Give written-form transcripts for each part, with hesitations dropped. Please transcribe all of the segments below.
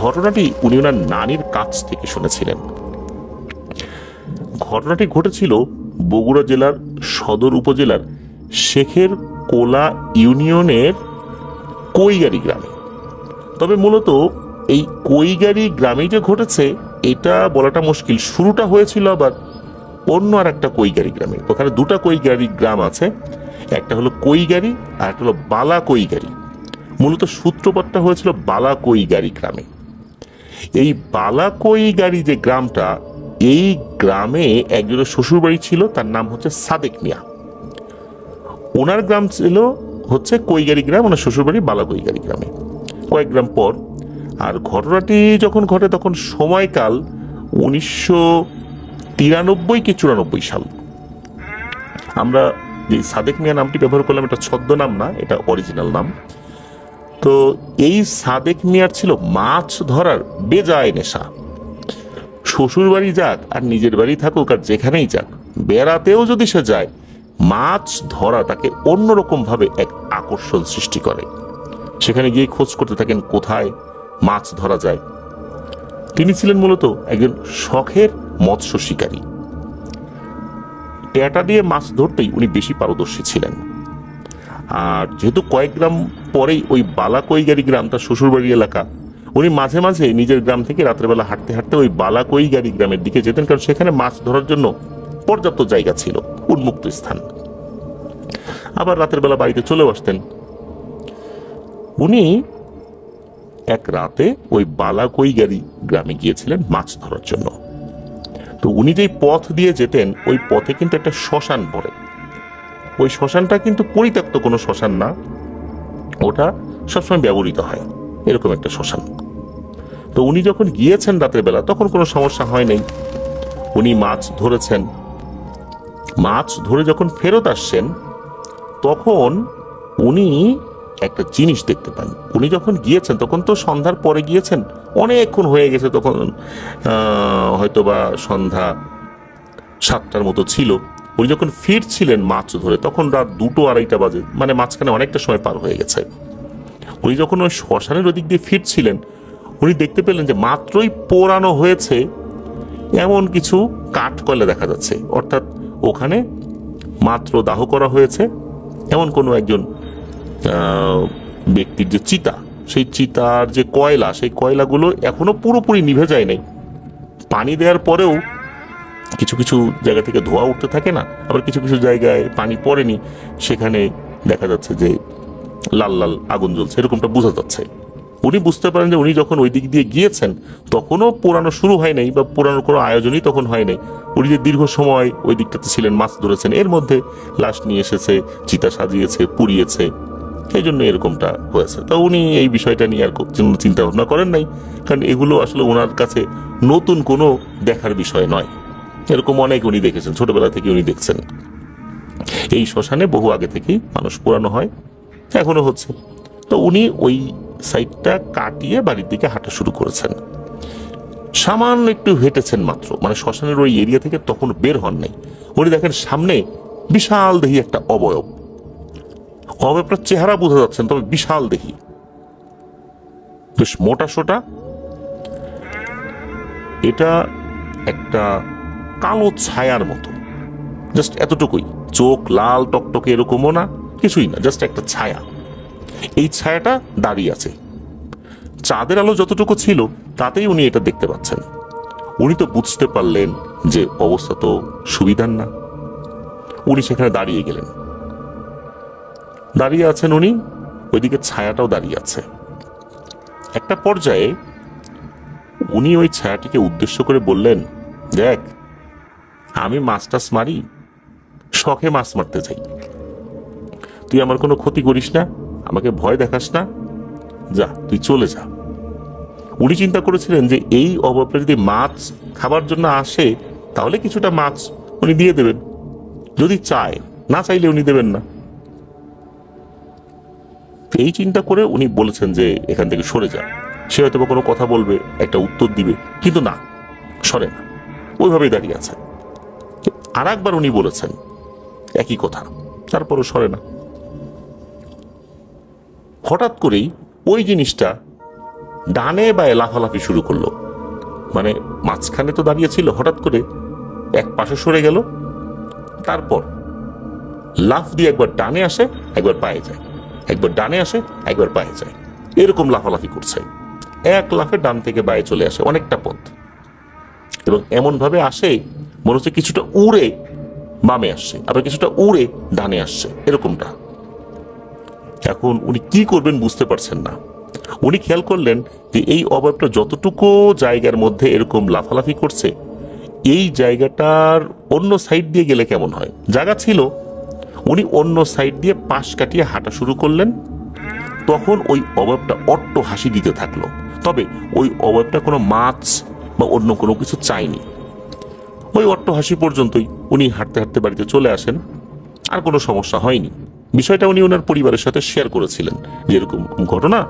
ঘটনাটি উনি ওনার নানির কাছ থেকে শুনেছিলেন। ঘটনাটি ঘটেছিল বগুড়া জেলার সদর উপজেলার শেখের কোলা ইউনিয়নের কৈগাড়ি গ্রামে। তবে মূলত এই কৈগাড়ি গ্রামেই যে ঘটেছে এটা বলাটা মুশকিল। শুরুটা হয়েছিল আবার অন্য আর একটা কৈগাড়ি গ্রামে। ওখানে দুটা কৈগাড়ি গ্রাম আছে, একটা হলো কৈগাড়ি আর একটা হলো বালা কৈগাড়ি। মূলত সূত্রপাতটা হয়েছিল বালা কৈগাড়ি গ্রামে। এই বালা কৈগাড়ি যে গ্রামটা, এই গ্রামে একজনের শ্বশুর বাড়ি ছিল, তার নাম হচ্ছে সাদেক মিয়া। ওনার গ্রাম ছিল হচ্ছে কৈগাড়ি গ্রাম, ওনার শ্বশুর বাড়ি বালা কৈগাড়ি গ্রামে। কয়েক গ্রাম পর, আর ঘটনাটি যখন ঘটে তখন সময়কাল 1993 কি 94 সাল। আমরা যে সাদেক মিয়া নামটি ব্যবহার করলাম এটা ছদ্মনাম না, এটা অরিজিনাল নাম। তো এই সাদেক মিয়ার ছিল মাছ ধরার বেজায় নেশা। শ্বশুর বাড়ি যাক আর নিজের বাড়ি থাকুক আর যেখানেই যাক, বেড়াতেও যদি সে যায়, মাছ ধরা তাকে অন্যরকম ভাবে এক আকর্ষণ সৃষ্টি করে। সেখানে গিয়ে খোঁজ করতে থাকেন কোথায় মাছ ধরা যায়। তিনি ছিলেন মূলত একজন শখের মৎস্য শিকারী। টেটা দিয়ে মাছ ধরতেই উনি বেশি পারদর্শী ছিলেন। আর যেহেতু কয়েক গ্রাম পরেই ওই বালা কৈগাড়ি গ্রাম তার শ্বশুরবাড়ি এলাকা, উনি মাঝে মাঝে নিজের গ্রাম থেকে রাত্রেবেলা হাঁটতে হাঁটতে ওই বালা কৈগাড়ি গ্রামের দিকে যেতেন, কারণ সেখানে মাছ ধরার জন্য পর্যাপ্ত জায়গা ছিল, উন্মুক্ত স্থান। আবার রাতের বেলা বাড়িতে চলেও আসতেন। উনি এক রাতে ওই বালা কৈগাড়ি গ্রামে গিয়েছিলেন মাছ ধরার জন্য। তো উনি যেই পথ দিয়ে যেতেন ওই পথে কিন্তু একটা শ্মশান পড়ে। ওই শ্মশানটা কিন্তু পরিত্যক্ত কোনো শ্মশান না, ওটা সবসময় ব্যবহৃত হয়, এরকম একটা শ্মশান। তো উনি যখন গিয়েছেন রাতের বেলা তখন কোনো সমস্যা হয় নাই। উনি মাছ ধরেছেন। মাছ ধরে যখন ফেরত আসছেন তখন উনি একটা জিনিস দেখতে পান। উনি যখন গিয়েছেন তখন তো সন্ধ্যার পরে গিয়েছেন, অনেকক্ষণ হয়ে গেছে, তখন হয়তোবা সন্ধ্যা 7টার মতো ছিল। উনি যখন ফিরছিলেন মাছ ধরে তখন রাত 2-2:30 বাজে, মানে মাঝখানে অনেকটা সময় পার হয়ে গেছে। উনি যখন ওই শ্মশানের ওদিক দিয়ে ফিরছিলেন উনি দেখতে পেলেন যে মাত্রই পোড়ানো হয়েছে এমন কিছু কাঠ কয়লা দেখা যাচ্ছে, অর্থাৎ ওখানে মাত্র দাহ করা হয়েছে এমন কোনো একজন ব্যক্তির যে চিতা, সেই চিতার যে কয়লা, সেই কয়লাগুলো এখনো পুরোপুরি নিভে যায় নাই। পানি দেওয়ার পরেও কিছু কিছু জায়গা থেকে ধোঁয়া উঠতে থাকে না, আবার কিছু কিছু জায়গায় পানি পড়েনি, সেখানে দেখা যাচ্ছে যে লাল লাল আগুন জ্বলছে, এরকমটা বোঝা যাচ্ছে। উনি বুঝতে পারেন যে উনি যখন ওই দিক দিয়ে গিয়েছেন তখনও পোড়ানো শুরু হয় নাই বা পোড়ানোর কোনো আয়োজনই তখন হয় নাই। উনি যে দীর্ঘ সময় ওই দিকটাতে ছিলেন, মাছ ধরেছেন, এর মধ্যে লাশ নিয়ে এসেছে, চিতা সাজিয়েছে, পুড়িয়েছে, এই জন্য এরকমটা হয়েছে। তো উনি এই বিষয়টা নিয়ে আর চিন্তা ভাবনা করেন নাই, কারণ এগুলো আসলে ওনার কাছে নতুন কোনো দেখার বিষয় নয়। এরকম অনেক উনি দেখেছেন, ছোটবেলা থেকে উনি দেখছেন। এই শ্মশানে বহু আগে থেকেই মানুষ পোড়ানো হয়, এখনো হচ্ছে। তো উনি ওই সাইডটা কাটিয়ে বাড়ির দিকে হাঁটা শুরু করেছেন। সামান্য একটু হেঁটেছেন মাত্র, মানে শ্মশানের ওই এরিয়া থেকে তখন বের হন নাই। উনি দেখেন সামনে বিশাল দেহি একটা অবয়ব। অবয়বটার চেহারা বোঝা যাচ্ছেন, তবে বিশাল দেহি, বেশ মোটা সোটা। এটা একটা কালো ছায়ার মতো, জাস্ট এতটুকুই, চোখ লাল টকটকে এরকমও না, কিছুই না, জাস্ট একটা ছায়া। এই ছায়াটা দাঁড়িয়ে আছে, চাঁদের আলো যতটুকু ছিল তাতেই উনি এটা দেখতে পাচ্ছেন। উনি তো বুঝতে পারলেন যে অবস্থা তো সুবিধার না। উনি সেখানে দাঁড়িয়ে গেলেন। দাঁড়িয়ে আছেন উনি, ওইদিকে ছায়াটাও দাঁড়িয়ে আছে। একটা পর্যায়ে উনি ওই ছায়াটিকে উদ্দেশ্য করে বললেন, দেখ, আমি মাছ টাছ মারি, শখে মাছ মারতে যাই, তুই আমার কোনো ক্ষতি করিস না, আমাকে ভয় দেখাস না, যা, তুই চলে যা। উনি চিন্তা করেছিলেন যে এই অবয়বটা যদি মাছ খাবার জন্য আসে তাহলে কিছুটা মাছ উনি দিয়ে দেবেন, যদি চায়, না চাইলে উনি দেবেন না। এই চিন্তা করে উনি বলেছেন যে এখান থেকে সরে যা। সে হয়তো কোনো কথা বলবে, একটা উত্তর দিবে, কিন্তু না, সরে না, ওইভাবেই দাঁড়িয়ে আছে। আর একবার উনি বলেছেন একই কথা, তারপরও সরে না। হঠাৎ করেই ওই জিনিসটা ডানে বায়ে লাফালাফি শুরু করলো। মানে মাঝখানে তো দাঁড়িয়ে ছিল, হঠাৎ করে এক পাশে সরে গেল, তারপর লাফ দিয়ে একবার ডানে আসে একবার বায়ে যায়, একবার ডানে আসে একবার বায়ে যায়, এরকম লাফালাফি করছে। এক লাফে ডান থেকে বায়ে চলে আসে অনেকটা পথ, এবং এমন ভাবে আসে মনে হচ্ছে কিছুটা উড়ে বামে আসছে, আবার কিছুটা উড়ে ডানে আসছে, এরকমটা। এখন উনি কি করবেন বুঝতে পারছেন না। উনি খেয়াল করলেন যে এই অবয়বটা যতটুকু জায়গার মধ্যে এরকম লাফালাফি করছে, এই জায়গাটার অন্য সাইড দিয়ে গেলে কেমন হয়। জায়গা ছিল, উনি অন্য সাইড দিয়ে পাশ কাটিয়ে হাঁটা শুরু করলেন। তখন ওই অবয়বটা অট্ট হাসি দিতে থাকলো, তবে ওই অবয়বটা কোনো মাছ বা অন্য কোনো কিছু চায়নি। ওই অট্ট হাসি পর্যন্তই উনি হাঁটতে হাঁটতে বাড়িতে চলে আসেন, আর কোনো সমস্যা হয়নি। বিষয়টা উনি ওনার পরিবারের সাথে শেয়ার করেছিলেন যে এরকম ঘটনা।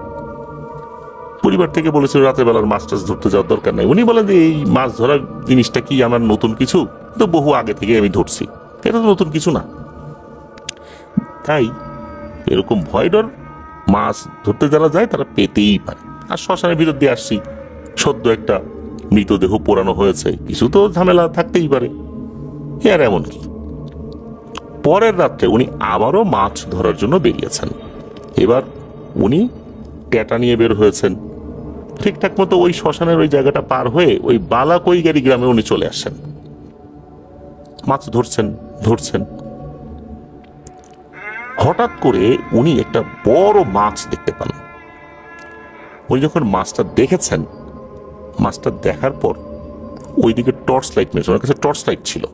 পরিবার থেকে বলেছিল রাতের বেলার মাছ টাছ ধরতে যাওয়ার দরকার নাই। উনি বলেন যে এই মাছ ধরার জিনিসটা কি আমার নতুন কিছু, তো বহু আগে থেকে আমি ধরছি, এটা তো নতুন কিছু না। তাই এরকম ভয় ডর মাছ ধরতে যারা যায় তারা পেতেই পারে। আর শ্মশানের ভিতর দিয়ে আসছি, সদ্য একটা মৃতদেহ পোড়ানো হয়েছে, কিছু তো ঝামেলা থাকতেই পারে, আর এমন কি। পরের রাত্রে উনি আবারও মাছ ধরার জন্য বেরিয়েছেন। এবার উনি ট্যাটা নিয়ে বের হয়েছেন। ঠিকঠাক মতো ওই শ্মশানের ওই জায়গাটা পার হয়ে ওই বালাকইগারি গ্রামে উনি চলে আসেন। মাছ ধরছেন ধরছেন, হঠাৎ করে উনি একটা বড় মাছ দেখতে পান। উনি যখন মাছটা দেখেছেন, মাছটা দেখার পর ওইদিকে টর্চ লাইট মেরেছে। ওনার কাছে টর্চ লাইট ছিল।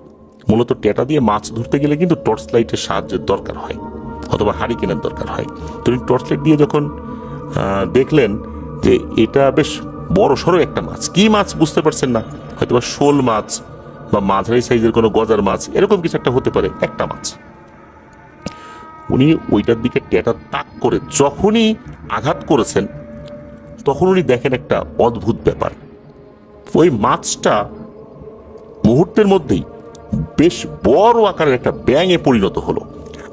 মূলত ট্যাটা দিয়ে মাছ ধরতে গেলে কিন্তু টর্চ লাইটের সাহায্যের দরকার হয়, অথবা হারিকেনের দরকার হয়। তো উনি টর্চ লাইট দিয়ে যখন দেখলেন যে এটা বেশ বড় সড়ো একটা মাছ, কি মাছ বুঝতে পারছেন না, হয়তোবা শোল মাছ বা মাঝারি সাইজের কোনো গজার মাছ, এরকম কিছু একটা হতে পারে, একটা মাছ। উনি ওইটার দিকে ট্যাটা তাক করে যখনই আঘাত করেছেন, তখন উনি দেখেন একটা অদ্ভুত ব্যাপার। ওই মাছটা মুহূর্তের মধ্যেই বেশ বড় আকারের একটা ব্যাঙে পরিণত হলো।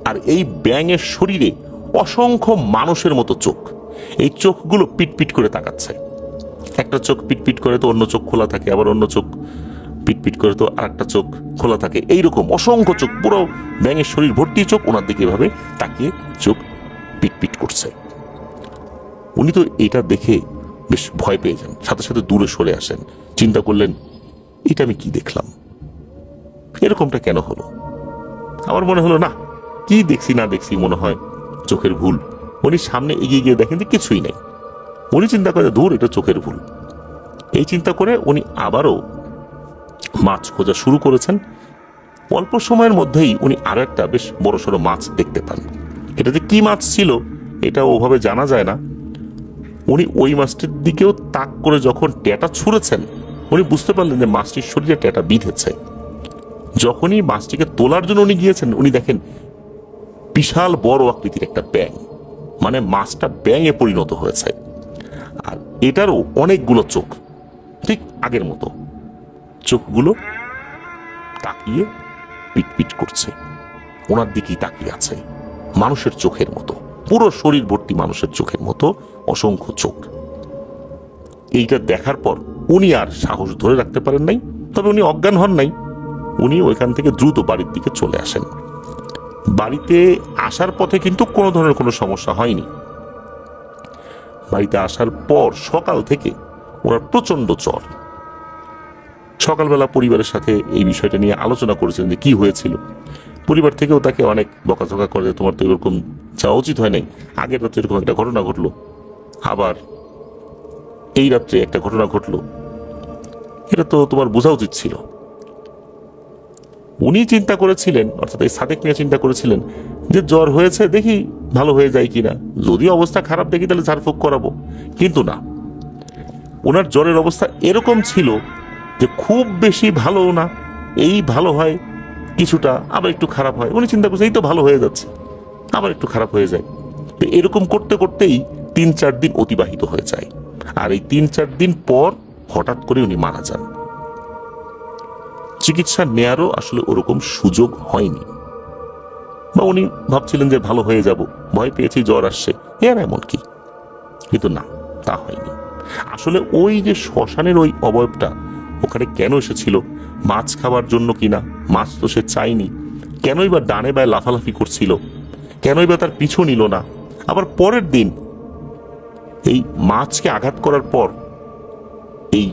আর এই ব্যাঙের শরীরে অসংখ্য মানুষের মতো চোখ। এই চোখগুলো পিটপিট করে তাকাচ্ছে। একটা চোখ পিটপিট করে তো অন্য চোখ খোলা থাকে, আবার অন্য চোখ পিটপিট করে তো আর একটা চোখ খোলা থাকে, এইরকম অসংখ্য চোখ, পুরো ব্যাঙের শরীর ভর্তি চোখ, ওনার দিকে এভাবে তাকিয়ে চোখ পিটপিট করছে। উনি তো এটা দেখে বেশ ভয় পেয়ে যান, সাথে সাথে দূরে সরে আসেন। চিন্তা করলেন, এটা আমি কি দেখলাম, এরকমটা কেন হলো। আমার মনে হলো না, কি দেখছি না দেখছি, মনে হয় চোখের ভুল। উনি সামনে এগিয়ে গিয়ে দেখেন যে কিছুই নেই। উনি চিন্তা করে দূর, এটা চোখের ভুল। এই চিন্তা করে উনি আবারও মাছ খোঁজা শুরু করেছেন। অল্প সময়ের মধ্যেই উনি আরো একটা বেশ বড়সড় মাছ দেখতে পান। এটা যে কি মাছ ছিল এটা ওভাবে জানা যায় না। উনি ওই মাছটির দিকেও তাক করে যখন ট্যাটা ছুঁড়েছেন, উনি বুঝতে পারলেন যে মাছটির শরীরে ট্যাটা বিঁধেছে। যখনই মাছটিকে তোলার জন্য উনি গিয়েছেন, উনি দেখেন বিশাল বড় আকৃতির একটা ব্যাঙ, মানে মাছটা ব্যাঙে পরিণত হয়েছে। আর এটারও অনেকগুলো চোখ, ঠিক আগের মতো। চোখগুলো তাকিয়ে পিটপিট করছে, ওনার দিকেই তাকিয়ে আছে, মানুষের চোখের মতো, পুরো শরীর ভর্তি মানুষের চোখের মতো অসংখ্য চোখ। এইটা দেখার পর উনি আর সাহস ধরে রাখতে পারেন নাই, তবে উনি অজ্ঞান হন নাই। উনি ওইখান থেকে দ্রুত বাড়ির দিকে চলে আসেন। বাড়িতে আসার পথে কিন্তু কোনো ধরনের কোনো সমস্যা হয়নি। বাড়িতে আসার পর সকাল থেকে ওনার প্রচন্ড জ্বর। সকালবেলা পরিবারের সাথে এই বিষয়টা নিয়ে আলোচনা করেছেন যে কি হয়েছিল। পরিবার থেকেও তাকে অনেক বকাঝকা করে, তোমার তো এরকম যাওয়া উচিত হয় নাই, আগের রাত্রে এরকম একটা ঘটনা ঘটলো, আবার এই রাত্রে একটা ঘটনা ঘটলো, এটা তো তোমার বোঝা উচিত ছিল। উনি চিন্তা করেছিলেন, অর্থাৎ এই সাদেক মিয়া চিন্তা করেছিলেন যে জ্বর হয়েছে, দেখি ভালো হয়ে যায় কিনা, যদি অবস্থা খারাপ দেখি তাহলে ঝাড়ফুঁক করাবো। কিন্তু না, ওনার জ্বরের অবস্থা এরকম ছিল যে খুব বেশি ভালো না, এই ভালো হয় কিছুটা, আবার একটু খারাপ হয়। উনি চিন্তা করছেন এই তো ভালো হয়ে যাচ্ছে, আবার একটু খারাপ হয়ে যায়। তো এরকম করতে করতেই 3-4 দিন অতিবাহিত হয়ে যায়। আর এই 3-4 দিন পর হঠাৎ করে উনি মারা যান। চিকিৎসা নেয়ারও আসলে ওরকম সুযোগ হয়নি, বা উনি ভাবছিলেন যে ভালো হয়ে যাব, ভয় পেয়েছি জ্বর আসছে, এর এমন কি, কিন্তু না, তা হয়নি। আসলে ওই যে শ্মশানের ওই অবয়বটা ওখানে কেন এসেছিল? মাছ খাবার জন্য কিনা? মাছ তো সে চায়নি। কেনই বা ডানে বায়ে লাফালাফি করছিল? কেনই বা তার পিছু নিল না? আবার পরের দিন এই মাছকে আঘাত করার পর এই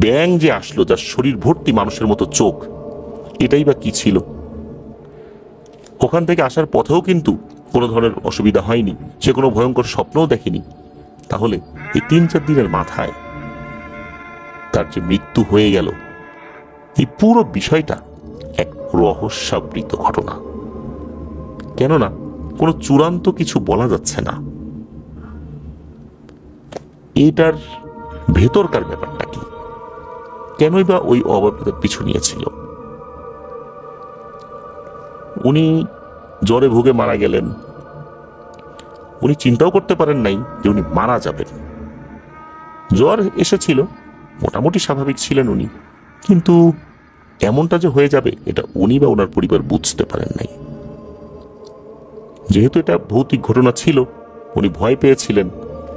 ব্যাং যে আসলো, যার শরীর ভর্তি মানুষের মতো চোখ, এটাই বা কি ছিল? ওখান থেকে আসার পথেও কিন্তু কোনো ধরনের অসুবিধা হয়নি, সে কোনো ভয়ঙ্কর স্বপ্নও দেখেনি। তাহলে এই 3-4 দিনের মাথায় তার যে মৃত্যু হয়ে গেল, এই পুরো বিষয়টা এক রহস্যাবৃত ঘটনা। কেননা কোনো চূড়ান্ত কিছু বলা যাচ্ছে না এটার ভেতরকার ব্যাপারটা কি, কেনই বা ওই অবয়বটার পিছু নিয়েছিল। উনি জ্বরে ভুগে মারা গেলেন, উনি চিন্তাও করতে পারেন নাই যে উনি মারা যাবেন। জ্বর এসেছিল, মোটামুটি স্বাভাবিক ছিলেন উনি, কিন্তু এমনটা যে হয়ে যাবে এটা উনি বা ওনার পরিবার বুঝতে পারেন নাই। যেহেতু এটা ভৌতিক ঘটনা ছিল, উনি ভয় পেয়েছিলেন,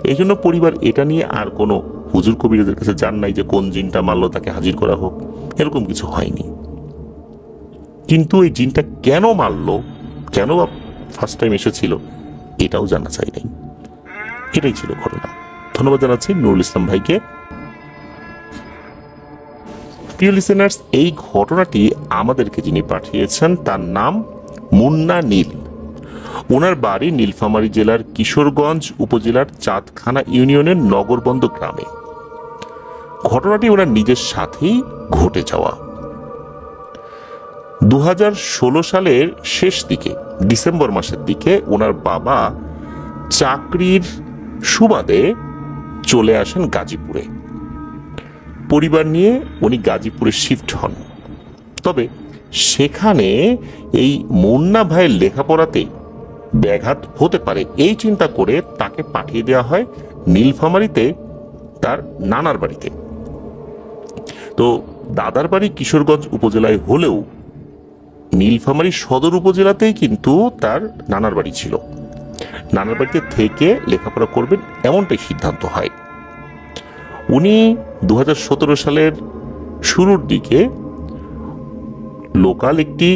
এই জন্য পরিবার এটা নিয়ে আর কোনো হুজুর কবিরাজের কাছে যান নাই যে কোন জিনটা মারলো তাকে হাজির করা হোক, এরকম কিছু হয়নি। কিন্তু এই জিনটা কেন মারলো, কেন বা ফার্স্ট টাইম এসেছিল, এটাও জানা চাই নাই। এটাই ছিল ঘটনা। ধন্যবাদ জানাচ্ছি নুরুল ইসলাম ভাইকে। প্রিয় লিসেনার্স, এই ঘটনাটি আমাদেরকে যিনি পাঠিয়েছেন তার নাম মুন্না নীল। ওনার বাড়ি নীলফামারী জেলার কিশোরগঞ্জ উপজেলার চাঁদখানা ইউনিয়নের নগরবন্দ গ্রামে। ঘটনাটি ওনার নিজের সাথেই ঘটে যাওয়া। 2016 সালের শেষ দিকে, ডিসেম্বর মাসের দিকে ওনার বাবা চাকরির সুবাদে চলে আসেন গাজীপুরে। পরিবার নিয়ে উনি গাজীপুরে শিফট হন। তবে সেখানে এই মুন্না ভাইয়ের লেখাপড়াতে ব্যাঘাত হতে পারে এই চিন্তা করে তাকে পাঠিয়ে দেওয়া হয় নীলফামারীতে তার নানার বাড়িতে। তো দাদার বাড়ি কিশোরগঞ্জ উপজেলায় হলেও নীলফামারী সদর উপজেলাতেই কিন্তু তার নানার বাড়ি ছিল। নানার বাড়িতে থেকে লেখাপড়া করবেন এমনটাই সিদ্ধান্ত হয়। উনি 2017 সালের শুরুর দিকে লোকাল একটি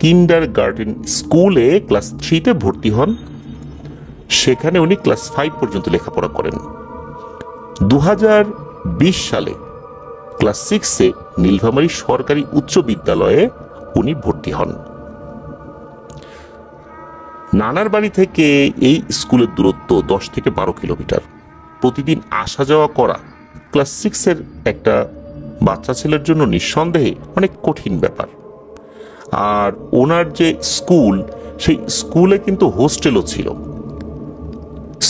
কিন্ডার গার্ডেন স্কুলে ক্লাস 3-তে ভর্তি হন। সেখানে উনি ক্লাস 5 পর্যন্ত লেখাপড়া করেন। 2020 সালে ক্লাস 6-এ নীলফামারী সরকারি উচ্চ বিদ্যালয়ে উনি ভর্তি হন। নানার বাড়ি থেকে এই স্কুলের দূরত্ব 10 থেকে 12 কিলোমিটার। প্রতিদিন আসা যাওয়া করা ক্লাস 6-এর একটা বাচ্চা ছেলের জন্য নিঃসন্দেহে অনেক কঠিন ব্যাপার। আর ওনার যে স্কুল, সেই স্কুলে কিন্তু হোস্টেলও ছিল।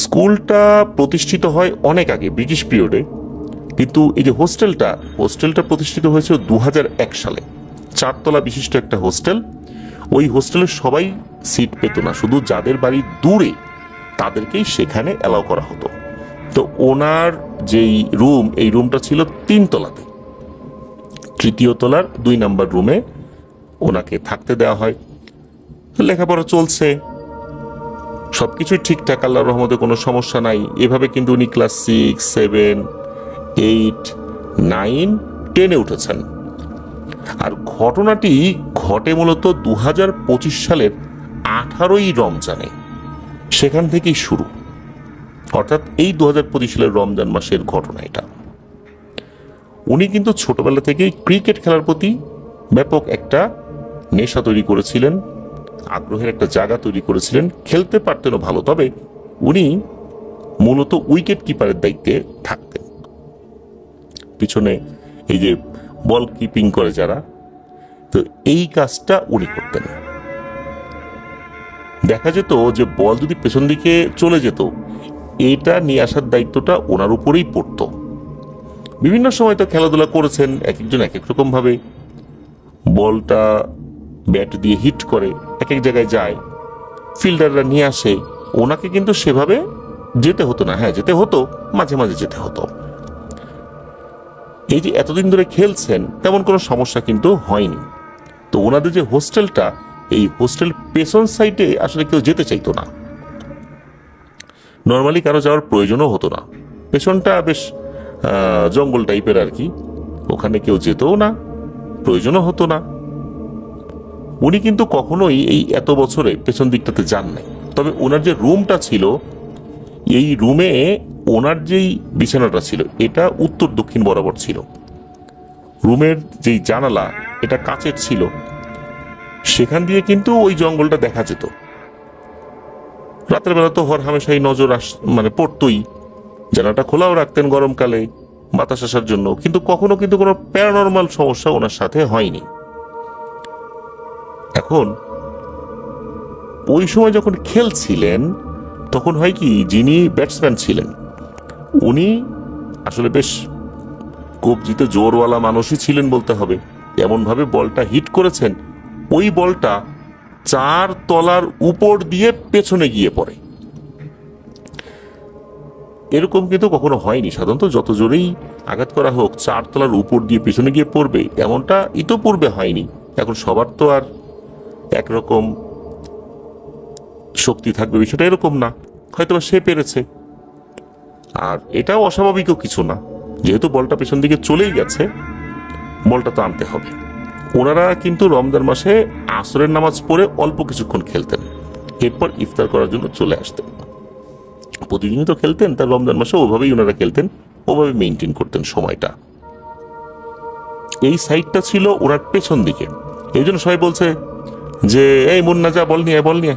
স্কুলটা প্রতিষ্ঠিত হয় অনেক আগে, ব্রিটিশ পিরিয়ডে, কিন্তু এই যে হোস্টেলটা প্রতিষ্ঠিত হয়েছিল 2001 সালে। 4 তলা বিশিষ্ট একটা হোস্টেল। ওই হোস্টেলে সবাই সিট পেত না, শুধু যাদের বাড়ি দূরে তাদেরকেই সেখানে অ্যালাউ করা হতো। তো ওনার যেই রুম, এই রুমটা ছিল 3 তলাতে। 3য় তলার 2 নম্বর রুমে ওনাকে থাকতে দেওয়া হয়। লেখাপড়া চলছে, সবকিছুই ঠিকঠাক, আল্লাহর রহমতে কোনো সমস্যা নাই। এভাবে কিন্তু উনি ক্লাস 6, 7, 8, 9, 10-এ উঠেছেন। আর ঘটনাটি ঘটে মূলত 2025 সালের 18ই রমজানে। সেখান থেকেই শুরু, অর্থাৎ এই 2025 সালের রমজান মাসের ঘটনা এটা। উনি কিন্তু ছোটবেলা থেকেই ক্রিকেট খেলার প্রতি ব্যাপক একটা নেশা তৈরি করেছিলেন, আগ্রহের একটা জায়গা তৈরি করেছিলেন। খেলতে পারতেনও ভালো, তবে উনি মূলত উইকেট কিপারের দায়িত্বে থাকতেন। পিছনে এই যে বল কিপিং করে যারা, তো এই কাজটা উনি করতেন। দেখা যেত যে বল যদি পেছন দিকে চলে যেত, এটা নিয়ে আসার দায়িত্বটা ওনার উপরেই পড়ত। বিভিন্ন সময় তো খেলাধুলা করেছেন, এক একজন এক এক রকম ভাবে বলটা ব্যাট দিয়ে হিট করে এক এক জায়গায় যায়, ফিল্ডাররা নিয়ে আসে। ওনাকে কিন্তু সেভাবে যেতে হতো না। হ্যাঁ, যেতে হতো, মাঝে মাঝে যেতে হতো। এই যে এতদিন ধরে খেলছেন, তেমন কোনো সমস্যা কিন্তু হয়নি। তো ওনাদের যে হোস্টেলটা, এই হোস্টেল পেছন সাইডে আসলে কেউ যেতে চাইতো না, নর্মালি কারো যাওয়ার প্রয়োজনও হতো না। পেছনটা বেশ জঙ্গল টাইপের আর কি, ওখানে কেউ যেতও না, প্রয়োজনও হতো না। উনি কিন্তু কখনোই এই এত বছরে পেছন দিকটাতে যান নাই। তবে ওনার যে রুমটা ছিল, এই রুমে ওনার যেই বিছানাটা ছিল এটা উত্তর দক্ষিণ বরাবর ছিল। রুমের যেই জানালা এটা কাচের ছিল, সেখান দিয়ে কিন্তু ওই জঙ্গলটা দেখা যেত। রাতের বেলা তো হর হামেশাই নজর মানে পড়তই, জানালাটা খোলাও রাখতেন গরমকালে বাতাস আসার জন্য, কিন্তু কখনো কিন্তু কোনো প্যারানরমাল সমস্যা ওনার সাথে হয়নি। এখন ওই সময় যখন খেলছিলেন তখন হয় কি, যিনি ব্যাটসম্যান ছিলেন উনি আসলে বেশ কবজিতে জোরওয়ালা মানুষই ছিলেন বলতে হবে। এমনভাবে বলটা হিট করেছেন, ওই বলটা 4 তলার উপর দিয়ে পেছনে গিয়ে পড়ে। এরকম কিন্তু কখনো হয়নি। সাধারণত যত জোরেই আঘাত করা হোক 4 তলার উপর দিয়ে পেছনে গিয়ে পড়বে এমনটা ইতোপূর্বে হয়নি। এখন সবার তো আর একরকম শক্তি থাকবে বিষয়টা এরকম না, হয়তো সে পেরেছে। আর এটাও অস্বাভাবিকও কিছু না, যেহেতু বলটা পেছন দিকে চলেই গেছে বলটা তো আনতে হবে। ওনারা কিন্তু রমজান মাসে আসরের নামাজ পড়ে অল্প কিছুক্ষণ খেলতেন, এরপর ইফতার করার জন্য চলে আসতেন। প্রতিদিনই তো খেলতেন, তার রমজান মাসে ওভাবেই ওনারা খেলতেন, ওভাবে মেনটেন করতেন সময়টা। এই সাইডটা ছিল ওনার পেছন দিকে, এই জন্য সবাই বলছে যে এই মুন্না যা বল নিয়ে বল নিয়ে।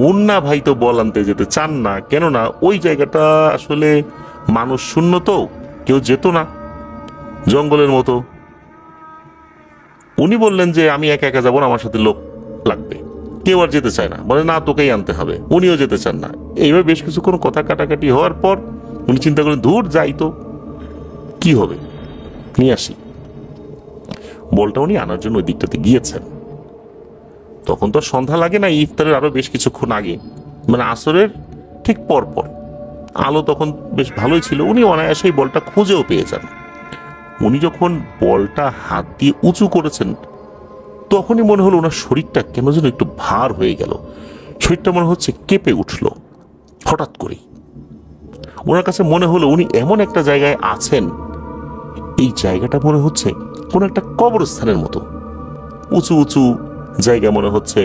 মুন্না ভাই তো বল আনতে যেতে চান না, কেননা ওই জায়গাটা আসলে মানুষ শূন্য, তো কেউ যেত না, জঙ্গলের মতো। উনি বললেন যে আমি একা একা যাবো না, আমার সাথে লোক লাগবে। কেউ আর যেতে চায় না, বলে না তোকেই আনতে হবে, উনিও যেতে চান না। এইভাবে বেশ কিছুক্ষণ কথা কাটাকাটি হওয়ার পর উনি চিন্তা করেন দূর যাই তো, কি হবে, নিয়ে আসি। বলটা উনি আনার জন্য ওই দিকটাতে গিয়েছেন। তখন তো সন্ধ্যা লাগে না, ইফতারের আরো বেশ কিছুক্ষণ আগে, মানে আসরের ঠিক পর পর। আলো তখন বেশ ভালোই ছিল, উনি অনায়াসেই বলটা খুঁজেও পেয়ে যান। উনি যখন বলটা হাত দিয়ে উঁচু করেছেন তখনই মনে হলো ওনার শরীরটা কেন যেন একটু ভার হয়ে গেল, শরীরটা মনে হচ্ছে কেঁপে উঠল হঠাৎ করেই। ওনার কাছে মনে হলো উনি এমন একটা জায়গায় আছেন, এই জায়গাটা মনে হচ্ছে কোন একটা কবরস্থানের মতো, উঁচু উঁচু জায়গা মনে হচ্ছে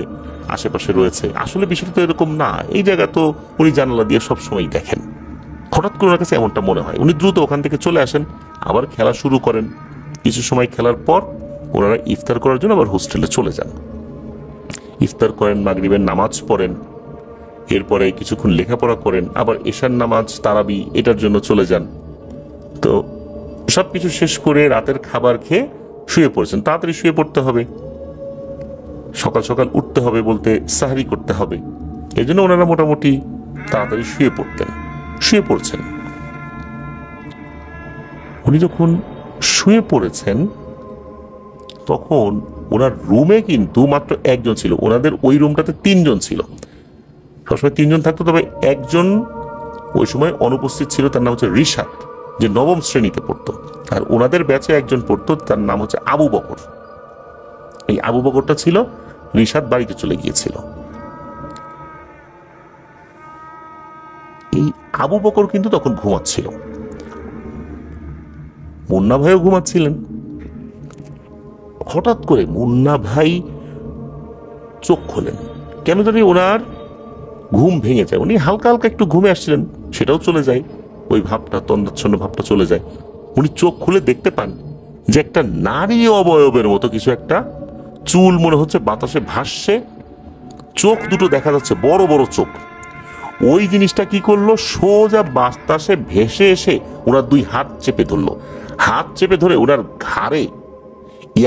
আশেপাশে রয়েছে। আসলে বিষয়টা তো এরকম না, এই জায়গা তো উনি জানালা দিয়ে সবসময় দেখেন। হঠাৎ করে ওনার কাছে এমনটা মনে হয়, উনি দ্রুত ওখান থেকে চলে আসেন, আবার খেলা শুরু করেন। কিছু সময় খেলার পর ওনারা ইফতার করার জন্য আবার হোস্টেলে চলে যান। ইফতার করেন, মাগরিবের নামাজ পড়েন, এরপরে কিছুক্ষণ লেখাপড়া করেন, আবার এশার নামাজ তারাবি এটার জন্য চলে যান। তো সবকিছু শেষ করে রাতের খাবার খেয়ে শুয়ে পড়েছেন। তাড়াতাড়ি শুয়ে পড়তে হবে, সকাল সকাল উঠতে হবে, বলতে সাহরি করতে হবে। এই জন্য ওনারা মোটামুটি তাড়াতাড়ি শুয়ে পড়তেন, শুয়ে পড়ছেন। উনি যখন শুয়ে পড়েছেন তখন ওনার রুমে কিন্তু মাত্র একজন ছিল। ওনাদের ওই রুমটাতে 3 জন ছিল, সবসময় 3 জন থাকতো, তবে একজন ওই সময় অনুপস্থিত ছিল, তার নাম হচ্ছে রিশাদ, যে 9ম শ্রেণীতে পড়তো। আর ওনাদের ব্যাচে একজন পড়তো, তার নাম হচ্ছে আবু বকর। এই আবু বকরটা ছিল, রিশাদ বাড়িতে চলে গিয়েছিল। এই আবু বকর কিন্তু তখন ঘুমাচ্ছিল, মুন্না ভাইও ঘুমাচ্ছিলেন। হঠাৎ করে মুন্না ভাই চোখ খোলেন, কেন জানি ওনার ঘুম ভেঙে যায়। উনি হালকা হালকা একটু ঘুমে আসছিলেন, সেটাও চলে যায়, ওই ভাবটা, তন্দ্রাচ্ছন্ন ভাবটা চলে যায়। উনি চোখ খুলে দেখতে পান যে একটা নারী অবয়বের মতো কিছু একটা, চুল মনে হচ্ছে বাতাসে ভাসছে, চোখ দুটো দেখা যাচ্ছে, বড় বড় চোখ। ওই জিনিসটা কি করলো, সোজা বাতাসে ভেসে এসে ওনার 2 হাত চেপে ধরলো। হাত চেপে ধরে ওনার ঘাড়ে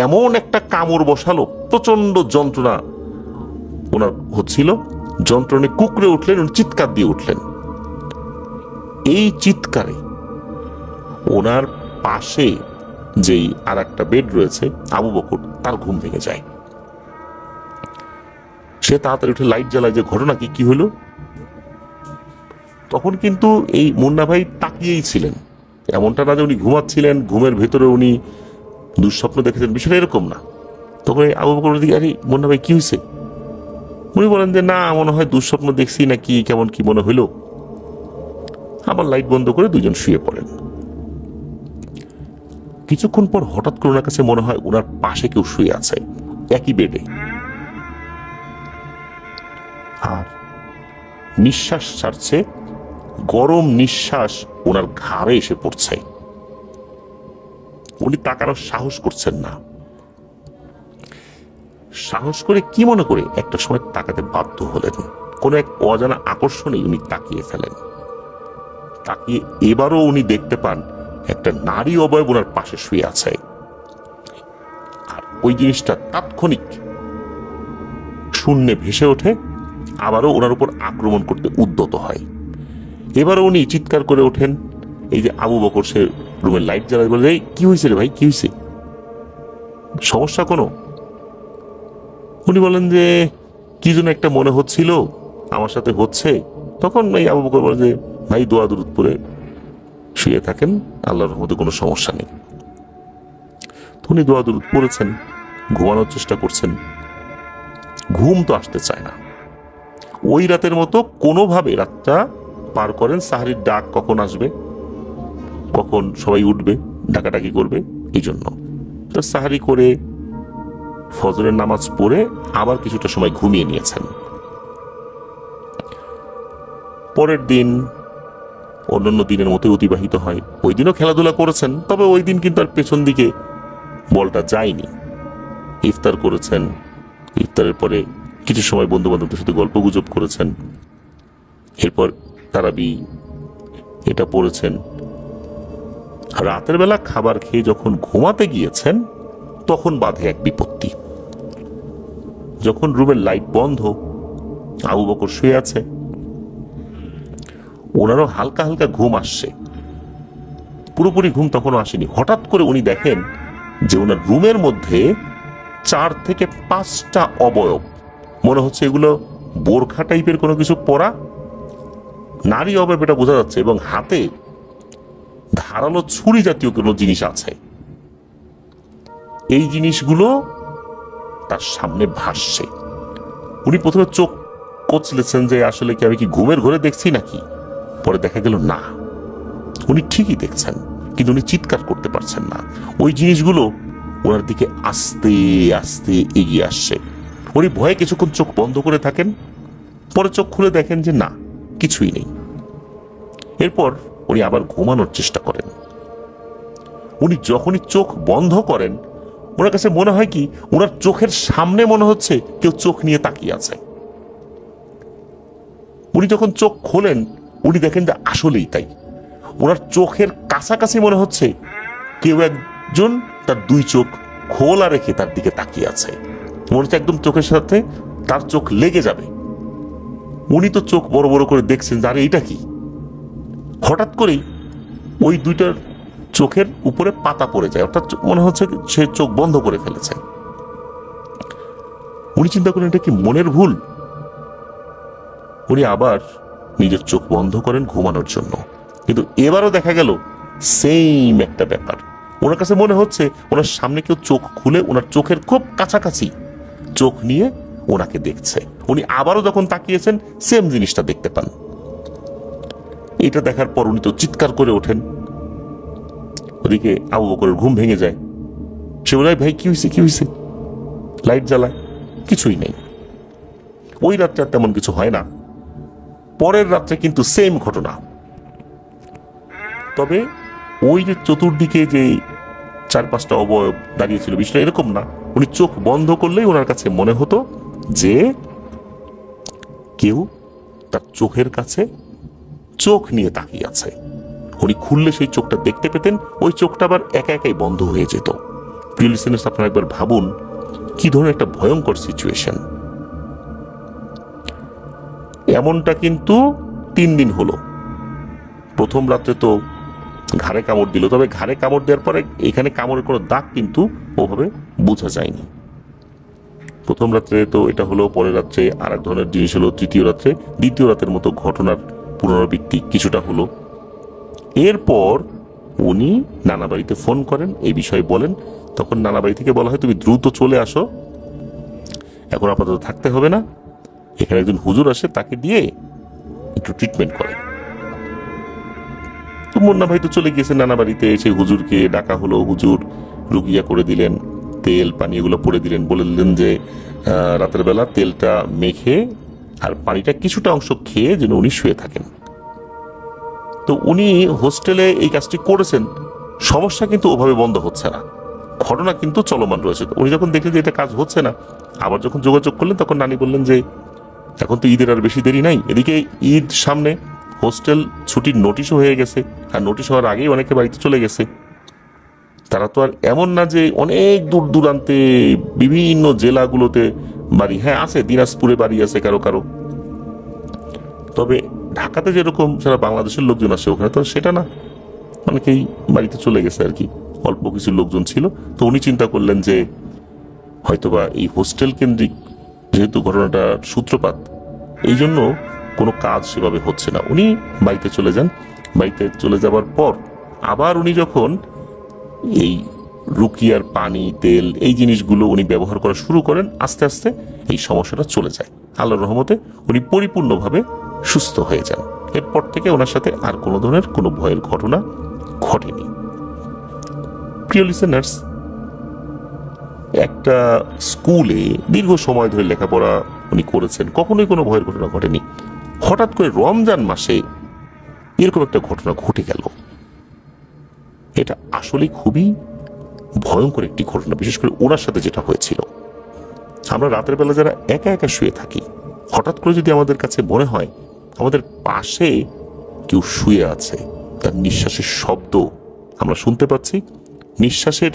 এমন একটা কামড় বসালো, প্রচন্ড যন্ত্রণা ওনার হচ্ছিল, যন্ত্রণায় কুকড়ে উঠলেন, উনি চিৎকার দিয়ে উঠলেন। এই চিৎকারে ওনার পাশে যেই আর একটা বেড রয়েছে আবু বকর, তার ঘুম ভেঙে যায়। সে তাড়াতাড়ি উঠে লাইট জ্বালায় যে ঘটনা কি হলো। তখন কিন্তু এই মুন্না ভাই তাকিয়েই ছিলেন, এমনটা না যে উনি ঘুমাচ্ছিলেন, ঘুমের ভেতরে উনি দুঃস্বপ্ন দেখেছেন, বিষয়টা এরকম না। তখন আবু বকর দিকে, আরে মুন্না ভাই কি হয়েছে? উনি বলেন যে না, মনে হয় দুঃস্বপ্ন দেখছি নাকি, কেমন কি মনে হইলো। আবার লাইট বন্ধ করে দুজন শুয়ে পড়েন। কিছুক্ষণ পর হঠাৎ করে ওনার কাছে মনে হয় ওনার পাশে কেউ শুয়ে আছে একই বেডে, আর নিঃশ্বাস ছাড়ছে, গরম নিঃশ্বাস ওনার ঘাড়ে এসে পড়ছে। উনি তাকানোর সাহস করছেন না। সাহস করে কি মনে করে একটা সময় তাকাতে বাধ্য হলেন। কোন এক অজানা আকর্ষণে উনি তাকিয়ে ফেলেন। তাকিয়ে এবারও উনি দেখতে পান একটা নারী অবয়ব ওনার পাশে শুয়ে আছে। আর ওই জিনিসটা তাৎক্ষণিক শূন্যে ভেসে ওঠে, আবারও ওনার উপর আক্রমণ করতে উদ্যত হয়। এবারও উনি চিৎকার করে ওঠেন। এই যে আবু বকর সে রুমের লাইট জ্বালায়, বলে কি হয়েছে রে ভাই, কি হয়েছে, সমস্যা কোনো? উনি বলেন যে কি যেন একটা মনে হচ্ছিল আমার সাথে হচ্ছে। তখন এই আবু বকর বলে যে ভাই দোয়া দুরুদ পড়ে শুয়ে থাকেন, আল্লাহর রহমতে কোনো সমস্যা নেই। উনি দোয়া দুরুদ পড়েছেন, ঘুমানোর চেষ্টা করছেন, ঘুম তো আসতে চায় না। ওই রাতের মতো কোনোভাবে রাতটা পার করেন। সাহারির ডাক কখন আসবে, কখন সবাই উঠবে, ডাকাডাকি করবে, এই জন্য তো সাহারি করে ফজরের নামাজ পড়ে আবার কিছুটা সময় ঘুমিয়ে নিয়েছেন। পরের দিন অন্যান্য দিনের মতো অতিবাহিত হয়। ওই দিনও খেলাধুলা করেছেন, তবে ওই দিন কিন্তু আর পেছন দিকে বলটা যায়নি। ইফতার করেছেন, ইফতারের পরে কিছু সময় বন্ধু বান্ধবদের সাথে গল্প গুজব করেছেন, এরপর তারাবি এটা পড়েছেন। রাতের বেলা খাবার খেয়ে যখন ঘুমাতে গিয়েছেন তখন বাধে এক বিপত্তি। যখন রুমের লাইট বন্ধ, আবু বকর শুয়ে আছে, ওনারও হালকা হালকা ঘুম আসছে, পুরোপুরি ঘুম তখনও আসেনি। হঠাৎ করে উনি দেখেন যে ওনার রুমের মধ্যে 4 থেকে 5টা অবয়ব, মনে হচ্ছে এগুলো বোরখা টাইপের কোনো কিছু পরা, নারী অবয়ব এটা বোঝা যাচ্ছে, এবং হাতে ধারালো ছুরি জাতীয় কোনো জিনিস আছে। এই জিনিসগুলো তার সামনে ভাসছে। উনি প্রথমে চোখ কচলেছেন যে আসলে কি আমি কি ঘুমের ঘরে দেখছি নাকি। পরে দেখা গেল না, উনি ঠিকই দেখছেন, কিন্তু উনি চিৎকার করতে পারছেন না। ওই জিনিসগুলো ওনার দিকে আস্তে আস্তে এগিয়ে আসছে। উনি ভয়ে কিছুক্ষণ চোখ বন্ধ করে থাকেন, পরে চোখ খুলে দেখেন যে না, কিছুই নেই। এরপর উনি আবার ঘুমানোর চেষ্টা করেন। উনি যখনই চোখ বন্ধ করেন, ওনার কাছে মনে হয় কি ওনার চোখের সামনে মনে হচ্ছে কেউ চোখ নিয়ে তাকিয়ে আছে। উনি যখন চোখ খোলেন, উনি দেখেন যে আসলেই তাই। ওনার চোখের কাছাকাছি মনে হচ্ছে কেউ একজন তার 2 চোখ খোলা রেখে তার দিকে তাকিয়ে আছে। মনে হচ্ছে একদম চোখের সাথে তার চোখ লেগে যাবে। উনি তো চোখ বড় বড় করে দেখছেন যে আরে এটা কি। হঠাৎ করেই ওই 2টার চোখের উপরে পাতা পড়ে যায়, অর্থাৎ মনে হচ্ছে সে চোখ বন্ধ করে ফেলেছে। উনি চিন্তা করেন এটা কি মনের ভুল। উনি আবার নিজের চোখ বন্ধ করেন ঘুমানোর জন্য, কিন্তু এবারও দেখা গেল সেম একটা ব্যাপার। ওনার কাছে মনে হচ্ছে ওনার সামনে কেউ চোখ খুলে ওনার চোখের খুব কাছাকাছি চোখ নিয়ে ওনাকে দেখছে। উনি আবারও যখন তাকিয়েছেন সেম জিনিসটা দেখতে পান। এটা দেখার পর উনি তো চিৎকার করে ওঠেন। ওদিকে আবু বকরের ঘুম ভেঙে যায়। সে বলে ভাই কি হয়েছে, কি হয়েছে, লাইট জ্বালায়, কিছুই নেই। ওই রাত্রে তেমন কিছু হয় না। পরের রাত্রে কিন্তু সেম ঘটনা। তবে ওই যে চতুর্দিকে যে 4-5টা অবয়ব দাঁড়িয়েছিল, বিষয়টা এরকম না। উনি চোখ বন্ধ করলেই ওনার কাছে মনে হতো যে কেউ তার চোখের কাছে চোখ নিয়ে তাকিয়ে আছে। উনি খুললে সেই চোখটা দেখতে পেতেন, ওই চোখটা আবার একা একাই বন্ধ হয়ে যেত। প্রিয় লিসেনার্স, আপনারা একবার ভাবুন কি ধরনের একটা ভয়ঙ্কর সিচুয়েশন। এমনটা কিন্তু 3 দিন হলো। প্রথম রাত্রে তো ঘাড়ে কামড় দিল, তবে ঘাড়ে কামড় দেওয়ার পরে এখানে কামড়ের কোনো দাগ কিন্তু ওভাবে বোঝা যায়নি। প্রথম রাত্রে তো এটা হলো, পরের রাত্রে আর এক ধরনের জিনিস হলো, তৃতীয় রাত্রে দ্বিতীয় রাতের মতো ঘটনার পুনরাবৃত্তি কিছুটা হলো। এরপর উনি নানা বাড়িতে ফোন করেন, এই বিষয়ে বলেন। তখন নানা বাড়ি থেকে বলা হয় তুমি দ্রুত চলে আসো, এখন আপাতত থাকতে হবে না, এখানে একজন হুজুর আসে, তাকে দিয়ে একটু ট্রিটমেন্ট করে। মুন্না ভাই তো চলে গিয়েছেন নানা বাড়িতে, এসে হুজুরকে ডাকা হলো, হুজুর রুগিয়া করে দিলেন, তেল পানি এগুলো পরে দিলেন, বলে দিলেন যে রাতের বেলা তেলটা মেখে আর পানিটা কিছুটা অংশ খেয়ে যেন উনি শুয়ে থাকেন। তো উনি হোস্টেলে এই কাজটি করেছেন, সমস্যা কিন্তু ওভাবে বন্ধ হচ্ছে না, ঘটনা কিন্তু চলমান রয়েছে। উনি যখন দেখলেন যে এটা কাজ হচ্ছে না, আবার যখন যোগাযোগ করলেন তখন নানি বললেন যে এখন তো ঈদের আর বেশি দেরি নাই, এদিকে ঈদ সামনে, হোস্টেল ছুটির নোটিশও হয়ে গেছে, আর নোটিশ হওয়ার আগেই অনেকে বাড়িতে চলে গেছে। তারা তো আর এমন না যে অনেক দূর দূরান্তে বিভিন্ন জেলাগুলোতে বাড়ি, হ্যাঁ আছে, দিনাজপুরে বাড়ি আছে কারো কারো, তবে ঢাকাতে যেরকম সারা বাংলাদেশের লোকজন আসে ওখানে তো সেটা না, অনেকেই বাড়িতে চলে গেছে আর কি, অল্প কিছু লোকজন ছিল। তো উনি চিন্তা করলেন যে হয়তোবা এই হোস্টেল কেন্দ্রিক যেহেতু ঘটনাটার সূত্রপাত, এই জন্য কোনো কাজ সেভাবে হচ্ছে না। উনি বাড়িতে চলে যান। বাড়িতে চলে যাবার পর আবার উনি যখন এই রুকিয়ার পানি তেল এই জিনিসগুলো উনি ব্যবহার করা শুরু করেন, আস্তে আস্তে এই সমস্যাটা চলে যায়। আল্লাহর রহমতে উনি পরিপূর্ণভাবে সুস্থ হয়ে যান। এরপর থেকে ওনার সাথে আর কোনো ধরনের কোনো ভয়ের ঘটনা ঘটেনি। প্রিয় লিসেনার্স, একটা স্কুলে দীর্ঘ সময় ধরে লেখাপড়া উনি করেছেন, কখনোই কোনো ভয়ের ঘটনা ঘটেনি। হঠাৎ করে রমজান মাসে এরকম একটা ঘটনা ঘটে গেল। এটা আসলে খুবই ভয়ঙ্কর একটি ঘটনা, বিশেষ করে ওনার সাথে যেটা হয়েছিল। আমরা রাতের বেলা যারা একা একা শুয়ে থাকি, হঠাৎ করে যদি আমাদের কাছে মনে হয় আমাদের পাশে কেউ শুয়ে আছে, তার নিঃশ্বাসের শব্দ আমরা শুনতে পাচ্ছি, নিঃশ্বাসের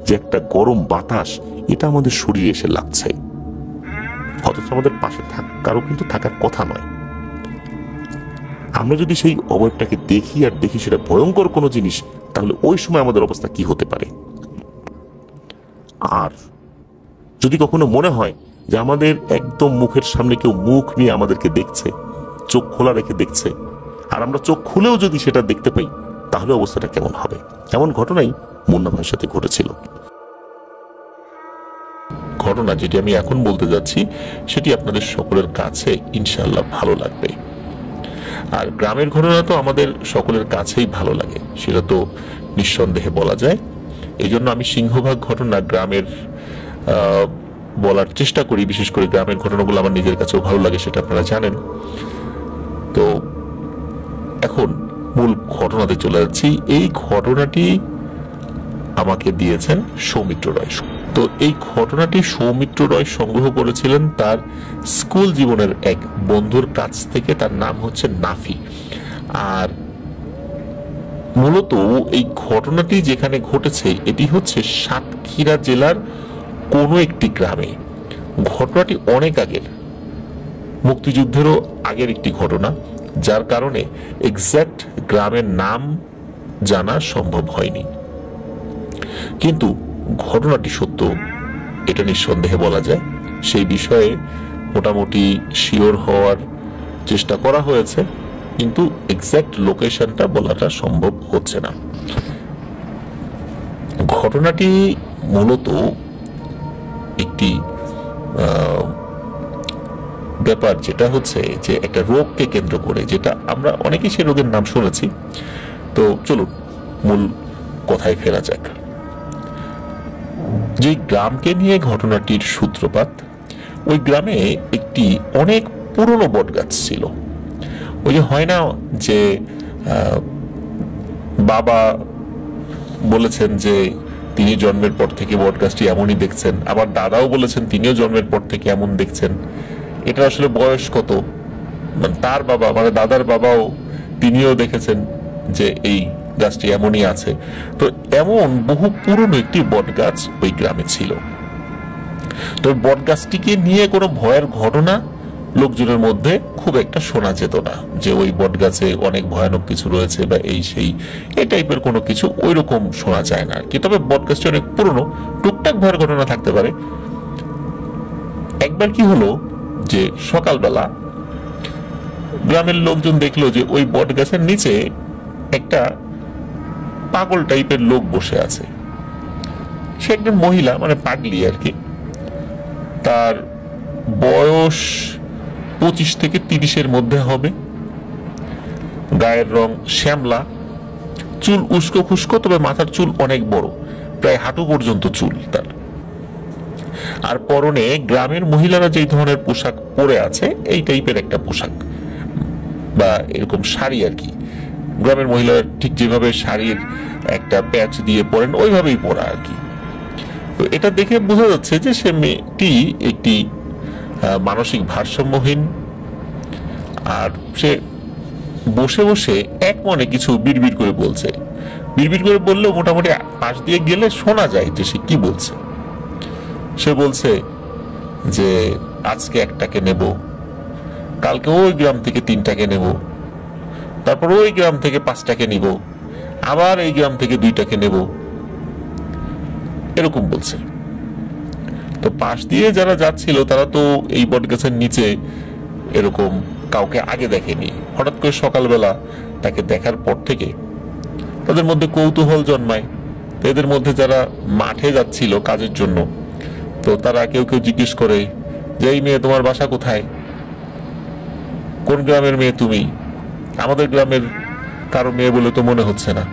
যে একটা গরম বাতাস এটা আমাদের শরীরে এসে লাগছে, অথচ আমাদের পাশে কারো কিন্তু থাকার কথা নয়। আমরা যদি সেই অবয়বটাকে দেখি আর দেখি সেটা ভয়ঙ্কর কোনো জিনিস, তাহলে ওই সময় আমাদের অবস্থা কি হতে পারে। আর যদি কখনো মনে হয় যে আমাদের একদম মুখের সামনে কেউ মুখ নিয়ে আমাদেরকে দেখছে, চোখ খোলা রেখে দেখছে, আর আমরা চোখ খুলেও যদি সেটা দেখতে পাই, তাহলে অবস্থাটা কেমন হবে। এমন ঘটনাই মুন্না ভাইয়ের সাথে ঘটেছিল। ঘটনা যেটি আমি এখন বলতে যাচ্ছি সেটি আপনাদের সকলের কাছে ইনশাআল্লাহ ভালো লাগবে। আর গ্রামের ঘটনা তো আমাদের সকলের কাছেই ভালো লাগে, সেটা তো নিঃসন্দেহে বলা যায়। এই জন্য আমি সিংহভাগ ঘটনা গ্রামের বলার চেষ্টা করি, বিশেষ করে গ্রামের ঘটনাগুলো আমার নিজের কাছেও ভালো লাগে, সেটা আপনারা জানেন। তো এখন মূল ঘটনাতে চলে যাচ্ছি। এই ঘটনাটি আমাকে দিয়েছেন সৌমিত্র রয়। তো এই ঘটনাটি সৌমিত্র রয় সংগ্রহ করেছিলেন তার স্কুল জীবনের এক বন্ধুর কাছ থেকে, তার নাম হচ্ছে নাফি। আর মূলত এই ঘটনাটি যেখানে ঘটেছে এটি হচ্ছে সাতক্ষীরা জেলার কোনো একটি গ্রামে। ঘটনাটি অনেক আগের, মুক্তিযুদ্ধেরও আগের একটি ঘটনা, যার কারণে এক্সাক্ট গ্রামের নাম জানা সম্ভব হয়নি। কিন্তু ঘটনাটি সত্য, এটা নিঃসন্দেহে বলা যায়। সেই বিষয়ে মোটামুটি শিওর হওয়ার চেষ্টা করা হয়েছে, কিন্তু এক্সাক্ট লোকেশনটা বলাটা সম্ভব হচ্ছে না। ঘটনাটি মূলত একটি ব্যাপার, যেটা হচ্ছে যে একটা রোগকে কেন্দ্র করে, যেটা আমরা অনেকেই সেই রোগের নাম শুনেছি। তো চলুন মূল কথায় ফেরা যাক। যে গ্রামকে নিয়ে ঘটনাটির সূত্রপাত, ওই গ্রামে একটি অনেক পুরনো বট গাছ ছিল। ওই যে হয় না যে বাবা বলেছেন যে তিনি জন্মের পর থেকে বট গাছটি এমনই দেখছেন, আবার দাদাও বলেছেন তিনিও জন্মের পর থেকে এমন দেখছেন। এটা আসলে বয়স কত, মানে তার বাবা মানে দাদার বাবাও তিনিও দেখেছেন যে এই গাছটি এমনই আছে। তো এমন বহু পুরনো একটি বট গাছ ওই গ্রামে ছিল। তো বট গাছটিকে নিয়ে কোনো ভয়ের ঘটনা লোকজনের মধ্যে খুব একটা শোনা যেত না, যে ওই বট গাছে অনেক ভয়ানক কিছু রয়েছে বা এই সেই এই টাইপের কোনো কিছু ওই রকম শোনা যায় না আর কি। তবে বট গাছটি অনেক পুরনো, টুকটাক ভয়ের ঘটনা থাকতে পারে। একবার কি হলো যে সকালবেলা গ্রামের লোকজন দেখলো যে ওই বট গাছের নিচে একটা পাগল টাইপের লোক বসে আছে। সে একজন মহিলা, মানে পাগলি আর কি। তার বয়স 25 থেকে 30-এর মধ্যে হবে। গায়ের রং শ্যামলা, চুল উস্কো খুস্কো, তবে মাথার চুল অনেক বড়, প্রায় হাঁটু পর্যন্ত চুল তার। আর পরনে গ্রামের মহিলারা যেই ধরনের পোশাক পরে আছে এই টাইপের একটা পোশাক বা এরকম শাড়ি আর কি। গ্রামের মহিলারা ঠিক যেভাবে শাড়ির একটা প্যাচ দিয়ে পরেন ওইভাবেই পরা আর কি। তো এটা দেখে বোঝা যাচ্ছে যে সে মেয়েটি একটি মানসিক ভারসাম্যহীন, আর সে বসে বসে এক মনে কিছু বিড়বিড় করে বলছে। বিড়বিড় করে বললেও মোটামুটি পাশ দিয়ে গেলে শোনা যায় যে সে কি বলছে। সে বলছে যে আজকে একটাকে নেব, কালকে ওই গ্রাম থেকে 3টাকে নেব, তারপর ওই গ্রাম থেকে 5টাকে নিব, আবার এই গ্রাম থেকে 2টাকে নেব, এরকম বলছে। তো পাশ দিয়ে যারা যাচ্ছিল তারা তো এই বটগাছের নিচে এরকম কাউকে আগে দেখেনি। হঠাৎ করে সকালবেলা তাকে দেখার পর থেকে তাদের মধ্যে কৌতূহল জন্মায়। তো এদের মধ্যে যারা মাঠে যাচ্ছিল কাজের জন্য, তো তারা কেউ কেউ জিজ্ঞেস করে যে এই মেয়ে তোমার বাসা কোথায়, কোন গ্রামের মেয়ে তুমি? আমাদের গ্রামের কারো মেয়ে বলে তো মনে হচ্ছে না।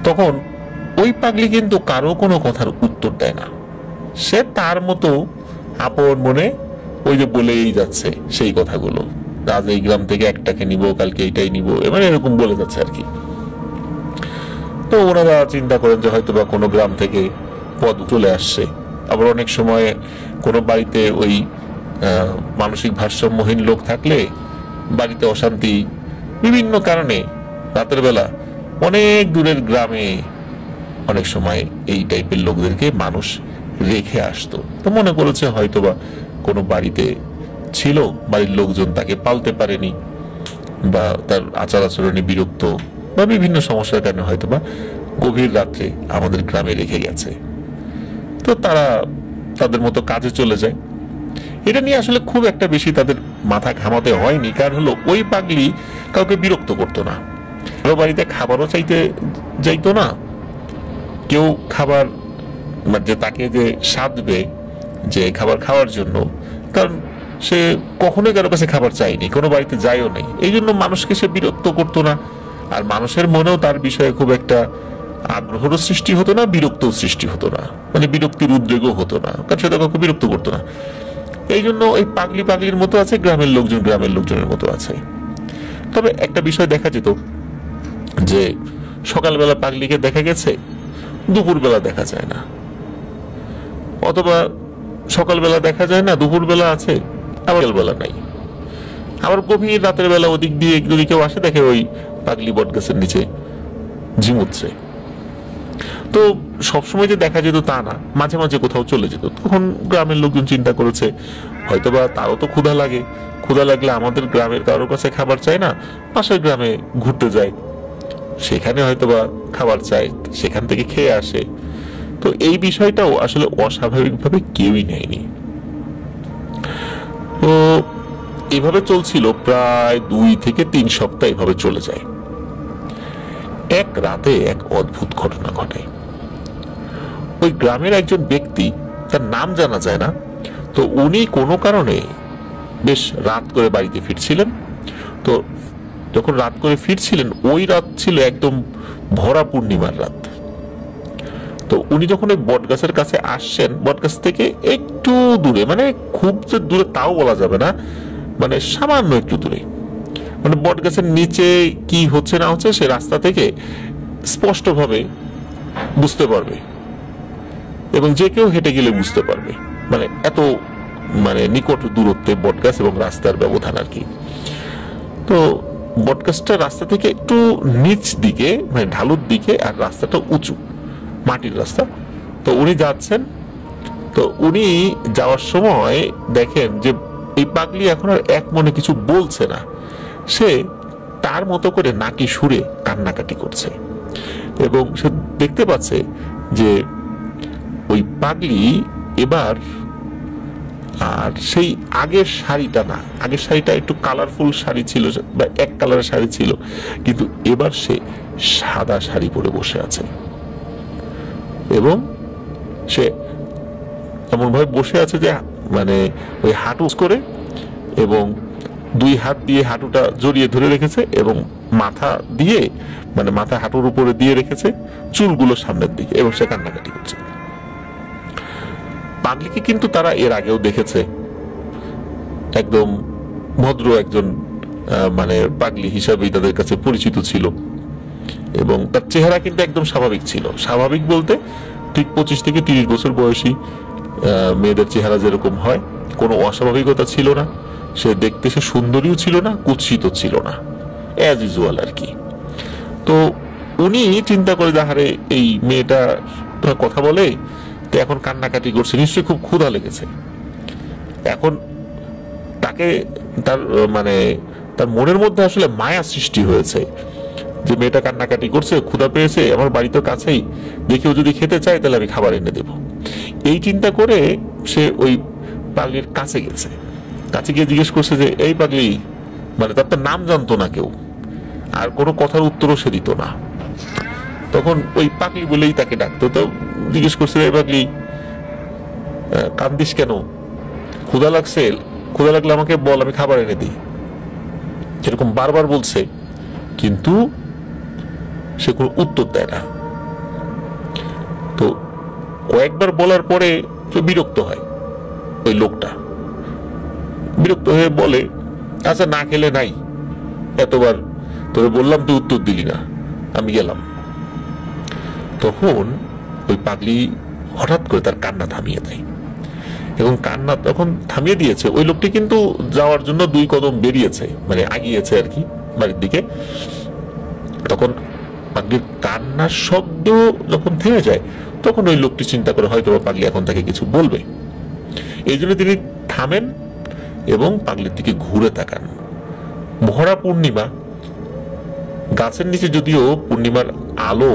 তখন ওই পাগলি কিন্তু কারো কোনো কথার উত্তর দেয় না। সে তার মতো আপন মনে ওই যে বলেই যাচ্ছে সেই কথাগুলো, আজ এই গ্রাম থেকে একটাকে নিব, কালকে এইটাই নিব, এবার এরকম বলে যাচ্ছে আর কি। তো ওনারা চিন্তা করেন যে হয়তো বা কোনো গ্রাম থেকে পদ চলে আসছে। আবার অনেক সময় কোনো বাড়িতে ওই মানসিক ভারসাম্যহীন লোক থাকলে বাড়িতে অশান্তি বিভিন্ন কারণে রাতের বেলা অনেক দূরের গ্রামে অনেক সময় এই টাইপের লোকদেরকে মানুষ রেখে আসতো। তো মনে করেছে হয়তোবা কোনো বাড়িতে ছিল, বাড়ির লোকজন তাকে পালতে পারেনি বা তার আচার আচরণে বিরক্ত বা বিভিন্ন সমস্যার কারণে হয়তোবা গভীর রাত্রে আমাদের গ্রামে রেখে গেছে। তো তারা তাদের মতো কাজে চলে যায়। এটা নিয়ে আসলে খুব একটা বেশি তাদের মাথা ঘামাতে হয়নি, কারণ হলো ওই পাগলি কাউকে বিরক্ত করতো না, কারো বাড়িতে খাবারও চাইতে যাইতো না। কেউ খাবার যে তাকে যে সাধবে যে খাবার খাওয়ার জন্য, কারণ সে কখনোই কারো কাছে খাবার চায়নি, কোনো বাড়িতে যায়ও নেই, এই জন্য মানুষকে সে বিরক্ত করতো না। আর মানুষের মনেও তার বিষয়ে খুব একটা আগ্রহেরও সৃষ্টি হতো না, বিরক্তও সৃষ্টি হতো না, মানে বিরক্তির উদ্রেকও হতো না, কারণ সে তো কাউকে বিরক্ত করতো না। এই জন্য ওই পাগলি পাগলির মতো আছে, গ্রামের লোকজন গ্রামের লোকজনের মতো আছে। তবে একটা বিষয় দেখা যেত যে সকালবেলা পাগলিকে দেখা গেছে, দুপুরবেলা দেখা যায় না, অথবা সকালবেলা দেখা যায় না, দুপুরবেলা আছে, আবার বেলা নাই, আবার গভীর রাতের বেলা ওদিক দিয়ে যদি কেউ আসে দেখে ওই পাগলি বট গাছের নিচে ঝিমুচ্ছে। তো সবসময় যে দেখা যেত তা না, মাঝে মাঝে কোথাও চলে যেত। তখন গ্রামের লোকজন চিন্তা করেছে হয়তোবা তারও তো ক্ষুধা লাগে, ক্ষুধা লাগলে আমাদের গ্রামের কারোর কাছে খাবার চায় না, পাশের গ্রামে ঘুরতে যায়, সেখানে হয়তোবা খাবার চায়, সেখান থেকে খেয়ে আসে। তো এই বিষয়টাও আসলে অস্বাভাবিকভাবে কেউই নেয়নি। তো এভাবে চলছিল প্রায় 2 থেকে 3 সপ্তাহ এভাবে চলে যায়। এক রাতে এক অদ্ভুত ঘটনা ঘটে। ওই গ্রামের একজন ব্যক্তি, তার নাম জানা যায় না, তো উনি কোনো কারণে বেশ রাত করে বাড়িতে ফিরছিলেন। তো যখন রাত করে ফিরছিলেন ওই রাত ছিল একদম ভরা পূর্ণিমার রাত। তো উনি যখন ওই বট গাছের কাছে আসছেন, বট গাছ থেকে একটু দূরে, মানে খুব যে দূরে তাও বলা যাবে না, মানে সামান্য একটু দূরে, মানে বট গাছের নিচে কি হচ্ছে না হচ্ছে সে রাস্তা থেকে স্পষ্টভাবে বুঝতে পারবে, এবং যে কেউ হেঁটে গেলে বুঝতে পারবে, মানে এত মানে নিকট দূরত্বে বটগাছ এবং রাস্তার ব্যবধান আর কি। তো বটগাছটা রাস্তা থেকে একটু নিচ দিকে, মানে ঢালুর দিকে, আর রাস্তাটা উঁচু মাটির রাস্তা। তো উনি যাচ্ছেন, তো উনি যাওয়ার সময় দেখেন যে এই পাগলি এখন আর এক মনে কিছু বলছে না, সে তার মতো করে নাকি সুরে কান্নাকাটি করছে, এবং সে দেখতে পাচ্ছে যে ওই পাগলি এবার আর সেই আগের শাড়িটা না, আগের শাড়িটা একটু কালারফুল শাড়ি ছিল বা এক কালারের শাড়ি ছিল, কিন্তু এবার সে সাদা শাড়ি পরে বসে আছে, এবং সে এমন ভাবে বসে আছে যে মানে ওই হাঁটু করে এবং 2 হাত দিয়ে হাঁটুটা জড়িয়ে ধরে রেখেছে, এবং মাথা দিয়ে, মানে মাথা হাঁটুর উপরে দিয়ে রেখেছে, চুলগুলো সামনের দিকে, এবং সে কান্নাকাটি করছে। পাগলিকে কিন্তু তারা এর আগেও দেখেছে, একদম ভদ্র একজন মানে পাগলি হিসাবেই তাদের কাছে পরিচিত ছিল, এবং তার চেহারা কিন্তু একদম স্বাভাবিক ছিল। স্বাভাবিক বলতে ঠিক 25 থেকে 30 বছর বয়সী মেয়েদের চেহারা যেরকম হয়, কোনো অস্বাভাবিকতা ছিল না। সে দেখতে সে সুন্দরীও ছিল না, কুৎসিত ছিল না, অ্যাজ ইউজুয়াল আর কি। তো উনি চিন্তা করে, যাহারে এই মেয়েটা কথা বলে, তো এখন কান্নাকাটি করছে, নিশ্চয়ই খুব ক্ষুধা লেগেছে। এখন তাকে তার মানে তার মনের মধ্যে আসলে মায়া সৃষ্টি হয়েছে যে মেয়েটা কান্নাকাটি করছে, ক্ষুধা পেয়েছে, আমার বাড়ি তো কাছেই, দেখেও যদি খেতে চায় তাহলে আমি খাবার এনে দেব। এই চিন্তা করে সে ওই পাগলির কাছে গেছে। কাছে গিয়ে জিজ্ঞেস করছে যে, এই পাগলি, মানে তার তো নাম জানতো না কেউ, আর কোনো কথার উত্তরও সে দিত না। তখন ওই পাগলি বলেই তাকে ডাকতো। তো জিজ্ঞেস করছে, এই পাগলি, কান্দিস কেন? ক্ষুধা লাগছে? ক্ষুধা লাগলে আমাকে বল, আমি খাবার এনে দিই। এরকম বারবার বলছে, কিন্তু সে কোনো উত্তর দেয় না। তো কয়েকবার বলার পরে বিরক্ত হয় ওই লোকটা। বিরক্ত হয়ে বলে, আচ্ছা না খেলে নাই, এতবার তোরে বললাম, তুই উত্তর দিলি না, আমি গেলাম। তখন ওই পাগলি হঠাৎ করে তার কান্না থামিয়ে দেয়, এবং কান্না তখন থামিয়ে দিয়েছে। ওই লোকটি কিন্তু যাওয়ার জন্য 2 কদম বেরিয়েছে, মানে আগিয়েছে আর কি বাড়ির দিকে। তখন পাগলির কান্নার শব্দ যখন থেমে যায়, তখন ওই লোকটি চিন্তা করে হয়তো পাগলি এখন তাকে কিছু বলবে। এই জন্য তিনি থামেন এবং পাগলির দিকে ঘুরে তাকান। ভরা পূর্ণিমা, গাছের নিচে যদিও পূর্ণিমার আলো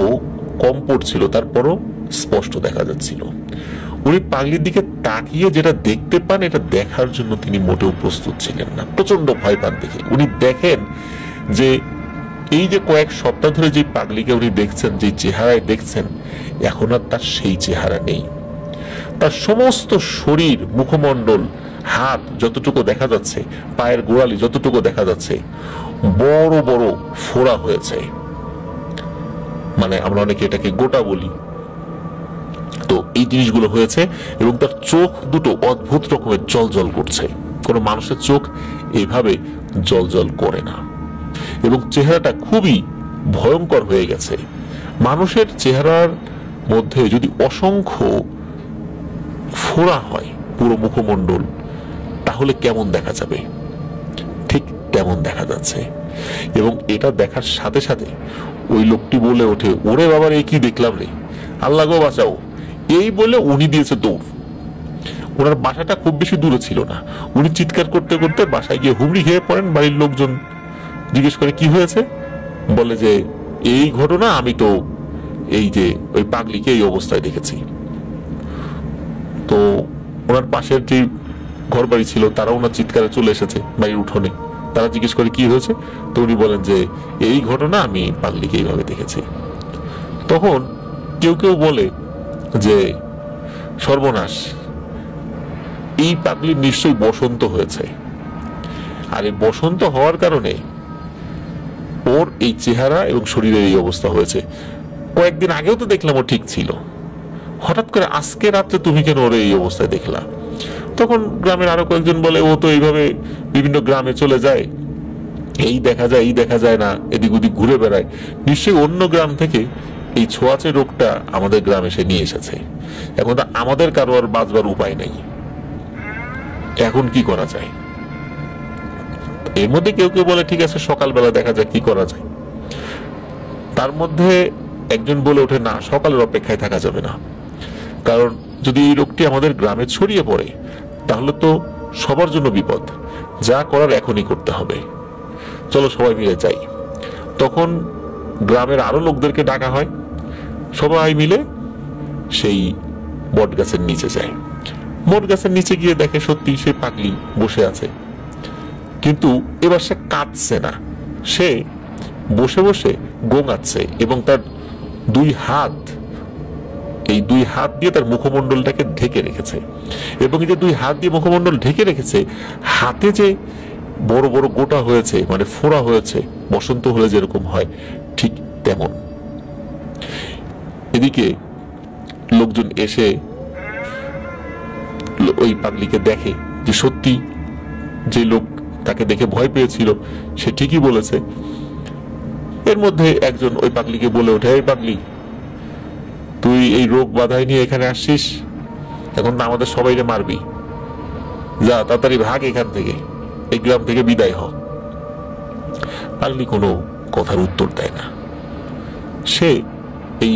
কম পড়ছিল, তারপরও স্পষ্ট দেখা যাচ্ছিল। উনি পাগলির দিকে তাকিয়ে যেটা দেখতে পান, এটা দেখার জন্য তিনি মোটেও প্রস্তুত ছিলেন না। প্রচন্ড ভয় পান দেখে। উনি দেখেন যে এই যে কয়েক সপ্তাহ ধরে যে পাগলিকে উনি দেখছেন, যে চেহারায় দেখছেন, এখন আর তার সেই চেহারা নেই। তার সমস্ত শরীর, মুখমণ্ডল, হাত যতটুকু দেখা যাচ্ছে, পায়ের গোড়ালি যতটুকু দেখা যাচ্ছে, বড় বড় ফোড়া হয়েছে। মানে আমরা অনেকে এটাকে গোটা বলি। তো এই জিনিসগুলো হয়েছে, এবং তার চোখ দুটো অদ্ভুত রকমের জল জল করছে। কোনো মানুষের চোখ এইভাবে জল জল করে না, এবং চেহারাটা খুবই ভয়ঙ্কর হয়ে গেছে। মানুষের চেহারার মধ্যে যদি অসংখ্য ফোড়া হয় পুরো মুখমণ্ডল, তাহলে কেমন দেখা যাবে? ঠিক তেমন দেখা যাচ্ছে। এবং এটা দেখার সাথে সাথে ওই লোকটি বলে ওঠে, ওরে বাবার, এই কি দেখলাম রে, আল্লাহ গো বাঁচাও। এই বলে উনি দিয়েছে দৌড়। ওনার বাসাটা খুব বেশি দূরে ছিল না। উনি চিৎকার করতে করতে বাসায় গিয়ে হুমড়ি খেয়ে পড়েন। বাড়ির লোকজন জিজ্ঞেস করে, কি হয়েছে? বলে যে, এই ঘটনা, আমি তো এই যে ওই পাগলিকে এই অবস্থায় দেখেছি। তো ওনার পাশের যে ঘর বাড়ি ছিল, তারা ওনার চিৎকারে চলে এসেছে বাড়ির উঠোনে। তারা জিজ্ঞেস করে, কি হয়েছে? তো উনি বলেন যে, এই ঘটনা, আমি পাগলিকে এইভাবে দেখেছি। তখন কেউ কেউ বলে যে, সর্বনাশ, এই পাগলির নিশ্চয়ই বসন্ত হয়েছে, আর এই বসন্ত হওয়ার কারণে ওর এই চেহারা এবং শরীরের এই অবস্থা হয়েছে। কয়েকদিন আগেও তো দেখলাম ও ঠিক ছিল, হঠাৎ করে আজকে রাত্রে তুমি কেন ওর এই অবস্থায় দেখলা? তখন গ্রামের আরো কয়েকজন বলে, ও তো এইভাবে বিভিন্ন গ্রামে চলে যায়, এই দেখা যায়, এই দেখা যায় না, এদিক ওদিক ঘুরে বেড়ায়, নিশ্চয়ই অন্য গ্রাম থেকে এই ছোঁয়াচে রোগটা আমাদের গ্রামে এসে নিয়ে এসেছে। এখন তো আমাদের কারো আর বাঁচবার উপায় নেই, এখন কি করা যায়? এর মধ্যে কেউ কেউ বলে, ঠিক আছে, সকালবেলা দেখা যায় কি করা যায়। তার মধ্যে একজন বলে ওঠে, না, সকালের অপেক্ষায় থাকা যাবে না, কারণ যদি এই রোগটি আমাদের গ্রামে ছড়িয়ে পড়ে, তাহলে তো সবার জন্য বিপদ। যা করার এখনই করতে হবে, চলো সবাই মিলে যাই। তখন গ্রামের আরো লোকদেরকে ডাকা হয়, সবাই মিলে সেই বট গাছের নিচে যায়। বট গাছের নিচে গিয়ে দেখে সত্যি সেই পাগলি বসে আছে, কিন্তু এবার সে কাঁদছে না, সে বসে বসে গোঙাচ্ছে, এবং তার 2 হাত, এই 2 হাত দিয়ে তার মুখমণ্ডলটাকে ঢেকে রেখেছে। এবং এই যে 2 হাত দিয়ে মুখমণ্ডল ঢেকে রেখেছে, হাতে যে বড় বড় গোটা হয়েছে, মানে ফোড়া হয়েছে, বসন্ত হলে যেরকম হয় ঠিক তেমন। এদিকে লোকজন এসে ওই পাগলিকে দেখে যে সত্যি যে লোক তাকে দেখে ভয় পেয়েছিল সে ঠিকই বলেছে। এর মধ্যে একজন ওই পাগলিকে বলে ওঠে, এই পাগলি, তুই এই রোগ বাধাই নিয়ে এখানে আসছিস, এখন না আমাদের সবাইকে মারবি, যা তাড়াতাড়ি ভাগ এখান থেকে, এই গ্রাম থেকে বিদায় হ। পাগলি কোনো কথার উত্তর দেয় না। সে এই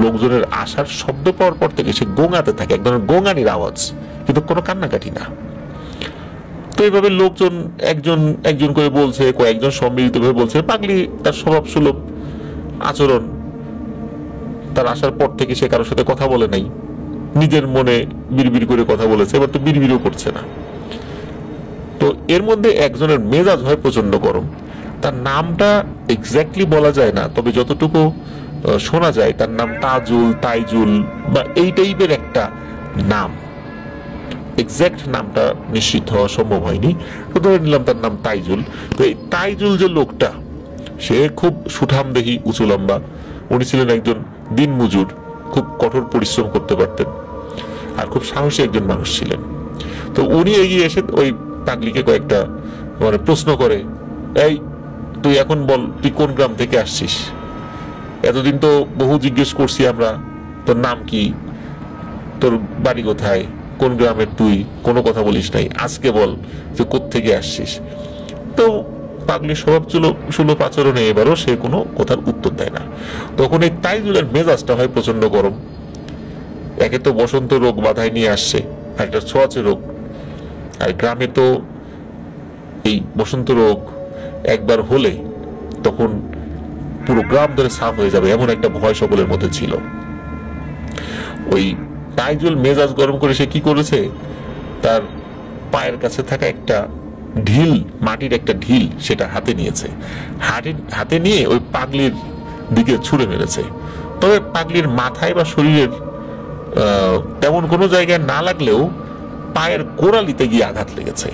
লোকজনের আসার শব্দ পাওয়ার পর থেকে সে গোঙাতে থাকে, এক ধরনের গোঙানির আওয়াজ, কিন্তু কোনো কান্নাকাটি না। তো এইভাবে লোকজন একজন একজন করে বলছে, কয়েকজন সম্মিলিত ভাবে বলছে পাগলি তার স্বভাব সুলভ আচরণ, তার আসার পর থেকে সে কারোর সাথে কথা বলে নাই, নিজের মনে বিড়বিড় করে কথা বলেছে, এবার তো বিড়বিড়ও করছে না। তো এর মধ্যে একজনের মেজাজ হয় প্রচন্ড গরম। তার নামটা এক্স্যাক্টলি বলা যায় না, তবে যতটুকু শোনা যায় তার নাম তাজুল, তাইজুল বা এই টাইপের একটা নাম। এক্স্যাক্ট নামটা নিশ্চিত হওয়া সম্ভব হয়নি, তো ধরে নিলাম তার নাম তাইজুল। তো এই তাইজুল যে লোকটা, সে খুব সুঠামদেহী, উঁচু লম্বা। উনি ছিলেন একজন দিনমজুর, খুব কঠোর পরিশ্রম করতে পারতেন, আর খুব সাহসী একজন মানুষ ছিলেন। তো উনি এগিয়ে এসে ওই পাগলিকে কয়েকটা মানে প্রশ্ন করে, এই তুই এখন বল, তুই কোন গ্রাম থেকে আসছিস? এতদিন তো বহু জিজ্ঞেস করছি আমরা, তোর নাম কি, তোর বাড়ি কোথায়, কোন গ্রামের তুই, কোনো কথা বলিস নাই, আজকে বল যে কোত্থেকে আসছিস। তো পাগলির স্বভাব সুলভ আচরণে এবারও সে কোনো কথার উত্তর দেয় না। তখন এই তাইজুলের মেজাজটা হয় প্রচন্ড গরম। একে তো বসন্ত রোগ বাধায় নিয়ে আসছে, আর একটা ছোঁয়াচে রোগ, আর গ্রামে তো এই বসন্ত রোগ একবার হলে তখন পুরো গ্রাম ধরে সাফ হয়ে যাবে, এমন একটা ভয় সকলের মধ্যে ছিল। ওই তাইজুল মেজাজ গরম করে সে কি করেছে, তার পায়ের কাছে থাকা একটা ঢিল, মাটির একটা ঢিল, সেটা হাতে নিয়েছে। হাতে নিয়ে ওই পাগলির দিকে ছুড়ে মেরেছে। তবে পাগলির মাথায় বা শরীরের তেমন কোনো জায়গায় না লাগলেও পায়ের গোড়ালিতে গিয়ে আঘাত লেগেছে।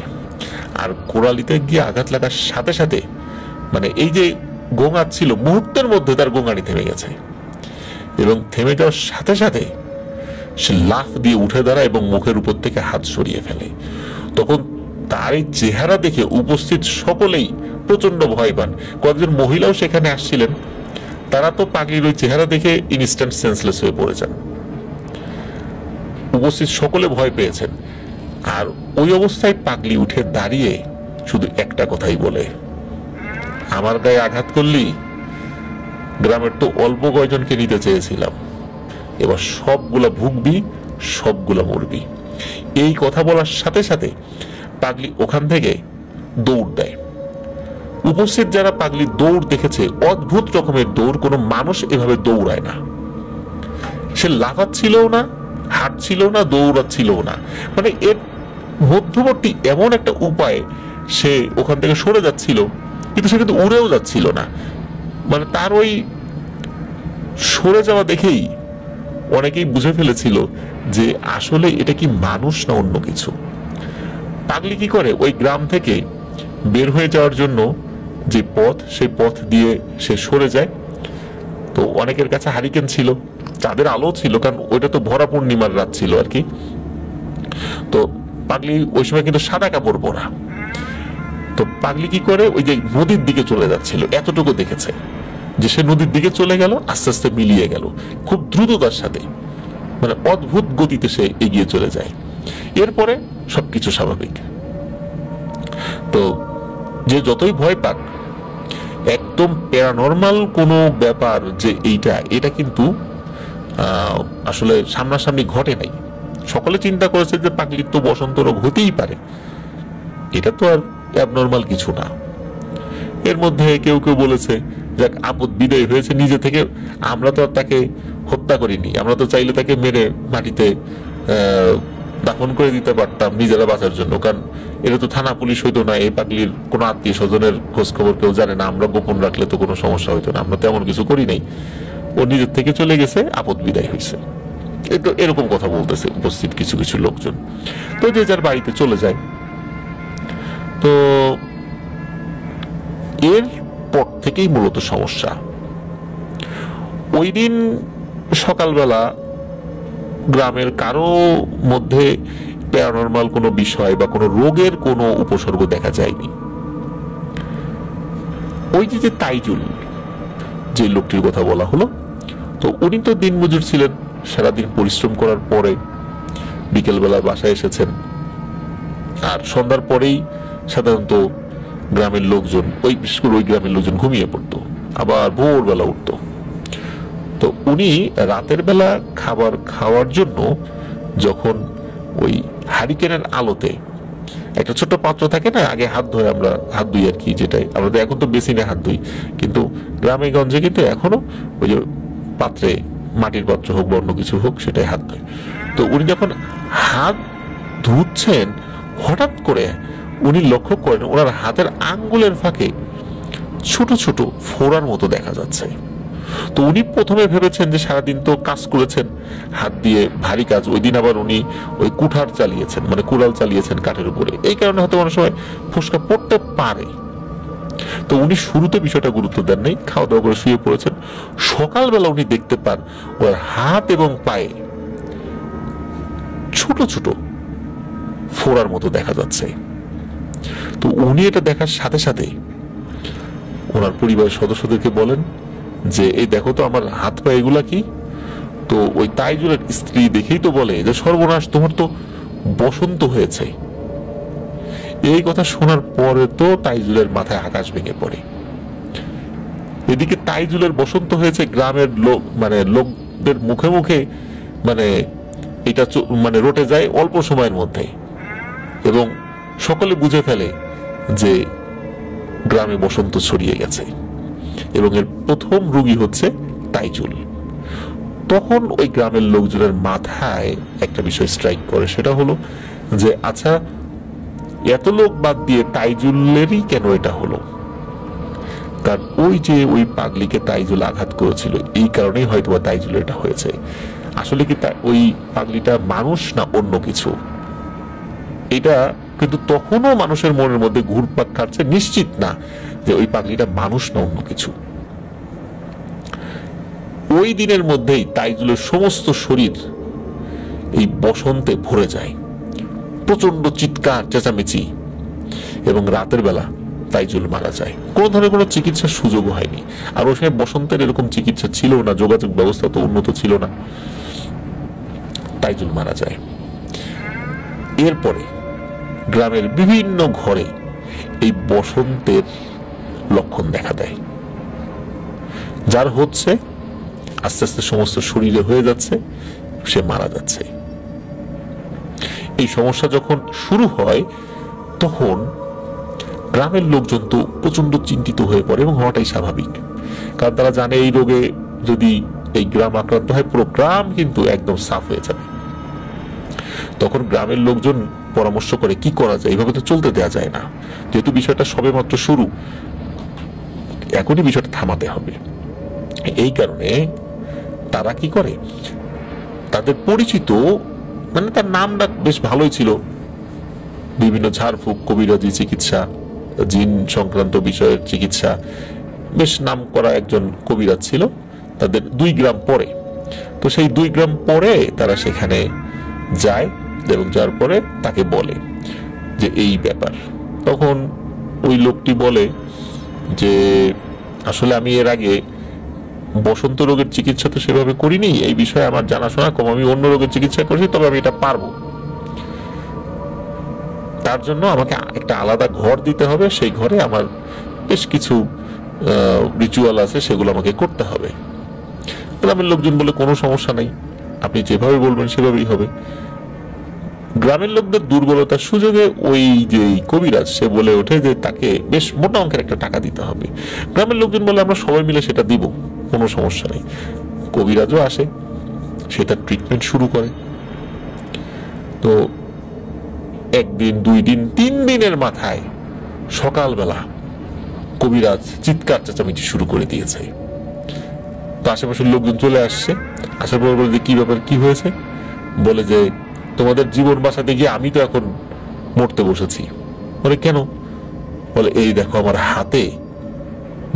আর গোড়ালিতে গিয়ে আঘাত লাগার সাথে সাথে মানে এই যে গোঙাচ্ছিল, মুহূর্তের মধ্যে তার গোঙানি থেমে গেছে, এবং থেমে যাওয়ার সাথে সাথে সে লাফ দিয়ে উঠে দাঁড়ায় এবং মুখের উপর থেকে হাত সরিয়ে ফেলে। তখন তার এই চেহারা দেখে উপস্থিত সকলেই প্রচন্ড ভয় পান। কয়েকজন মহিলাও সেখানে আসছিলেন, তারা তো পাগলির ওই চেহারা দেখে ইনস্ট্যান্ট সেন্সলেস হয়ে পড়ে যান। উপস্থিত সকলে ভয় পেয়েছেন। আর ওই অবস্থায় পাগলি উঠে দাঁড়িয়ে শুধু একটা কথাই বলে, আমার গায়ে আঘাত করলি, গ্রামের তো অল্প কয়জনকে নিতে চেয়েছিলাম, এবার সবগুলা ভুগবি, সবগুলা মরবি। এই কথা বলার সাথে সাথে পাগলি ওখান থেকে দৌড় দেয়। উপস্থিত যারা পাগলি দৌড় দেখেছে, অদ্ভুত রকমের দৌড়, কোনো মানুষ এভাবে দৌড়ায় না। সে লাফাচ্ছিলও না, হাঁটছিল না, দৌড়াচ্ছিলও না, মানে এর মধ্যবর্তী এমন একটা উপায়ে সে ওখান থেকে সরে যাচ্ছিল, কিন্তু সে কিন্তু উড়েও যাচ্ছিল না। মানে তার ওই সরে যাওয়া দেখেই অনেকেই বুঝে ফেলেছিল যে আসলে এটা কি মানুষ না অন্য কিছু। পাগলি কি করে, ওই গ্রাম থেকে বের হয়ে যাওয়ার জন্য যে পথ, সেই পথ দিয়ে সে সরে যায়। তো অনেকের কাছে হারিকেন ছিল, চাঁদের আলো ছিল, কারণ ওইটা তো ভরা পূর্ণিমার রাত ছিল আর কি। তো পাগলি ওই সময় কিন্তু সাদা কাপড় পরা। তো পাগলি কি করে, ওই যে নদীর দিকে চলে যাচ্ছিল, এতটুকু দেখেছে যে সে নদীর দিকে চলে গেল, আস্তে আস্তে মিলিয়ে গেল খুব দ্রুততার সাথে, মানে অদ্ভুত গতিতে সে এগিয়ে চলে যায়। এরপরে সবকিছু স্বাভাবিক। তো যে যতই ভয় পাক, একদম প্যারানর্মাল কোনো ব্যাপার যে এটা কিন্তু আসলে সামনাসামনি ঘটে নাই। সকলে চিন্তা করেছে যে পাগলির তো বসন্ত রোগ হতেই পারে, এটা তো আর অ্যাবনর্মাল কিছু না। এর মধ্যে কেউ কেউ বলেছে যাক আপদ বিদায় হয়েছে নিজে থেকে, আমরা তো আর তাকে হত্যা করিনি, আমরা তো চাইলে তাকে মেরে মাটিতে দাফন করে দিতে পারতাম নিজেরা বাঁচার জন্য, কারণ এটা তো থানা পুলিশ হইতো না, এই পাগলির কোনো আত্মীয় স্বজনের খোঁজ খবর কেউ জানে না, আমরা গোপন রাখলে তো কোনো সমস্যা হইতো না, আমরা তেমন কিছু করি নাই, ও নিজের থেকে চলে গেছে, আপদ বিদায় হয়েছে। তো এরকম কথা বলতেছে উপস্থিত কিছু কিছু লোকজন। তো যে যার বাড়িতে চলে যায়। তো এর পর থেকেই মূলত সমস্যা। ওই দিন সকালবেলা গ্রামের কারো মধ্যে প্যারানরমাল কোনো বিষয় বা কোনো রোগের কোনো উপসর্গ দেখা যায়নি। ওই যে তাইজুল, যে লোকটির কথা বলা হলো, তো উনি তো দিনমজুর ছিলেন, সারাদিন পরিশ্রম করার পরে বিকেলবেলা বাসায় এসেছেন। আর সন্ধ্যার পরেই সাধারণত গ্রামের লোকজন, বিশেষ করে ওই গ্রামের লোকজন ঘুমিয়ে পড়তো, আবার ভোরবেলা উঠতো। তো উনি রাতের বেলা খাবার খাওয়ার জন্য যখন ওই হারিকেনের আলোতে একটা ছোট্ট পাত্র থাকে না, আগে হাত ধুই আমরা, হাত ধুই আর কি, যেটাই আমরা এখন তো বেসিনে হাত ধুই, কিন্তু গ্রামে গঞ্জে কিন্তু এখনো ওই যে পাত্রে, মাটির পাত্র হোক বা অন্য কিছু হোক, সেটাই হাত ধুই। তো উনি যখন হাত ধুচ্ছেন, হঠাৎ করে উনি লক্ষ্য করেন ওনার হাতের আঙ্গুলের ফাঁকে ছোট ছোট ফোড়ার মতো দেখা যাচ্ছে। তো উনি প্রথমে ভেবেছেন যে সারাদিন তো কাজ করেছেন হাত দিয়ে, ভারী কাজ, ওই দিন আবার উনি ওই কুঠার চালিয়েছেন, মানে কুড়াল চালিয়েছেন কাঠের উপরে, এই কারণে হয়তো অনেক সময় ফোসকা পড়তে পারে। তো উনি শুরুতে বিষয়টা গুরুত্ব দেন নাই, খাওয়া দাওয়া করে শুয়ে পড়েছেন। সকালবেলা উনি দেখতে পান ওর হাত এবং পায়ে ছোট ছোট ফোড়ার মতো দেখা যাচ্ছে। তো উনি এটা দেখার সাথে সাথে ওনার পরিবারের সদস্যদেরকে বলেন যে এই দেখো তো আমার হাত পা এগুলা কি। তো ওই তাইজুলের স্ত্রী দেখেই তো বলে যে সর্বনাশ, তোমার তো বসন্ত হয়েছে। এই কথা শোনার পরে তো তাইজুলের মাথায় আকাশ ভেঙে পড়ে। এদিকে তাইজুলের বসন্ত হয়েছে, গ্রামের লোক, মানে লোকদের মুখে মুখে, মানে এটা মানে রটে যায় অল্প সময়ের মধ্যে, এবং সকলে বুঝে ফেলে যে গ্রামে বসন্ত ছড়িয়ে গেছে, এবং এর প্রথম রোগী হচ্ছে তাইজুল। তখন ওই গ্রামের লোকজনের মাথায় একটা বিষয় স্ট্রাইক করে, সেটা হলো যে আচ্ছা, এত লোক বাদ দিয়ে তাইজুলেরই কেন এটা হলো? কারণ ওই পাগলিকে তাইজুল আঘাত করেছিল, এই কারণেই হয়তো তাইজুল এটা হয়েছে। আসলে কি ওই পাগলিটা মানুষ না অন্য কিছু, এটা কিন্তু তখনও মানুষের মনের মধ্যে ঘুরপাক খাচ্ছে, নিশ্চিত না যে ওই পাগলিটা মানুষ না অন্য কিছু। ওই দিনের মধ্যেই তাইজুলের সমস্ত শরীর এই বসন্তে ভরে যায়, প্রচন্ড চিৎকার চেঁচামেচি, এবং রাতের বেলা তাইজুল মারা যায়। কোন ধরনের কোনো চিকিৎসার সুযোগ হয়নি। আর ওই সময় বসন্তের এরকম চিকিৎসা ছিল না, যোগাযোগ ব্যবস্থা তো উন্নত ছিল না। তাইজুল মারা যায়। এরপরে গ্রামের বিভিন্ন ঘরে এই বসন্তের লক্ষণ দেখা দেয়, যার হচ্ছে আস্তে আস্তে সমস্ত শরীরে হয়ে যাচ্ছে, সে মারা যাচ্ছে। এই সমস্যা যখন শুরু হয় তখন গ্রামের লোকজন তো প্রচন্ড চিন্তিত হয়ে পড়ে, এবং হওয়াটাই স্বাভাবিক, কারণ তারা জানে এই রোগে যদি এই গ্রাম আক্রান্ত হয়, পুরো গ্রাম কিন্তু একদম সাফ হয়ে যাবে। তখন গ্রামের লোকজন পরামর্শ করে কি করা যায়, এইভাবে তো চলতে দেওয়া যায় না, যেহেতু বিষয়টা সবে মাত্র শুরু, এখনই বিষয়টা থামাতে হবে। এই কারণে তারা কি করে, তাদের পরিচিত, মানে তার নামটা বেশ ভালোই ছিল, বিভিন্ন ঝাড়ফুঁক, কবিরাজি চিকিৎসা, জিন সংক্রান্ত বিষয়ের চিকিৎসা, বেশ নাম করা একজন কবিরাজ ছিল, তাদের 2 গ্রাম পরে। তো সেই 2 গ্রাম পরে তারা সেখানে যায়, এবং যার পরে তাকে বলে যে এই ব্যাপার। তখন ওই লোকটি বলে যে আসলে আমি এর আগে বসন্ত রোগের চিকিৎসা তো সেভাবে করিনি, এই বিষয়ে আমার জানাশোনা কম, আমি অন্য রোগের চিকিৎসা করেছি, তবে আমি এটা পারবো। তার জন্য আমাকে একটা আলাদা ঘর দিতে হবে, সেই ঘরে আমার বেশ কিছু রিচুয়াল আছে, সেগুলো আমাকে করতে হবে। গ্রামের লোকজন বলে কোনো সমস্যা নাই, আপনি যেভাবে বলবেন সেভাবেই হবে। গ্রামের লোকদের দুর্বলতার সুযোগে ওই যে কবিরাজ, সে বলে ওঠে যে তাকে বেশ মোটা অঙ্কের একটা টাকা দিতে হবে। গ্রামের লোকজন বলে আমরা সবাই মিলে সেটা দিব, কোনো সমস্যা নেই। কবিরাজও আসে, সে তার ট্রিটমেন্ট শুরু করে। তো 1 দিন 2 দিন 3 দিনের মাথায় সকালবেলা কবিরাজ চিৎকার চেঁচামেচি শুরু করে দিয়েছে। তো আশেপাশের লোকজন চলে আসছে, আসার পর বলে যে কি ব্যাপার, কি হয়েছে? বলে যে তোমাদের জীবন বাঁচাতে গিয়ে আমি তো এখন মরতে বসেছি। বলে কেন? বলে এই দেখো আমার হাতে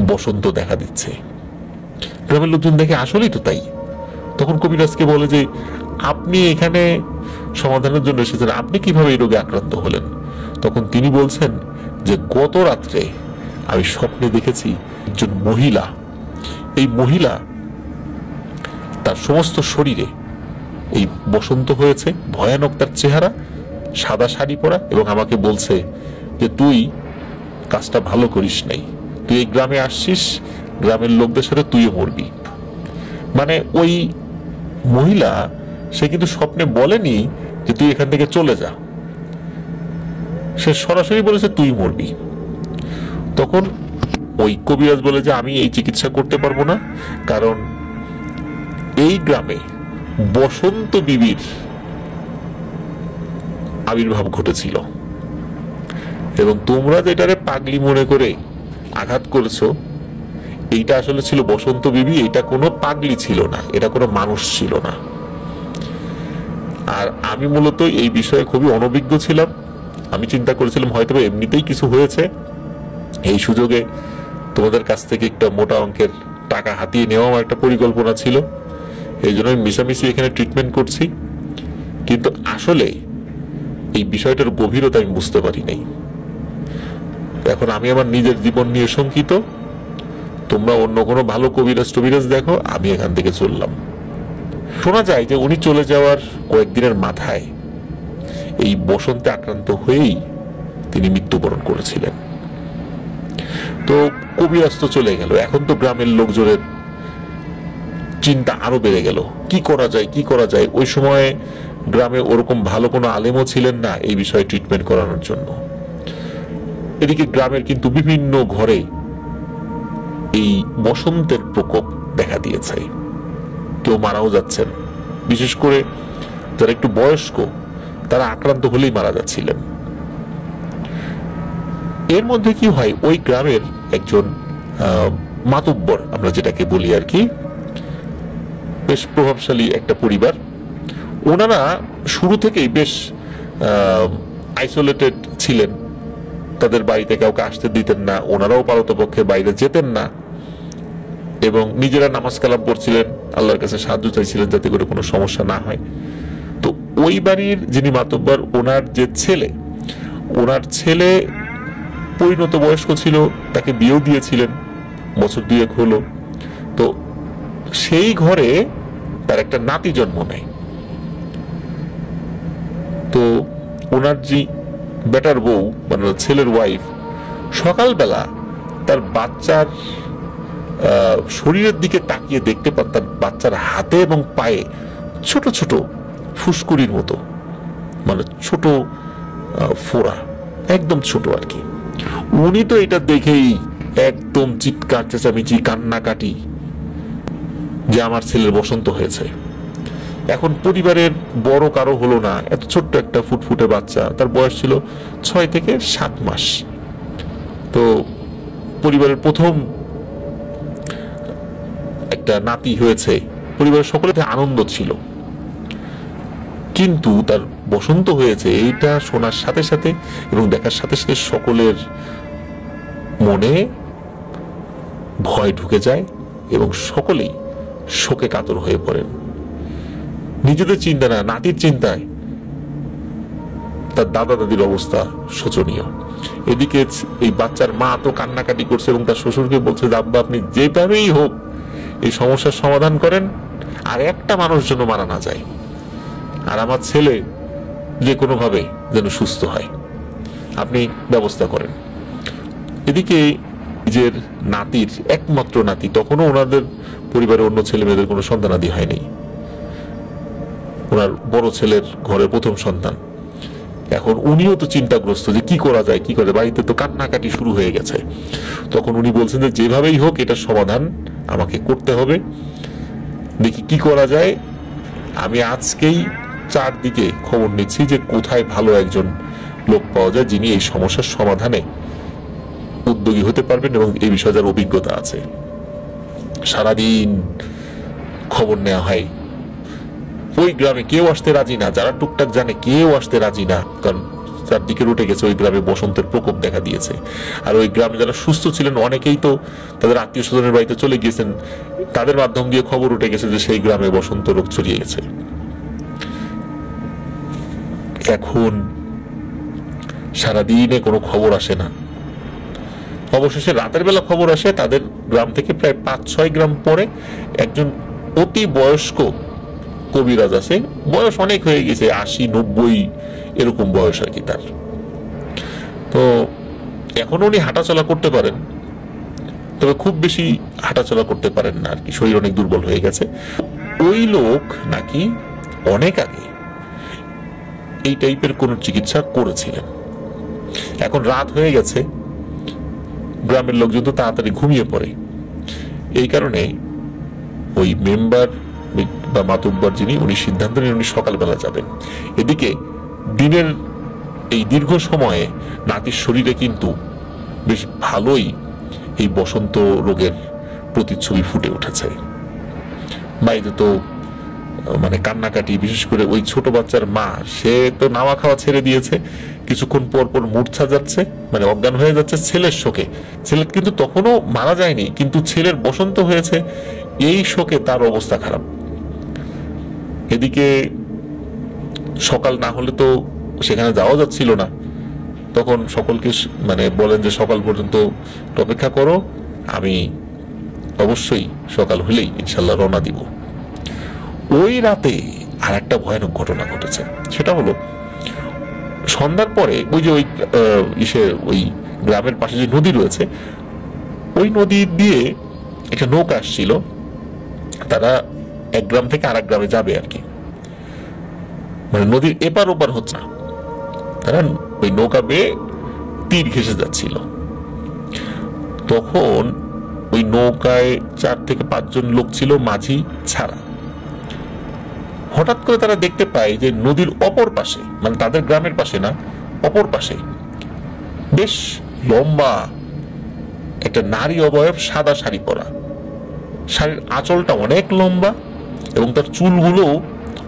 বসন্ত দেখা দিচ্ছে। গ্রামের লোকজন দেখে আসলেই তো তাই। তখন কবিরাজকে বলে যে আপনি এখানে সমাধানের জন্য এসেছেন, আপনি কিভাবে এই রোগে আক্রান্ত হলেন? তখন তিনি বলছেন যে গত রাত্রে আমি স্বপ্নে দেখেছি একজন মহিলা, এই মহিলা তার সমস্ত শরীরে এই বসন্ত হয়েছে, ভয়ানক তার চেহারা, সাদা শাড়ি পরা, এবং আমাকে বলছে যে তুই কাজটা ভালো করিস নাই, তুই এই গ্রামে আসছিস, গ্রামের লোকদের সাথে তুইও মরবি। মানে ওই মহিলা সে কিন্তু স্বপ্নে বলেনি যে তুই এখান থেকে চলে যা, সে সরাসরি বলেছে তুই মরবি। তখন ওই কবিরাজ বলে যে আমি এই চিকিৎসা করতে পারবো না, কারণ এই গ্রামে বসন্ত বিবির আবির্ভাব ঘটেছিল এবং তোমরা যেটারে পাগলি মনে করে আঘাত করেছো, এইটা আসলে ছিল বসন্ত বিবি, এটা কোনো পাগলি ছিল না, এটা কোনো মানুষ ছিল না। আর আমি মূলত এই বিষয়ে খুবই অনভিজ্ঞ ছিলাম। আমি চিন্তা করেছিলাম হয়তো এমনিতেই কিছু হয়েছে, এই সুযোগে তোমাদের কাছ থেকে একটা মোটা অঙ্কের টাকা হাতিয়ে নেওয়া আমার একটা পরিকল্পনা ছিল, এই জন্য আমি মিশামিশি এখানে ট্রিটমেন্ট করছি। কিন্তু আসলে এই বিষয়টার গভীরতা আমি বুঝতে পারি নাই। এখন আমি আমার নিজের জীবন নিয়ে শঙ্কিত, তোমরা অন্য কোনো ভালো কবিরাজ টবিরাজ দেখো, আমি এখান থেকে চললাম। শোনা যায় যে উনি চলে যাওয়ার কয়েকদিনের মাথায় এই বসন্তে আক্রান্ত হয়েই তিনি মৃত্যুবরণ করেছিলেন। তো কবিরাজ তো চলে গেল, এখন তো গ্রামের লোকজনের চিন্তা আরো বেড়ে গেল, কি করা যায় কি করা যায়। ওই সময় গ্রামে ওরকম ভালো কোনো আলেমও ছিলেন না এই বিষয়ে ট্রিটমেন্ট করানোর জন্য। এদিকে গ্রামের কিন্তু বিভিন্ন ঘরে এই বসন্তের প্রকোপ দেখা দিয়েছে, কেউ মারাও যাচ্ছেন, বিশেষ করে যারা একটু বয়স্ক তারা আক্রান্ত হলেই মারা যাচ্ছিলেন। এর মধ্যে কি হয়, ওই গ্রামের একজন মাতব্বর আমরা যেটাকে বলি আর কি, বেশ প্রভাবশালী একটা পরিবার, ওনারা শুরু থেকেই বেশ আইসোলেটেড ছিলেন, তাদের বাড়িতে কাউকে আসতে দিতেন না, ওনারাও পারতপক্ষে বাইরে যেতেন না এবং নিজেরা নামাজ কালাম পড়ছিলেন, আল্লাহর কাছে সাহায্য চাইছিলেন যাতে করে কোনো সমস্যা না হয়। তো ওই বাড়ির যিনি মাতব্বর, ওনার যে ছেলে, ওনার ছেলে পরিণত বয়স্ক ছিল, তাকে বিয়েও দিয়েছিলেন, বছর দুয়েক হলো। তো সেই ঘরে তার একটা নাতি জন্ম নেয়। তো ওনার যে বেটার বউ মানে ছেলের ওয়াইফ সকালবেলা তার বাচ্চার শরীরের দিকে তাকিয়ে দেখতে পান তার বাচ্চার হাতে এবং পায়ে ছোট ছোট ফুসকুড়ির মতো, মানে ছোট ফোড়া, একদম ছোট আর কি। উনি তো এটা দেখেই একদম চিৎকার চেঁচামেচি কান্নাকাটি যে আমার ছেলের বসন্ত হয়েছে। এখন পরিবারের বড় কারো হলো না, এত ছোট্ট একটা ফুটফুটে বাচ্চা, তার বয়স ছিল 6 থেকে 7 মাস। তো পরিবারের প্রথম একটা নাতি হয়েছে, পরিবারের সকলেতে আনন্দ ছিল, কিন্তু তার বসন্ত হয়েছে এইটা শোনার সাথে সাথে এবং দেখার সাথে সাথে সকলের মনে ভয় ঢুকে যায় এবং সকলেই শোকে কাতর হয়ে পড়েন। নিজেদের চিন্তা না, নাতির চিন্তায় তার দাদা দাদির অবস্থা শোচনীয়। এদিকে এই বাচ্চার মা তো কান্নাকাটি করছে এবং তার শ্বশুরকে বলছে যে আব্বা আপনি যেভাবেই হোক এই সমস্যার সমাধান করেন, আর একটা মানুষ যেন মারা না যায়, আর আমার ছেলে যে কোনো ভাবে যেন সুস্থ হয়, আপনি ব্যবস্থা করেন। এদিকে নিজের নাতির একমাত্র নাতি, তখনও ওনাদের পরিবারের অন্য ছেলে মেয়েদের কোনো সন্তানাদি হয়নি, ওনার বড় ছেলের ঘরের প্রথম সন্তান। এখন উনিও তো চিন্তাগ্রস্ত যে কি করা যায় কি করে, বাড়িতে তো কান্নাকাটি শুরু হয়ে গেছে। তখন উনি বলছেন যে যেভাবেই হোক এটা সমাধান আমাকে করতে হবে, দেখি কি করা যায়। আমি আজকেই চারদিকে খবর নিচ্ছি যে কোথায় ভালো একজন লোক পাওয়া যায় যিনি এই সমস্যার সমাধানে উদ্যোগী হতে পারবেন এবং এই বিষয়ে যার অভিজ্ঞতা আছে। সারাদিন খবর নেওয়া হয়, ওই গ্রামে কেউ আসতে রাজি না, যারা টুকটাক জানে কেউ আসতে রাজি না, কারণ চারদিকে উঠে গেছে, ওই গ্রামে বসন্তের প্রকোপ দেখা দিয়েছে। আর ওই গ্রামে যারা সুস্থ ছিলেন অনেকেই তো তাদের আত্মীয় স্বজনের বাড়িতে চলে গিয়েছেন, তাদের মাধ্যম দিয়ে খবর উঠে গেছে যে সেই গ্রামে বসন্ত রোগ ছড়িয়ে গেছে। এখন সারাদিনে কোনো খবর আসে না। অবশেষে রাতের বেলা খবর আসে, তাদের গ্রাম থেকে প্রায় 5-6 গ্রাম পরে একজন অতি বয়স্ক কবিরাজ আছে, বয়স অনেক হয়ে গেছে, 80-90 এরকম বয়স আর কি তার। তো এখন উনি হাঁটাচলা করতে পারেন, তবে খুব বেশি হাঁটাচলা করতে পারেন না আর কি, শরীর অনেক দুর্বল হয়ে গেছে। ওই লোক নাকি অনেক আগে এই টাইপের কোন চিকিৎসা করেছিলেন। এখন রাত হয়ে গেছে, গ্রামের লোকজন তো তাড়াতাড়ি ঘুমিয়ে পড়ে, এই কারণে ওই মেম্বার বা মাতুব্বর যিনি, উনি সিদ্ধান্ত নেন উনি সকালবেলা যাবেন। এদিকে দিনের এই দীর্ঘ সময়ে নাতির শরীরে কিন্তু বেশ ভালোই এই বসন্ত রোগের প্রতিচ্ছবি ফুটে উঠেছে। বাড়িতে তো মানে কান্নাকাটি, বিশেষ করে ওই ছোট বাচ্চার মা, সে তো নাওয়া খাওয়া ছেড়ে দিয়েছে, কিছুক্ষণ পর পর মূর্ছা যাচ্ছে, মানে অজ্ঞান হয়ে যাচ্ছে ছেলের শোকে। ছেলে কিন্তু তখনও মারা যায়নি, কিন্তু ছেলের বসন্ত হয়েছে, এই শোকে তার অবস্থা খারাপ। এদিকে সকাল না হলে তো সেখানে যাওয়া যাচ্ছিল না, তখন সকলকে মানে বলেন যে সকাল পর্যন্ত অপেক্ষা করো, আমি অবশ্যই সকাল হলেই ইনশাল্লাহ রওনা দিব। ওই রাতে আর একটা ভয়ানক ঘটনা ঘটেছে। সেটা হলো সন্ধ্যার পরে ওই যে ওই গ্রামের পাশে যে নদী রয়েছে, ওই নদী দিয়ে একটা নৌকা আসছিল, তারা এক গ্রাম থেকে আরেক গ্রামে যাবে আর কি, মানে নদীর এপার ওপার হচ্ছে না, তারা ওই নৌকা বেয়ে তীর ঘেঁষে যাচ্ছিল। তখন ওই নৌকায় 4 থেকে 5 জন লোক ছিল, মাঝি ছাড়া। হঠাৎ করে তারা দেখতে পায় যে নদীর অপর পাশে, মানে তাদের গ্রামের পাশে না, অপর পাশে বেশ লম্বা একটা নারী অবয়ব, সাদা শাড়ি পরা, শাড়ির আঁচলটা অনেক লম্বা এবং তার চুলগুলো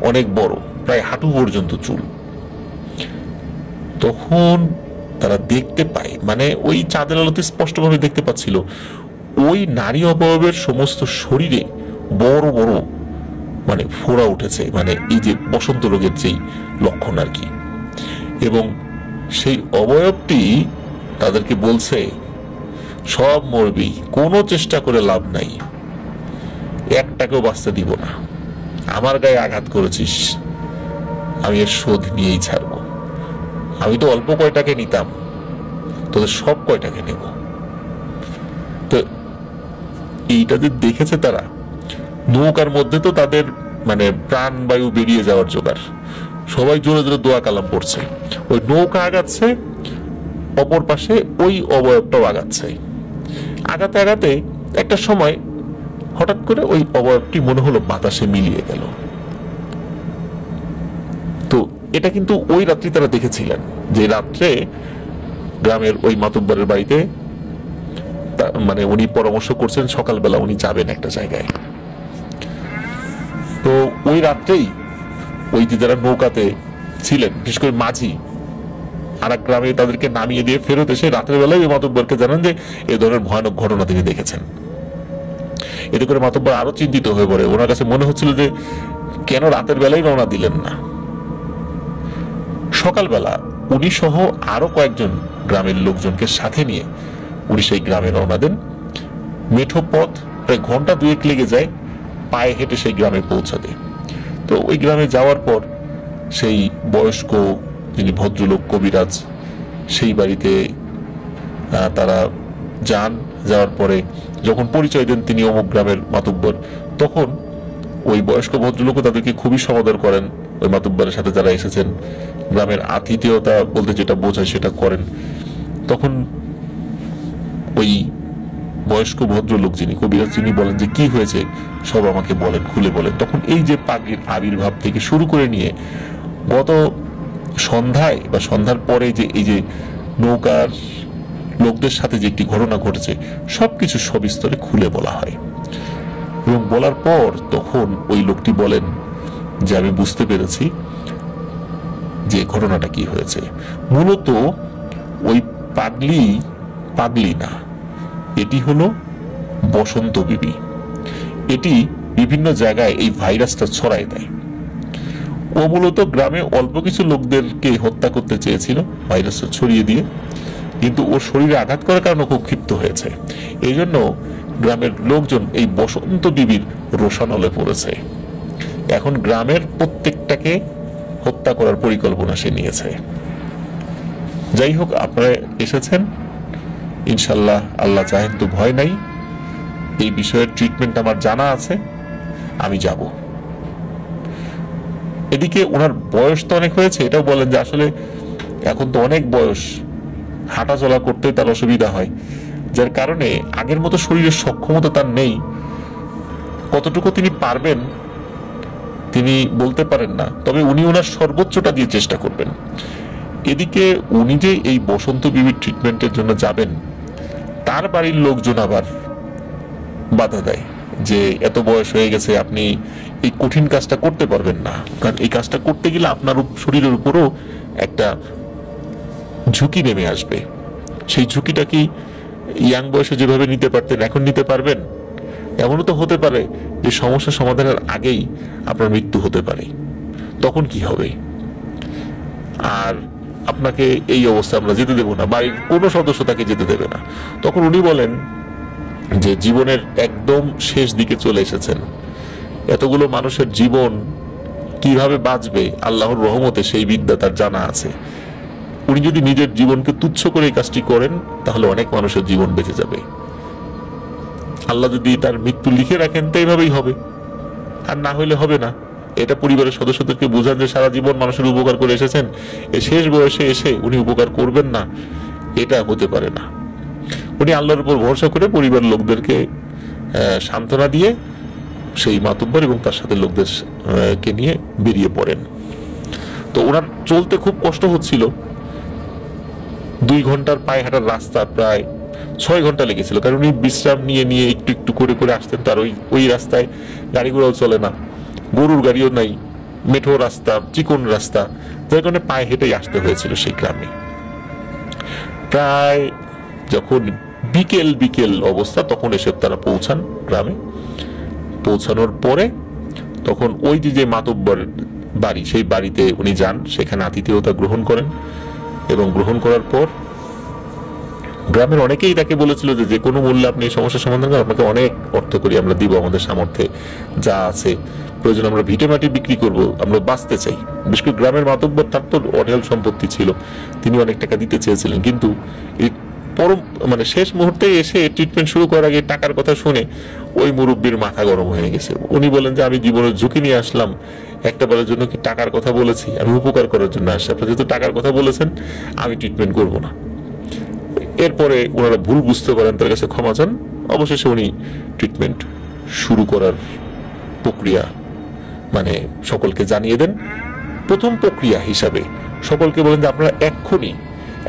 অনেক বড়, প্রায় হাঁটু পর্যন্ত চুল। তখন তারা দেখতে পায়, মানে ওই চাঁদের আলোতে স্পষ্টভাবে দেখতে পাচ্ছিল, ওই নারী অবয়বের সমস্ত শরীরে বড় বড় মানে ফোড়া উঠেছে, মানে এই যে বসন্ত রোগের যেই লক্ষণ আর কি। এবং সেই অবয়বটি তাদেরকে বলছে, সব মরবি, কোনো চেষ্টা করে লাভ নাই, একটাকেও বাঁচতে দিব না, আমার গায়ে আঘাত করেছিস, আমি এর শোধ নিয়েই ছাড়ব। আমি তো অল্প কয়টাকে নিতাম, তোদের সব কয়টাকে নেব। তো এইটা যে দেখেছে তারা, নৌকার মধ্যে তো তাদের মানে প্রাণবায়ু বেরিয়ে যাওয়ার জোগাড়, সবাই জোরে জোরে দোয়া কালাম পড়ছে। ওই নৌকা আগাচ্ছে, অপর পাশে ওই অবয়বটাও আগাচ্ছে। আগাতে আগাতে একটা সময় হঠাৎ করে ওই অবয়বটি মনে হলো বাতাসে মিলিয়ে গেল। তো এটা কিন্তু ওই রাত্রি তারা দেখেছিলেন, যে রাত্রে গ্রামের ওই মাতুব্বরের বাড়িতে মানে উনি পরামর্শ করছেন সকালবেলা উনি যাবেন একটা জায়গায়। তো ওই রাত্রেই ওই যে যারা নৌকাতে ছিলেন, বিশেষ করে মাঝি, আর এক গ্রামে তাদেরকে নামিয়ে দিয়ে ফেরত এসে রাতের বেলায় ওই মাতুব্বরকে জানান যে এই ধরনের ভয়ানক ঘটনা তিনি দেখেছেন। এতে করে মাতুব্বর আরো চিন্তিত হয়ে পড়ে, ওনার কাছে মনে হচ্ছিল যে কেন রাতের বেলায় রওনা দিলেন না। সকালবেলা উনি সহ আরো কয়েকজন গ্রামের লোকজনকে সাথে নিয়ে উনি সেই গ্রামে রওনা দেন। মেঠো পথ, প্রায় ঘন্টা 2 লেগে যায় পায়ে হেঁটে সেই গ্রামে পৌঁছাতে। তো ওই গ্রামে যাওয়ার পর সেই বয়স্ক যিনি ভদ্রলোক কবিরাজ, সেই বাড়িতে তারা যান। যাওয়ার পরে যখন পরিচয় দেন তিনি অমুক গ্রামের মাতুব্বর, তখন ওই বয়স্ক ভদ্রলোক তাদেরকে খুবই সমাদর করেন। ওই মাতুব্বরের সাথে যারা এসেছেন, গ্রামের আতিথেয়তা বলতে যেটা বোঝায় সেটা করেন। তখন ওই বয়স্ক ভদ্রলোক যিনি কবিরাজ, তিনি বলেন যে কি হয়েছে সব আমাকে বলেন, খুলে বলেন। তখন এই যে পাগড়ির আবির্ভাব থেকে শুরু করে নিয়ে গত সন্ধ্যায় বা সন্ধ্যার পরে যে এই যে নৌকার লোকদের সাথে যে একটি ঘটনা ঘটেছে, সবকিছু সবিস্তরে খুলে বলা হয়। এবং বলার পর তখন ওই লোকটি বলেন যে আমি বুঝতে পেরেছি যে ঘটনাটা কি হয়েছে। মূলত ওই পাগলি না, এটি হলো বসন্ত বিবি। এটি বিভিন্ন জায়গায় এই ভাইরাসটা ছড়ায় দেয়। ও মূলত গ্রামে অল্প কিছু লোকদেরকে হত্যা করতে চেয়েছিল ভাইরাসটা ছড়িয়ে দিয়ে, কিন্তু ওর শরীরে আঘাত করার কারণে খুব ক্ষিপ্ত হয়েছে। এই জন্য গ্রামের লোকজন এই বসন্ত বিবির রোষানলে পড়েছে। এখন গ্রামের প্রত্যেকটাকে হত্যা করার পরিকল্পনা সে নিয়েছে। যাই হোক, আপনারা এসেছেন, ইনশাল্লাহ আল্লাহ চাহেন তো ভয় নাই। এই বিষয়ের ট্রিটমেন্ট আমার জানা আছে, আমি যাব। এদিকে ওনার বয়স তো অনেক হয়েছে, এটাও বলেন যে আসলে এখন তো অনেক বয়স, হাঁটা চলা করতে তার অসুবিধা হয়, যার কারণে আগের মতো শরীরের সক্ষমতা তার নেই। কতটুকু তিনি পারবেন তিনি বলতে পারেন না, তবে উনি ওনার সর্বোচ্চটা দিয়ে চেষ্টা করবেন। এদিকে উনি যে এই বসন্ত বিবির ট্রিটমেন্টের জন্য যাবেন, তার বাড়ির লোকজন আবার বাধা দেয় যে এত বয়স হয়ে গেছে, আপনি এই কঠিন কাজটা করতে পারবেন না, কারণ এই কাজটা করতে গেলে আপনার শরীরের উপরও একটা ঝুঁকি নেমে আসবে। সেই ঝুঁকিটা কি ইয়াং বয়সে যেভাবে নিতে পারতেন এখন নিতে পারবেন? এমনও তো হতে পারে যে সমস্যা সমাধানের আগেই আপনার মৃত্যু হতে পারে, তখন কি হবে? আর আপনাকে এই অবস্থা আমরা যেতে দেব না, বাড়ির কোনো সদস্য তাকে যেতে দেবে না। তখন উনি বলেন যে জীবনের একদম শেষ দিকে চলে এসেছেন, এতগুলো মানুষের জীবন কিভাবে বাঁচবে আল্লাহর রহমতে সেই বিদ্যা তার জানা আছে। উনি যদি নিজের জীবনকে তুচ্ছ করে এই কাজটি করেন তাহলে অনেক মানুষের জীবন বেঁচে যাবে। আল্লাহ যদি তার মৃত্যু লিখে রাখেন তো এইভাবেই হবে, আর না হইলে হবে না। এটা পরিবারের সদস্যদেরকে বোঝান যে সারা জীবন মানুষের উপকার করে এসেছেন, এই শেষ বয়সে এসে উনি উপকার করবেন না, এটা হতে পারে না। উনি আল্লাহর উপর ভরসা করে পরিবারের লোকদেরকে সান্ত্বনা দিয়ে সেই মাতুব্বর এবং তার সাথে লোকদেরকে নিয়ে বেরিয়ে পড়েন। তো ওনার চলতে খুব কষ্ট হচ্ছিল। 2 ঘন্টার পায়ে হাঁটার রাস্তা প্রায় 6 ঘন্টা লেগেছিল, কারণ উনি বিশ্রাম নিয়ে নিয়ে একটু একটু করে করে আসতেন। তার ওই রাস্তায় গাড়ি ঘোড়াও চলে না, গরুর গাড়িও নাই, মেঠো রাস্তা, চিকন রাস্তা, যার কারণে পায়ে হেঁটেই আসতে হয়েছিল সেই গ্রামে। প্রায় যখন বিকেল অবস্থা তখন এসে তারা পৌঁছান গ্রামে। পৌঁছানোর পরে তখন ওই যে মাতব্বর বাড়ি, সেই বাড়িতে উনি যান, সেখানে আতিথেয়তা গ্রহণ করেন। এবং গ্রহণ করার পর গ্রামের অনেকেই তাকে বলেছিল যে যে কোনো মূল্যে আপনি এই সমস্যার সমাধান করেন, আপনাকে অনেক অর্থ করি আমরা দিব, আমাদের সামর্থ্যে যা আছে, প্রয়োজন আমরা ভিটে মাটি বিক্রি করব, আমরা বাঁচতে চাই। বিশেষ করে গ্রামের মাতব্বর, তার তো অঢেল সম্পত্তি ছিল, তিনি অনেক টাকা দিতে চেয়েছিলেন, কিন্তু এই শেষ মুহূর্তে এসে ট্রিটমেন্ট শুরু করার আগে টাকার কথা শুনে ওই মুরব্বীর মাথা গরম হয়ে গেছে। উনি বলেন যে আমি জীবনের ঝুঁকি নিয়ে আসলাম, একটা বারের জন্য কি টাকার কথা বলেছি? আমি উপকার করার জন্য আসছি, আপনি যেহেতু টাকার কথা বলেছেন আমি ট্রিটমেন্ট করব না। এরপরে ওনারা ভুল বুঝতে পারেন, তার কাছে ক্ষমা চান। অবশেষে উনি ট্রিটমেন্ট শুরু করার প্রক্রিয়া সকলকে জানিয়ে দেন। প্রথম প্রক্রিয়া হিসাবে সকলকে বলেন যে আপনারা এক্ষুনি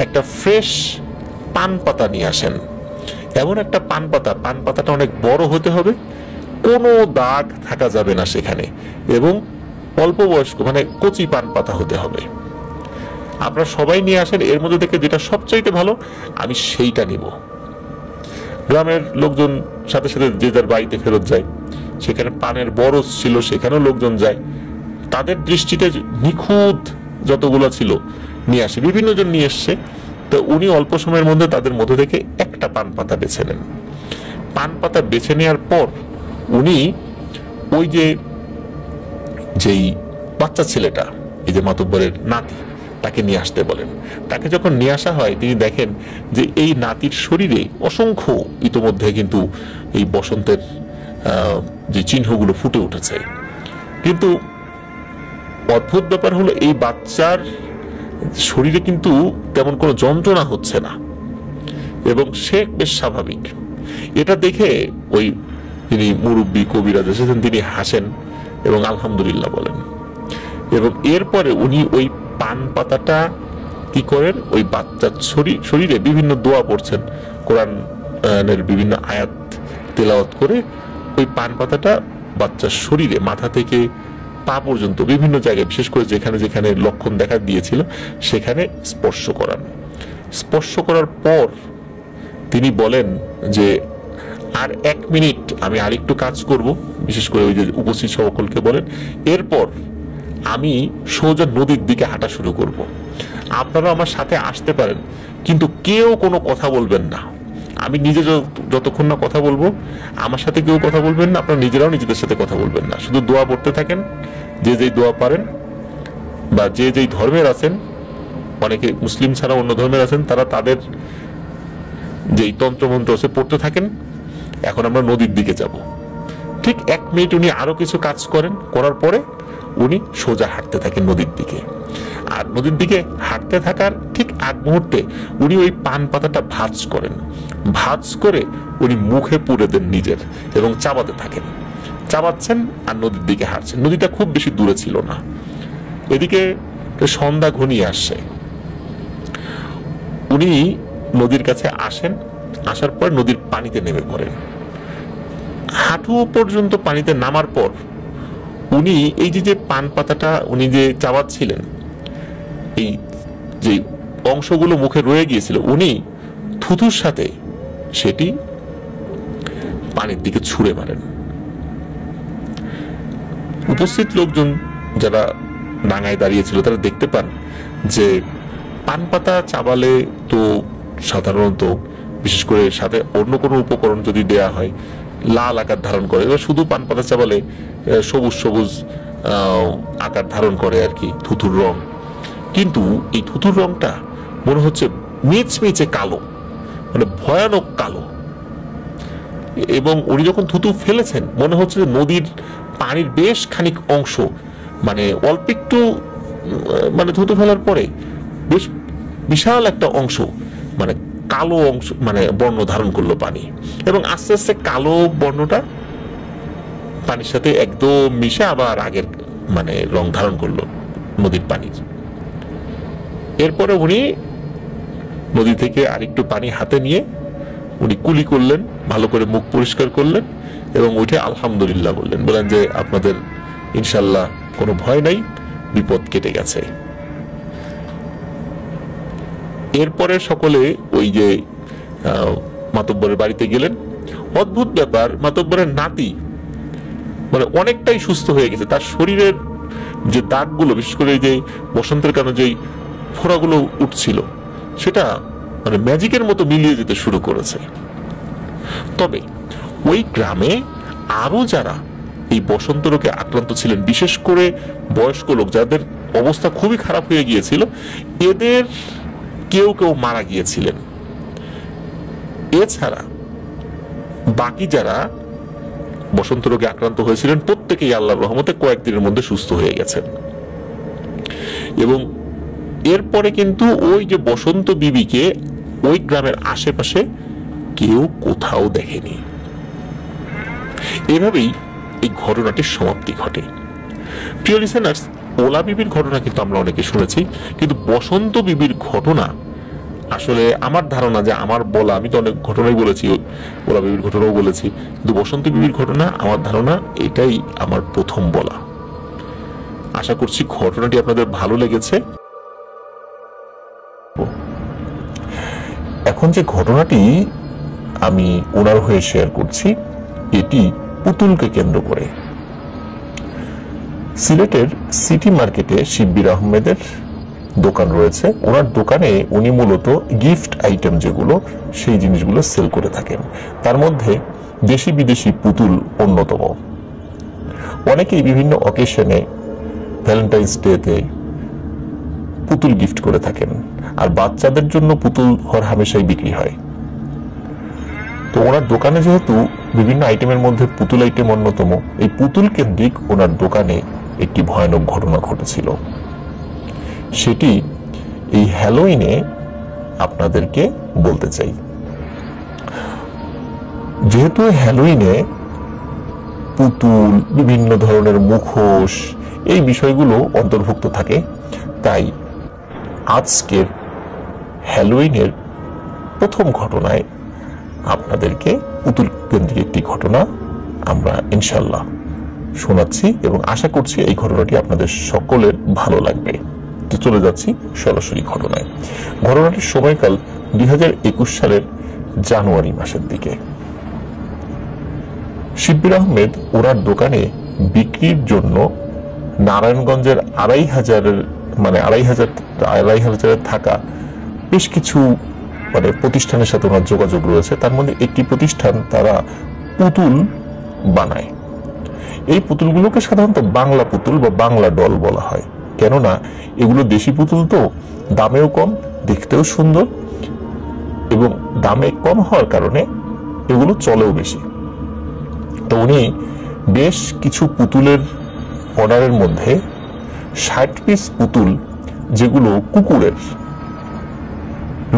একটা ফ্রেশ পান পাতা নিয়ে আসেন। এমন একটা পান পাতাটা অনেক বড় হতে হবে, কোনো দাগ থাকা যাবে না সেখানে, এবং অল্প বয়স্ক কচি পান পাতা হতে হবে। আপনারা সবাই নিয়ে আসেন, এর মধ্যে থেকে যেটা সবচাইতে ভালো আমি সেইটা নিব। গ্রামের লোকজন সাথে সাথে যে যার বাড়িতে ফেরত যায়। সেখানে পানের বরজ ছিল, সেখানেও লোকজন যায়, তাদের দৃষ্টিতে নিখুঁত যতগুলো ছিল নিয়ে আসে, বিভিন্ন জন নিয়ে এসছে। তো উনি অল্প সময়ের মধ্যে তাদের মধ্যে থেকে একটা পান পাতা বেছে নেন। পান পাতা বেছে নেওয়ার পর উনি ওই যেই বাচ্চা ছেলেটা, এই যে মাতব্বরের নাতি, তাকে নিয়ে আসতে বলেন। তাকে যখন নিয়ে আসা হয় তিনি দেখেন যে এই নাতির শরীরে অসংখ্য ইতোমধ্যে কিন্তু এই বসন্তের যে চিহ্নগুলো ফুটে উঠেছে। কিন্তু অদ্ভুত ব্যাপার হলো এই বাচ্চার শরীরে কিন্তু তেমন কোনো যন্ত্রণা হচ্ছে না, এবং সে বেশ স্বাভাবিক। এটা দেখে ওই যিনি মুরব্বী কবিরাজ এসেছেন তিনি হাসেন এবং আলহামদুলিল্লাহ বলেন। এবং এরপরে উনি ওই পান পাতাটা কি করেন, ওই বাচ্চার শরীরে বিভিন্ন দোয়া পড়ছেন, কোরআনের বিভিন্ন আয়াত তেলাওয়াত করে ওই পান পাতাটা বাচ্চার শরীরে মাথা থেকে পা পর্যন্ত বিভিন্ন জায়গায়, বিশেষ করে যেখানে যেখানে লক্ষণ দেখা দিয়েছিল সেখানে স্পর্শ করান। স্পর্শ করার পর তিনি বলেন যে আর 1 মিনিট আমি আরেকটু কাজ করব, বিশেষ করে ওই যে উপস্থিত সকলকে বলেন, এরপর আমি সোজা নদীর দিকে হাঁটা শুরু করব। আপনারা আমার সাথে আসতে পারেন, কিন্তু কেউ কোনো কথা বলবেন না। আমি নিজে যতক্ষণ না কথা বলবো, আমার সাথে কেউ কথা বলবেন না, আপনারা নিজেরাও নিজেদের সাথে কথা বলবেন না। শুধু দোয়া পড়তে থাকেন, যে যেই দোয়া পারেন বা যে যেই ধর্মের আছেন, অনেকে মুসলিম ছাড়া অন্য ধর্মের আছেন, তারা তাদের যেই তন্ত্রমন্ত্র আছে পড়তে থাকেন। এখন আমরা নদীর দিকে যাব। ঠিক 1 মিনিট উনি আরো কিছু কাজ করেন, করার পরে উনি সোজা হাঁটতে থাকেন নদীর দিকে। আর নদীর দিকে হাঁটতে থাকার ঠিক আগ মুহূর্তে উনি ওই পান পাতাটা ভাঁজ করেন। ভাঁজ করে উনি মুখে পুরে দেন নিজের এবং চাবাতে থাকেন। চাবাচ্ছেন আর নদীর দিকে হাঁটছেন। নদীটা খুব বেশি দূরে ছিল না। এদিকে সন্ধ্যা ঘনিয়ে আসছে। উনি নদীর কাছে আসেন, আসার পর নদীর পানিতে নেমে পড়েন। হাঁটু পর্যন্ত পানিতে নামার পর উনি এই যে পান পাতাটা উনি যে চাবাচ্ছিলেন, এই যে অংশগুলো মুখে রয়ে গিয়েছিল, উনি থুতুর সাথে সেটি পানির দিকে ছুঁড়ে মারেন। উপস্থিত লোকজন যারা ডাঙায় দাঁড়িয়েছিল তারা দেখতে পান যে পান পাতা চাবালে তো সাধারণত, বিশেষ করে সাথে অন্য কোনো উপকরণ যদি দেয়া হয়, লাল আকার ধারণ করে। এবার শুধু পান পাতা চাবালে সবুজ সবুজ আকার ধারণ করে আর কি, থুতুর রং। কিন্তু এই থুতুর রংটা মনে হচ্ছে মিচমিচে কালো, মানে ভয়ানক কালো। এবং উনি যখন থুতু ফেলেছেন, মনে হচ্ছে যে নদীর পানির বেশ খানিক অংশ, মানে অল্প একটু, মানে থুতু ফেলার পরে বেশ বিশাল একটা অংশ, মানে কালো অংশ, মানে বর্ণ ধারণ করলো পানি। এবং আস্তে আস্তে কালো বর্ণটা পানির সাথে একদম মিশে আবার আগের মানে রং ধারণ করলো নদীর পানির। এরপরে উনি নদী থেকে আরেকটু পানি হাতে নিয়ে উনি কুলি করলেন, ভালো করে মুখ পরিষ্কার করলেন এবং উঠে আলহামদুলিল্লাহ বললেন। বলেন যে আপনাদের ইনশাল্লাহ কোনো ভয় নাই, বিপদ কেটে গেছে। এরপরে সকলে ওই যে মাতব্বরের বাড়িতে গেলেন। অদ্ভুত ব্যাপার, মাতব্বরের নাতি মানে অনেকটাই সুস্থ হয়ে গেছে। তার শরীরের যে দাগগুলো, বিশেষ করে যে বসন্তের কারণে যেই ফোড়াগুলো উঠছিল, সেটা মানে ম্যাজিকের মতো মিলিয়ে যেতে শুরু করেছে। তবে ওই গ্রামে আরো যারা এই বসন্ত রোগে আক্রান্ত ছিলেন, বিশেষ করে বয়স্ক লোক যাদের অবস্থা খুবই খারাপ হয়ে গিয়েছিল, এদের কেউ কেউ মারা গিয়েছিলেন। এছাড়া বাকি যারা বসন্ত রোগে আক্রান্ত হয়েছিলেন প্রত্যেকেই আল্লাহর রহমতে কয়েকদিনের মধ্যে সুস্থ হয়ে গেছেন। এবং এরপরে কিন্তু ওই যে বসন্ত বিবিকে ওই গ্রামের আশেপাশে কেউ কোথাও দেখেনি। এভাবেই এই ঘটনাটির সমাপ্তি ঘটে। প্রিয় লিসেনার্স, ওলা বিবির ঘটনা কিন্তু আমরা অনেকে শুনেছি, কিন্তু বসন্ত বিবির ঘটনা আসলে আমার ধারণা যে আমার বলা, আমি তো অনেক ঘটনাই বলেছি, ওলা বিবির ঘটনাও বলেছি, কিন্তু বসন্ত বিবির ঘটনা আমার ধারণা এটাই আমার প্রথম বলা। আশা করছি ঘটনাটি আপনাদের ভালো লেগেছে। এখন যে ঘটনাটি আমি ওনার হয়ে শেয়ার করছি, এটি পুতুলকে কেন্দ্র করে। সিলেটের সিটি মার্কেটে শিব্বির আহমেদের দোকান রয়েছে। ওনার দোকানে উনি মূলত গিফট আইটেম যেগুলো, সেই জিনিসগুলো সেল করে থাকেন। তার মধ্যে দেশি বিদেশি পুতুল অন্যতম। অনেকেই বিভিন্ন অকেশনে, ভ্যালেন্টাইন্স ডেতে পুতুল গিফট করে থাকেন। আর বাচ্চাদের জন্য পুতুল হরহামেশাই বিক্রি হয়। তো ওনার দোকানে যেহেতু বিভিন্ন আইটেমের মধ্যে পুতুল আইটেম অন্যতম, এই পুতুল কেন্দ্রিক ওনার দোকানে একটি ভয়ানক ঘটনা ঘটেছিল। সেটি এই হ্যালোইনে আপনাদেরকে বলতে চাই। যেহেতু হ্যালোইনে পুতুল, বিভিন্ন ধরনের মুখোশ, এই বিষয়গুলো অন্তর্ভুক্ত থাকে, তাই আজকের হ্যালোইনের প্রথম ঘটনায় আপনাদেরকে পুতুল কেন্দ্রিক একটি ঘটনা আমরা ইনশাল্লাহ শোনাচ্ছি এবং আশা করছি এই ঘটনাটি আপনাদের সকলের ভালো লাগবে। তো চলে যাচ্ছি সরাসরি ঘটনায়। ঘটনাটির সময়কাল 2021 সালের জানুয়ারি মাসের দিকে। শিব্বির আহমেদ ওনার দোকানে বিক্রির জন্য নারায়ণগঞ্জের 2,500 থাকা বেশ কিছু প্রতিষ্ঠানের সাথে ওনার যোগাযোগ রয়েছে। তার মধ্যে একটি প্রতিষ্ঠান তারা পুতুল বানায়। এই পুতুলগুলোকে সাধারণত বাংলা পুতুল বা বাংলা ডল বলা হয়, কেননা এগুলো দেশি পুতুল, তো দামেও কম, দেখতেও সুন্দর এবং দামে কম হওয়ার কারণে এগুলো চলেও বেশি। তো উনি বেশ কিছু পুতুলের অর্ডারের মধ্যে 60 পিস পুতুল, যেগুলো কুকুরের,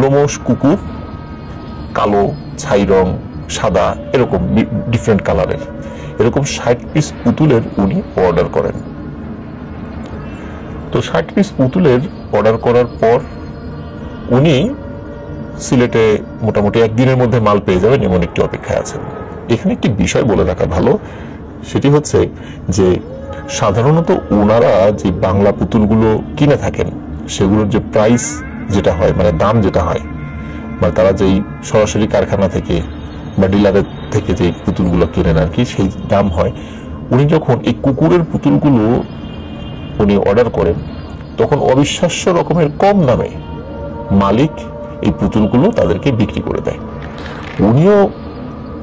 লোমশ কুকুর, কালো, ছাই রং, সাদা, এরকম ডিফারেন্ট কালারের, এরকম 60 পিস পুতুলের উনি অর্ডার করেন। তো 60 পিস পুতুলের অর্ডার করার পর উনি সিলেটে মোটামুটি একদিনের মধ্যে মাল পেয়ে যাবেন এমন একটি অপেক্ষায় আছেন। এখানে একটি বিষয় বলে রাখা ভালো, সেটি হচ্ছে যে সাধারণত ওনারা যে বাংলা পুতুলগুলো কিনে থাকেন সেগুলোর যে প্রাইস যেটা হয়, দাম যেটা হয়, তারা যেই সরাসরি কারখানা থেকে বা ডিলারের থেকে যে পুতুলগুলো কিনেন আর কি, সেই দাম হয়। উনি যখন এই কুকুরের পুতুলগুলো উনি অর্ডার করেন, তখন অবিশ্বাস্য রকমের কম দামে মালিক এই পুতুলগুলো তাদেরকে বিক্রি করে দেয়। উনিও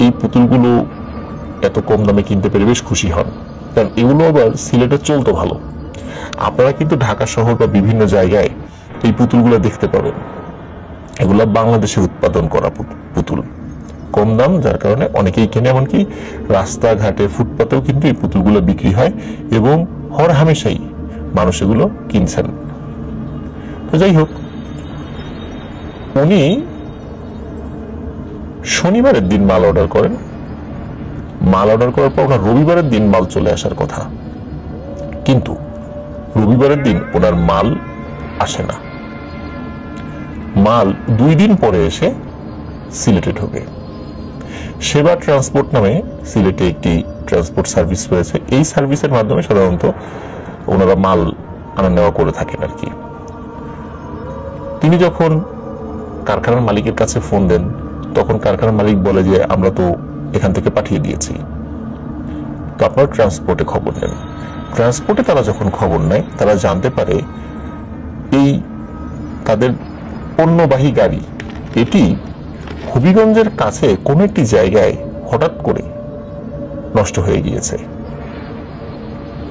এই পুতুলগুলো এত কম দামে কিনতে পেরে বেশ খুশি হন, কারণ এগুলো আবার সিলেটে চলতো ভালো। আপনারা কিন্তু ঢাকা শহর বা বিভিন্ন জায়গায় এই পুতুলগুলো দেখতে পাবেন, এগুলো বাংলাদেশে উৎপাদন করা পুতুল, কম দাম, যার কারণে অনেকেই কেনে। এমনকি রাস্তাঘাটে, ফুটপাতেও কিন্তু এই পুতুলগুলো বিক্রি হয় এবং হর হামেশাই মানুষ এগুলো কিনছেন। তো যাই হোক, উনি শনিবারের দিন মাল অর্ডার করেন। মাল অর্ডার করার পর ওনার রবিবারের দিন মাল চলে আসার কথা, কিন্তু রবিবারের দিন ওনার মাল আসে না। মাল 2 দিন পরে এসে সিলেটে ঢোকে। সেবা ট্রান্সপোর্ট নামে সিলেটে একটি ট্রান্সপোর্ট সার্ভিস রয়েছে। এই সার্ভিসের মাধ্যমে সাধারণত ওনারা মাল আনা নেওয়া করে থাকেন আর কি। তিনি যখন কারখানার মালিকের কাছে ফোন দেন, তখন কারখানার মালিক বলে যে আমরা তো এখান থেকে পাঠিয়ে দিয়েছি, তো আপনারা ট্রান্সপোর্টে খবর নেন। ট্রান্সপোর্টে তারা যখন খবর নেয়, তারা জানতে পারে এই তাদের পণ্যবাহী গাড়ি এটি হবিগঞ্জের কাছে কোন একটি জায়গায় হঠাৎ করে নষ্ট হয়ে গিয়েছে,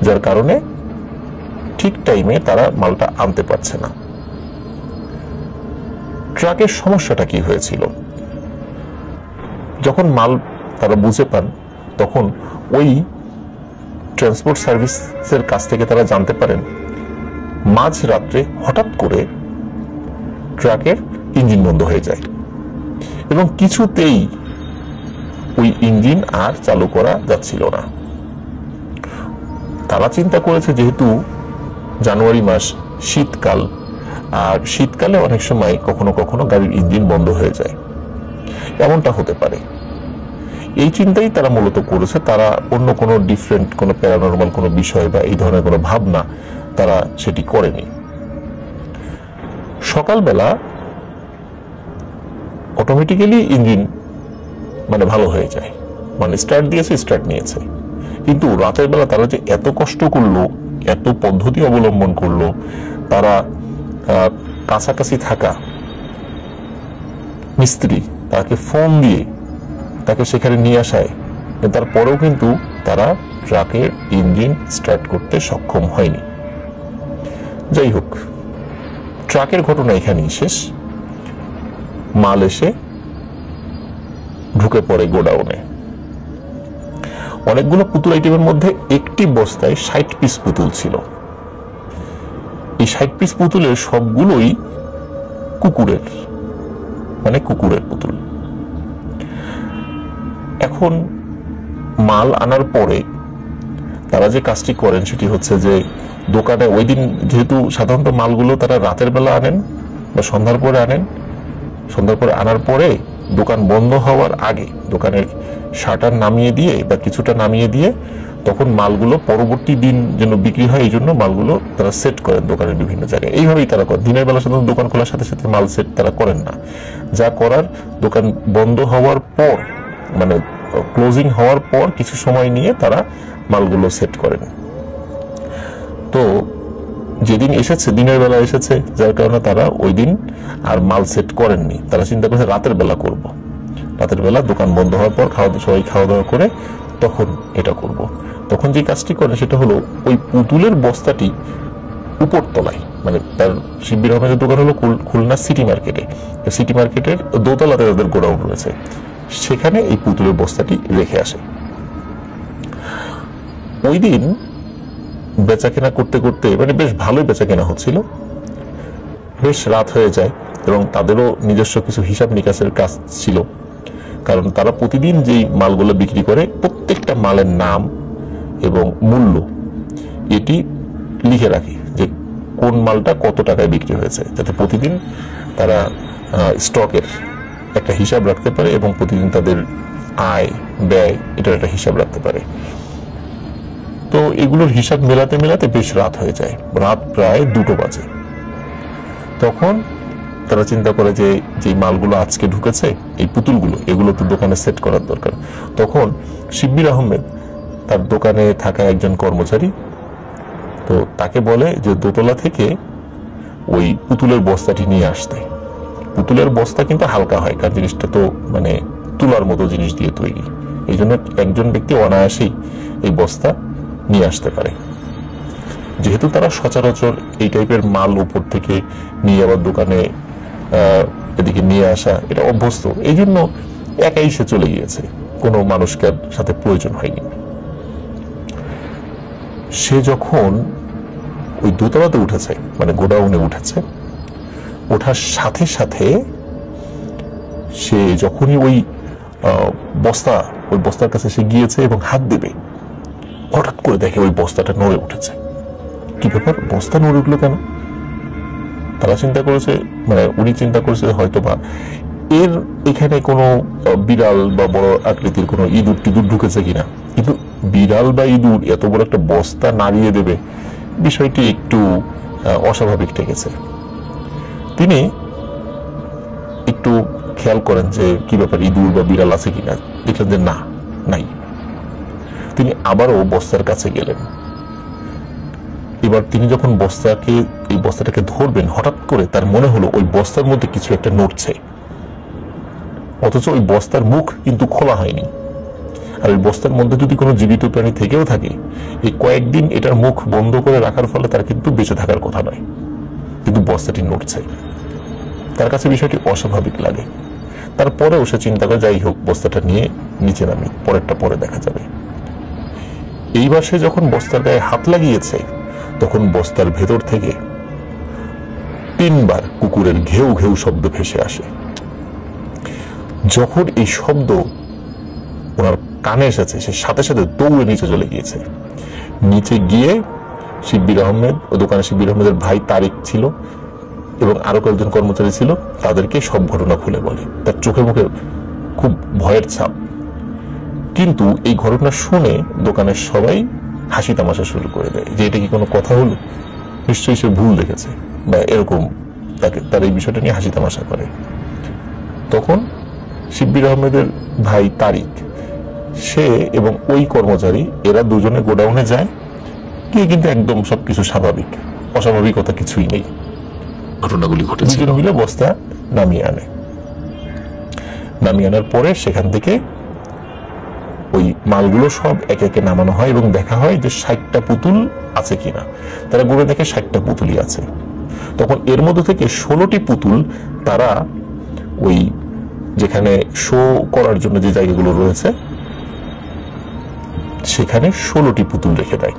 যার কারণে ঠিক টাইমে তারা মালটা আনতে পারছে না। ট্রাকের সমস্যাটা কি হয়েছিল? যখন মাল তারা বুঝে পান, তখন ওই ট্রান্সপোর্ট সার্ভিসের কাছ থেকে তারা জানতে পারেন মাঝ রাত্রে হঠাৎ করে ট্রাকের ইঞ্জিন বন্ধ হয়ে যায় এবং কিছুতেই ওই ইঞ্জিন আর চালু করা যাচ্ছিল না। তারা চিন্তা করেছে, যেহেতু জানুয়ারি মাস, শীতকাল, আর শীতকালে অনেক সময় কখনো কখনো গাড়ির ইঞ্জিন বন্ধ হয়ে যায়, এমনটা হতে পারে। এই চিন্তাই তারা মূলত করেছে। তারা অন্য কোনো ডিফারেন্ট কোনো প্যারানরমাল কোনো বিষয় বা এই ধরনের কোনো ভাবনা তারা সেটি করেনি। সকালবেলা অটোমেটিক্যালি ইঞ্জিন ভালো হয়ে যায়, স্টার্ট দিয়েছে, স্টার্ট নিয়েছে। কিন্তু রাতের বেলা তারা যে এত কষ্ট করলো, এত পদ্ধতি অবলম্বন করলো, তারা কাছাকাছি থাকা মিস্ত্রি তাকে ফোন দিয়ে তাকে সেখানে নিয়ে আসায়, তারপরেও কিন্তু তারা ট্রাকের ইঞ্জিন স্টার্ট করতে সক্ষম হয়নি। যাই হোক, ট্রাকের ঘটনা এখানেই শেষ। মাল এসে ঢুকে পড়ে গোডাউনে। অনেকগুলো পুতুল আইটেমের মধ্যে একটি বস্তায় 60 পিস পুতুল ছিল। এই 60 পিস পুতুলের সবগুলোই কুকুরের, কুকুরের পুতুল। এখন মাল আনার পরে তারা যে কাজটি করেন সেটি হচ্ছে যে দোকানে ওই দিন, যেহেতু সাধারণত মালগুলো তারা রাতের বেলা আনেন বা সন্ধ্যার পরে আনেন, সন্ধ্যার পরে আনার পরে দোকান বন্ধ হওয়ার আগে দোকানের শাটার নামিয়ে দিয়ে বা কিছুটা নামিয়ে দিয়ে তখন মালগুলো পরবর্তী দিন যেন বিক্রি হয় এই জন্য মালগুলো তারা সেট করেন দোকানের বিভিন্ন জায়গায়। এইভাবেই তারা করেন। দিনের বেলা সাধারণত দোকান খোলার সাথে সাথে মাল সেট তারা করেন না। যা করার, দোকান বন্ধ হওয়ার পর, মানে ক্লোজিং হওয়ার পর কিছু সময় নিয়ে তারা মালগুলো সেট করেন। তো যেদিন এসেছে, দিনের বেলা এসেছে, যার কারণে তারা ওই দিন আর মাল সেট করেননি। তারা চিন্তা করছে রাতের বেলা করব, রাতের বেলা দোকান বন্ধ হওয়ার পর সবাই খাওয়া দাওয়া করে তখন এটা করব। তখন যে কাজটি করে সেটা হলো ওই পুতুলের বস্তাটি উপর তলায়, মানে তার শিব্বির আহমেদের দোকান হলো খুলনা সিটি মার্কেটে, সিটি মার্কেটের দোতলাতে তাদের গোডাউন রয়েছে, সেখানে এই পুতুলের বস্তাটি রেখে আসে। ওই দিন বেচা কেনা করতে করতে, মানে বেশ ভালোই বেচা কেনা হচ্ছিল, বেশ রাত হয়ে যায় এবং তাদেরও নিজস্ব কিছু হিসাব নিকাশের কাজ ছিল। কারণ তারা প্রতিদিন যেই মালগুলো বিক্রি করে প্রত্যেকটা মালের নাম এবং মূল্য এটি লিখে রাখে, যে কোন মালটা কত টাকায় বিক্রি হয়েছে, যাতে প্রতিদিন তারা স্টকের একটা হিসাব রাখতে পারে এবং প্রতিদিন তাদের আয় ব্যয় এটার একটা হিসাব রাখতে পারে। তো এগুলোর হিসাব মেলাতে মেলাতে বেশ রাত হয়ে যায়, রাত প্রায় 2টো বাজে। তখন তারা চিন্তা করে যে যে মালগুলো আজকে ঢুকেছে, এই পুতুলগুলো, এগুলো তো দোকানে সেট করার দরকার। তখন শিব্বির আহমেদ তার দোকানে থাকা একজন কর্মচারী, তো তাকে বলে যে দোতলা থেকে ওই পুতুলের বস্তাটি নিয়ে আসতে। পুতুলের বস্তা কিন্তু হালকা হয়, কারণ জিনিসটা তো মানে তুলার মতো জিনিস দিয়ে তৈরি, এই জন্য একজন ব্যক্তি অনায়াসেই এই বস্তা নিয়ে আসতে পারে। যেহেতু তারা সচরাচর এই টাইপের মাল উপর থেকে নিয়ে আবার দোকানে এদিকে নিয়ে আসা এটা অভ্যস্ত, এই জন্য একাই সে চলে গিয়েছে, কোনো মানুষকে সাথে প্রয়োজন হয়নি। সে যখন ওই দোতলাতে উঠেছে, মানে গোডাউনে উঠেছে, ওঠার সাথে সাথে সে যখনই ওই বস্তার কাছে সে গিয়েছে এবং হাত দেবে, হঠাৎ করে দেখে ওই বস্তাটা নড়ে উঠেছে। কি ব্যাপার, বস্তা নড়ে উঠলো কেন? তারা চিন্তা করেছে, মানে উনি চিন্তা করেছে হয়তো বা এর এখানে কোনো বিড়াল বা বড় আকৃতির কোনো ইঁদুর টিঁদুর ঢুকেছে কিনা। কিন্তু বিড়াল বা ইঁদুর এত বড় একটা বস্তা নাড়িয়ে দেবে, বিষয়টি একটু অস্বাভাবিক ঠেকেছে। তিনি একটু খেয়াল করেন যে কি ব্যাপার, ইঁদুর বা বিড়াল আছে কিনা, দেখলেন যে না, নাই। তিনি আবারও বস্তার কাছে গেলেন। এবার তিনি যখন এই বস্তাটাকে ধরবেন, হঠাৎ করে তার মনে হলো ওই বস্তার মধ্যে কিছু একটা নড়ছে, অথচ ওই বস্তার মুখ কিন্তু খোলা হয়নি। আর ওই বস্তার মধ্যে যদি কোনো জীবিত প্রাণী থেকেও থাকে, এই কয়েকদিন এটার মুখ বন্ধ করে রাখার ফলে তার কিন্তু বেঁচে থাকার কথা নয়, কিন্তু বস্তাটি নড়ছে। তার কাছে বিষয়টি অস্বাভাবিক লাগে। তারপরেও সে চিন্তা করে, যাই হোক বস্তাটা নিয়ে নিচে নামি, পরেরটা পরে দেখা যাবে। এইবার সে যখন বস্তার গায়ে হাত লাগিয়েছে, তখন বস্তার ভেতর থেকে 3বার কুকুরের ঘেউ ঘেউ শব্দ ভেসে আসে। যখন এই শব্দ ওনার কানে এসেছে, সে সাথে সাথে দৌড়ে নিচে চলে গিয়েছে। নিচে গিয়ে শিব্বির আহমেদ, ও দোকানে শিব্বির আহমেদের ভাই তারিক ছিল এবং আরো কয়েকজন কর্মচারী ছিল, তাদেরকে সব ঘটনা খুলে বলে। তার চোখে মুখে খুব ভয়ের ছাপ। কিন্তু এই ঘটনা শুনে দোকানের সবাই হাসি তামাশা শুরু করে দেয়, যে এটা কি কোনো কথা হলো, নিশ্চয়ই সে ভুল দেখেছে বা এরকম, তার এই বিষয়টা নিয়ে হাসি তামাশা করে। তখন শিব্বির আহমেদের ভাই তারিক, সে এবং ওই কর্মচারী, এরা দুজনে গোডাউনে যায়, গিয়ে কিন্তু একদম সবকিছু স্বাভাবিক, অস্বাভাবিকতা কিছুই নেই, ঘটনাগুলি ঘটেছে। দুজনে মিলে বস্তা নামিয়ে আনার পরে সেখান থেকে ওই মালগুলো সব একে একে নামানো হয় এবং দেখা হয় যে 60টা পুতুল আছে কিনা। তারা গুনে দেখে 60টা পুতুলই আছে। তখন এর মধ্যে থেকে 16টি পুতুল তারা ওই যেখানে শো করার জন্য যে জায়গাগুলো রয়েছে সেখানে 16টি পুতুল রেখে দেয়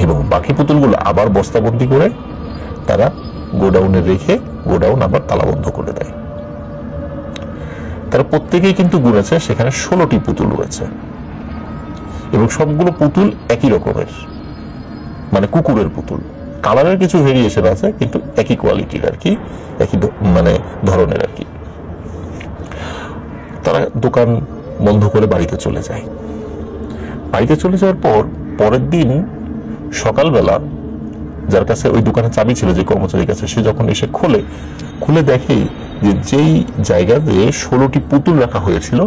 এবং বাকি পুতুলগুলো আবার বস্তাবন্দি করে তারা গোডাউনে রেখে গোডাউন আবার তালাবন্ধ করে দেয়। তারা প্রত্যেকেই কিন্তু গুনেছে সেখানে 16টি পুতুল রয়েছে এবং সবগুলো পুতুল একই রকমের, মানে কুকুরের পুতুল। কালারের কিছু ভেরিয়েশন আছে, কিন্তু একই কোয়ালিটির আর কি, একই মানে ধরনের আর কি। তারা দোকান বন্ধ করে বাড়িতে চলে যায়। বাড়িতে চলে যাওয়ার পর পরের দিন সকালবেলা যার কাছে ওই দোকানের চাবি ছিল, যে কর্মচারীর কাছে, সে যখন এসে খুলে দেখে যে যেই জায়গাতে 16টি পুতুল রাখা হয়েছিল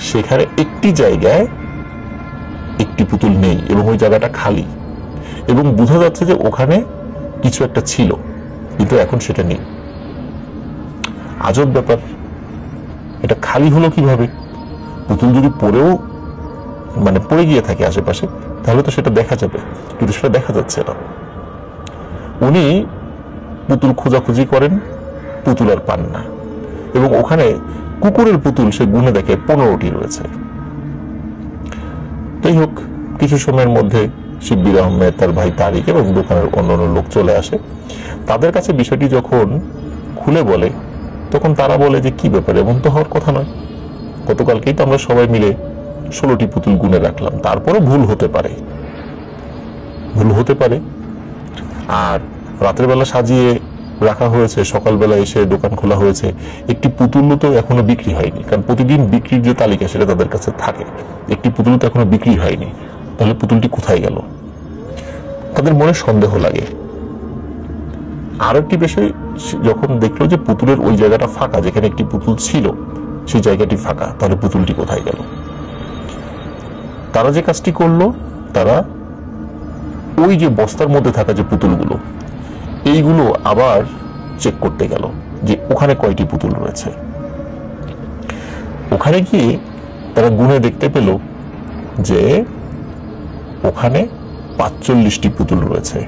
সেখানে একটি জায়গায় একটি পুতুল নেই এবং ওই জায়গাটা খালি, এবং বোঝা যাচ্ছে যে ওখানে কিছু একটা ছিল কিন্তু এখন সেটা নেই। আজব ব্যাপার, এটা খালি হলো কিভাবে? পুতুল যদি পড়ে গিয়ে থাকে আশেপাশে তাহলে তো সেটা দেখা যাবে, কিন্তু সেটা দেখা যাচ্ছে না। উনি পুতুল খোঁজাখুঁজি করেন, পুতুল আর পান না, এবং ওখানে কুকুরের পুতুল সে গুনে দেখে 15টি রয়েছে। যাই হোক, কিছু সময়ের মধ্যে শিব্বির আহমেদ, তার ভাই তারিক এবং দোকানের অন্যান্য লোক চলে আসে। তাদের কাছে বিষয়টি যখন খুলে বলে তখন তারা বলে যে কি ব্যাপার, এমন তো হওয়ার কথা নয়, গতকালকেই তো আমরা সবাই মিলে 16টি পুতুল গুনে রাখলাম, তারপরে ভুল হতে পারে। আর রাতের বেলা সাজিয়ে রাখা হয়েছে, সকালবেলা এসে দোকান খোলা হয়েছে, একটি পুতুল তো এখনো বিক্রি হয়নি, কারণ প্রতিদিন বিক্রির যে তালিকা সেটা তাদের কাছে থাকে, একটি পুতুল তো এখনো বিক্রি হয়নি, তাহলে পুতুলটি কোথায় গেল? তাদের মনে সন্দেহ লাগে। আর একটি বিষয়, যখন দেখলো যে পুতুলের ওই জায়গাটা ফাঁকা, যেখানে একটি পুতুল ছিল সেই জায়গাটি ফাঁকা, তাহলে পুতুলটি কোথায় গেল? তারা যে কাজটি করলো, তারা ওই যে বস্তার মধ্যে থাকা যে পুতুলগুলো, এইগুলো আবার চেক করতে গেল যে ওখানে কয়টি পুতুল রয়েছে। ওখানে গিয়ে তারা গুনে দেখতে পেল যে ওখানে 45টি পুতুল রয়েছে।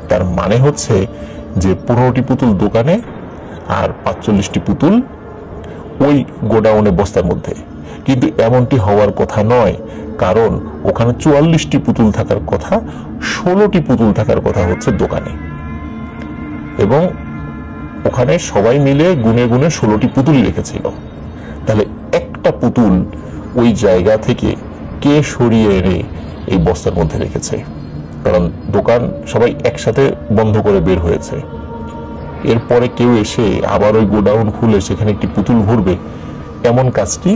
তার মানে হচ্ছে যে 15টি পুতুল দোকানে আর 45টি পুতুল ওই গোডাউনে বস্তার মধ্যে। কিন্তু এমনটি হওয়ার কথা নয়, কারণ ওখানে 44টি পুতুল থাকার কথা, 16টি পুতুল থাকার কথা হচ্ছে দোকানে, এবং ওখানে সবাই মিলে গুনে গুনে 16টি পুতুলই রেখেছিল। তাহলে একটা পুতুল ওই জায়গা থেকে কে সরিয়ে এনে এই বস্তার মধ্যে রেখেছে? কারণ দোকান সবাই একসাথে বন্ধ করে বের হয়েছে, এরপরে কেউ এসে আবার ওই গোডাউন খুলে সেখানে একটি পুতুল ভরবে, এমন কাজটি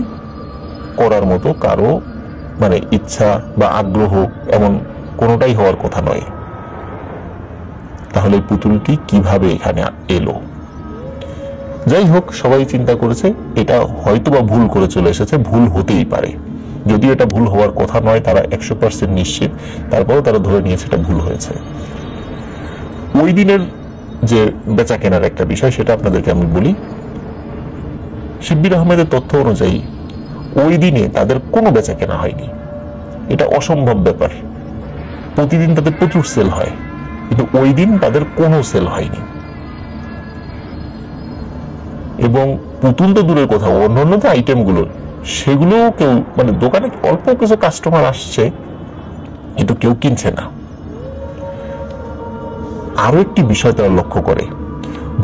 করার মতো কারো ইচ্ছা বা আগ্রহ এমন কোনোটাই হওয়ার কথা নয়। তাহলে পুতুলটি কিভাবে এখানে এলো? যাই হোক, সবাই চিন্তা করেছে এটা হয়তো বা ভুল করে চলে এসেছে, ভুল হতেই পারে, যদিও এটা ভুল হওয়ার কথা নয়, তারা 100% নিশ্চিত, তারপরেও তারা ধরে নিয়েছে এটা ভুল হয়েছে। ওই দিনের যে বেচা কেনার একটা বিষয়, সেটা আপনাদেরকে আমি বলি। শিব্বির আহমেদের তথ্য অনুযায়ী ওই দিনে তাদের কোনো বেচা কেনা হয়নি। এটা অসম্ভব ব্যাপার, প্রতিদিন তাদের প্রচুর সেল হয়, কিন্তু ওই দিন তাদের কোনো সেল হয়নি। এবং পুতুল তো দূরের কথা, অন্যান্য যে আইটেমগুলো সেগুলো কেউ দোকানে অল্প কিছু কাস্টমার আসছে কিন্তু কেউ কিনছে না। আরো একটি বিষয় তারা লক্ষ্য করে,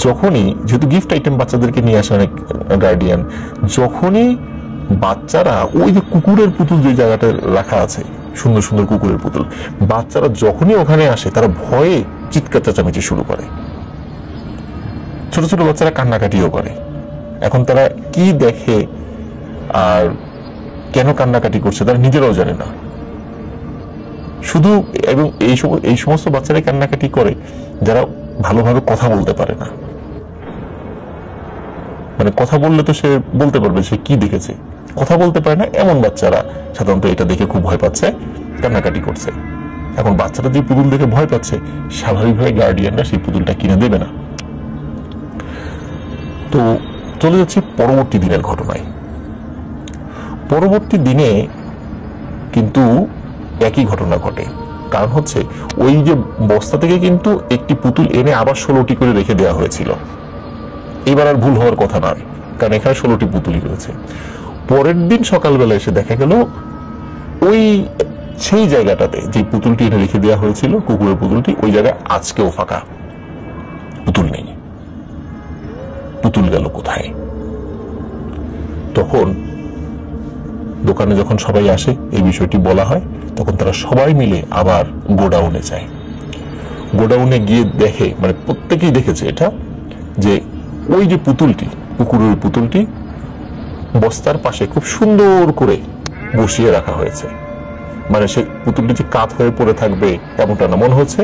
যখনই যেহেতু গিফট আইটেম বাচ্চাদেরকে নিয়ে আসে অনেক গার্ডিয়ান, যখনই বাচ্চারা ওই যে কুকুরের পুতুল যে জায়গাটা রাখা আছে, সুন্দর সুন্দর কুকুরের পুতুল, বাচ্চারা যখনই ওখানে আসে তারা ভয়ে চিৎকার চেঁচামেচি শুরু করে, ছোট ছোট বাচ্চারা কান্নাকাটিও করে। এখন তারা কি দেখে আর কেন কান্নাকাটি করছে তারা নিজেরাও জানে না। শুধু এবং এই সমস্ত বাচ্চারাই কান্নাকাটি করে যারা ভালোভাবে কথা বলতে পারে না। কথা বললে তো সে বলতে পারবে সে কি দেখেছে, কথা বলতে পারে না এমন বাচ্চারা সাধারণত এটা দেখে খুব ভয় পাচ্ছে, কান্নাকাটি করছে। এখন বাচ্চারা যে পুতুল দেখে ভয় পাচ্ছে, স্বাভাবিকভাবে গার্ডিয়ানরা সেই পুতুলটা কিনে দেবে না। তো চলে যাচ্ছে পরবর্তী দিনের ঘটনায়। পরবর্তী দিনে কিন্তু একই ঘটনা ঘটে, কারণ হচ্ছে ওই যে বস্তা থেকে কিন্তু একটি পুতুল এনে আবার 16টি করে রেখে দেওয়া হয়েছিল। এবার আর ভুল হওয়ার কথা নয়, কারণ এখানে 16টি পুতুলই রয়েছে। পরের দিন সকালবেলা এসে দেখা গেল ওই সেই জায়গাটাতে যে পুতুলটি এনে রেখে দেওয়া হয়েছিল, কুকুরের পুতুলটি, ওই জায়গায় আজকেও ফাঁকা, পুতুল নেই। পুতুল গেল কোথায়? তখন দোকানে যখন সবাই আসে এই বিষয়টি বলা হয়, তখন তারা সবাই মিলে আবার গোডাউনে যায়। গোডাউনে গিয়ে দেখে, প্রত্যেকেই দেখেছে এটা, যে ওই যে পুতুলটি, কুকুরের পুতুলটি বস্তার পাশে খুব সুন্দর করে বসিয়ে রাখা হয়েছে। মানে সে পুতুলটি যে কাত হয়ে পড়ে থাকবে এমনটা না, মনে হচ্ছে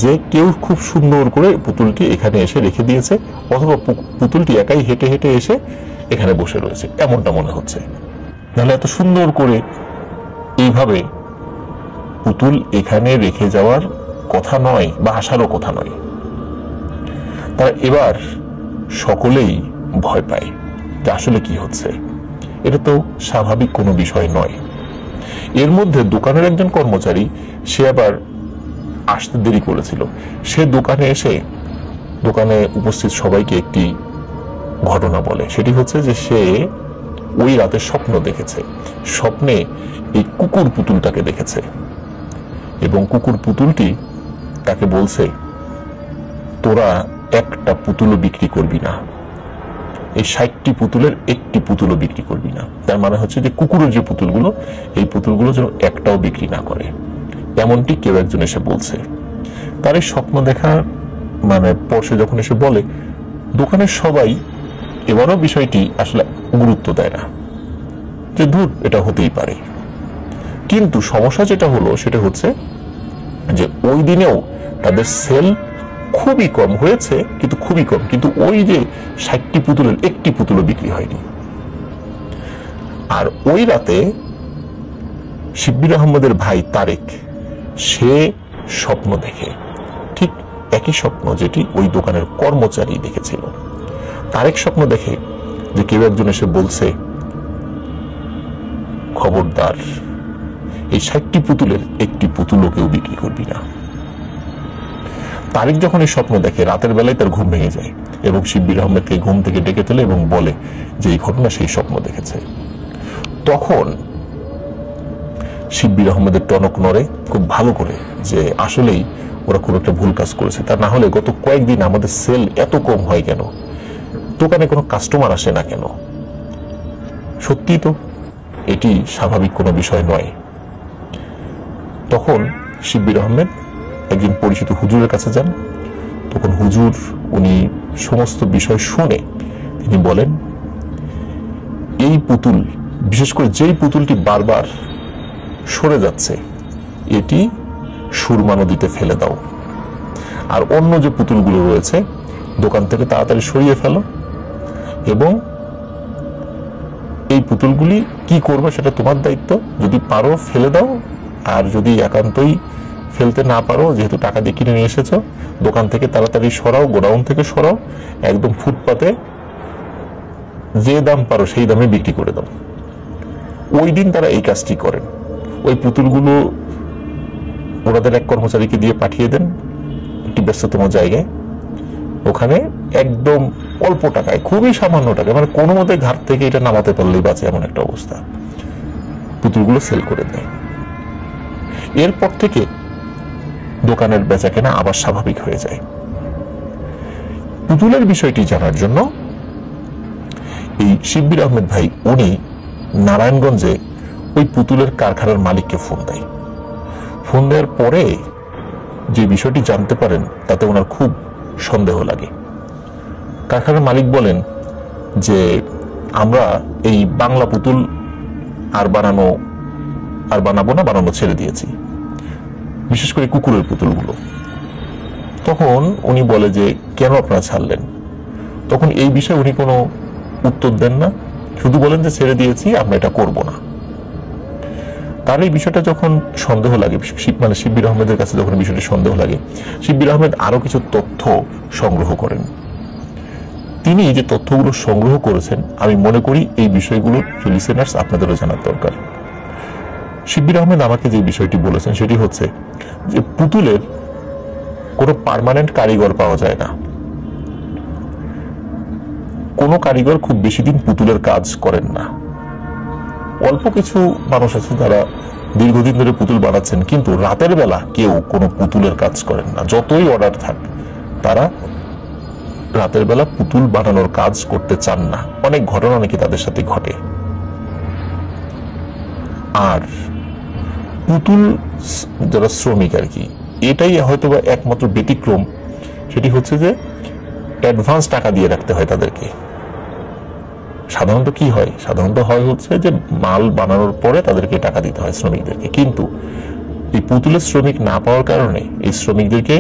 যে কেউ খুব সুন্দর করে পুতুলটি এখানে এসে রেখে দিয়েছে, অথবা পুতুলটি একাই হেঁটে হেঁটে এসে এখানে বসে রয়েছে, এমনটা মনে হচ্ছে। নাহলে এত সুন্দর করে এইভাবে পুতুল এখানে রেখে যাওয়ার কথা নয় বা আসারও কথা নয়। তারা এবার সকলেই ভয় পায় যে আসলে কি হচ্ছে, এটা তো স্বাভাবিক কোনো বিষয় নয়। এর মধ্যে দোকানের একজন কর্মচারী, সে আবার আসতে দেরি করেছিল, সে দোকানে এসে দোকানে উপস্থিত সবাইকে একটি ঘটনা বলে। সেটি হচ্ছে যে সে ওই রাতে স্বপ্ন দেখেছে, স্বপ্নে এই কুকুর পুতুলটাকে দেখেছে এবং কুকুর পুতুলটি তাকে বলছে, তোরা একটা পুতুলও বিক্রি করবি না, এই 60টি পুতুলের একটি পুতুলও বিক্রি করবি না। তার মানে হচ্ছে যে কুকুরের যে পুতুলগুলো, এই পুতুলগুলো যেন একটাও বিক্রি না করে, এমনটি কেউ একজন এসে বলছে। তার এই স্বপ্ন দেখার মানে পর সে যখন এসে বলে, দোকানের সবাই এবারও বিষয়টি আসলে গুরুত্ব দেয় না, যে দূর এটা হতেই পারে। কিন্তু সমস্যা যেটা হলো সেটা হচ্ছে যে ওই দিনেও তাদের সেল খুবই কম হয়েছে, কিন্তু খুবই কম, কিন্তু ওই যে 60টি পুতুলের একটি পুতুলও বিক্রি হয়নি। আর ওই রাতে শিব্বির আহমদের ভাই তারেক, সে স্বপ্ন দেখে ঠিক একই স্বপ্ন যেটি ওই দোকানের কর্মচারী দেখেছিল। তারেক স্বপ্ন দেখে যে কেউ একজন এসে বলছে, খবরদার এই 60টি পুতুলের একটি পুতুলও কেউ বিক্রি করবি না। তারেক যখন এই স্বপ্ন দেখে, রাতের বেলায় তার ঘুম ভেঙে যায় এবং শিব্বির আহমেদকে ঘুম থেকে ডেকে তোলে এবং বলে যে এই ঘটনা সেই স্বপ্ন দেখেছে। তখন শিব্বির আহমেদের টনক নড়ে খুব ভালো করে, যে আসলেই ওরা খুব একটা ভুল কাজ করেছে। তা না হলে গত কয়েকদিন আমাদের সেল এত কম হয় কেন, দোকানে কোনো কাস্টমার আসে না কেন? সত্যি তো এটি স্বাভাবিক কোনো বিষয় নয়। তখন শিব্বির আহমেদ একজন পরিচিত হুজুরের কাছে যান। তখন হুজুর উনি সমস্ত বিষয় শুনে তিনি বলেন, এই পুতুল, বিশেষ করে যেই পুতুলটি বারবার সরে যাচ্ছে, এটি সুরমা নদীতে ফেলে দাও, আর অন্য যে পুতুলগুলো রয়েছে দোকান থেকে তাড়াতাড়ি সরিয়ে ফেলো, এবং এই পুতুলগুলি কি করবে সেটা তোমার দায়িত্ব, যদি পারো ফেলে দাও, আর যদি একান্তই ফেলতে না পারো, যেহেতু টাকা দিয়ে কিনে নিয়ে এসেছো, দোকান থেকে তাড়াতাড়ি সরাও, গোডাউন থেকে সরাও, একদম ফুটপাতে যে দাম পারো সেই দামে বিক্রি করে দাও। ওই দিন তারা এই কাজটি করেন। ওই পুতুলগুলো ওনাদের এক কর্মচারীকে দিয়ে পাঠিয়ে দেন একটি ব্যস্ততম জায়গায়, ওখানে একদম অল্প টাকায়, খুবই সামান্য টাকা, মানে কোনো মতে ঘাট থেকে এটা নামাতে পারলেই বাঁচে এমন একটা অবস্থা, পুতুলগুলো সেল করে দেয়। এরপর থেকে দোকানের বেচা কেনা আবার স্বাভাবিক হয়ে যায়। পুতুলের বিষয়টি জানার জন্য এই শিব্বির আহমেদ ভাই উনি নারায়ণগঞ্জে ওই পুতুলের কারখানার মালিককে ফোন দেয়। ফোন দেওয়ার পরে যে বিষয়টি জানতে পারেন তাতে ওনার খুব সন্দেহ লাগে। কারখানার মালিক বলেন যে আমরা এই বাংলা পুতুল আর বানাবো না, বানানো ছেড়ে দিয়েছি, বিশেষ করে কুকুরের পুতুলগুলো। তখন উনি বলে যে কেন আপনারা ছাড়লেন? তখন এই বিষয়ে উনি কোনো উত্তর দেন না, শুধু বলেন যে ছেড়ে দিয়েছি, আমরা এটা করব না। তার এই বিষয়টা যখন সন্দেহ লাগে, মানে শিব্বির আহমেদের কাছে যখন বিষয়টি সন্দেহ লাগে, শিব্বির আহমেদ আরো কিছু তথ্য সংগ্রহ করেন। তিনি যে তথ্যগুলো সংগ্রহ করেছেন, আমি মনে করি এই বিষয়গুলো লিসেনার্স আপনাদেরও জানার দরকার। শিব্বির আহমেদ আমাকে যে বিষয়টি বলেছেন সেটি হচ্ছে যে পুতুলের কোনো পার্মানেন্ট কারিগর পাওয়া যায় না। কোনো কারিগর খুব বেশি দিন পুতুলের কাজ করেন না। অল্প কিছু মানুষ আছে যারা দীর্ঘদিন ধরে পুতুল বানাচ্ছেন, কিন্তু রাতের বেলা কেউ কোনো পুতুলের কাজ করেন না। যতই অর্ডার থাক, তারা রাতের বেলা পুতুল বানানোর কাজ করতে চান না। অনেক ঘটনা নাকি তাদের সাথে ঘটে। আর পুতুল যারা শ্রমিক আর কি, এটাই হয়তো বা একমাত্র ব্যতিক্রম। সেটি হচ্ছে যে অ্যাডভান্স টাকা দিয়ে রাখতে হয় তাদেরকে। সাধারণত কি হয়, সাধারণত হয় হচ্ছে যে মাল বানানোর পরে তাদেরকে টাকা দিতে হয় শ্রমিকদেরকে, কিন্তু এই পুতুলের শ্রমিক না পাওয়ার কারণে এই শ্রমিকদেরকে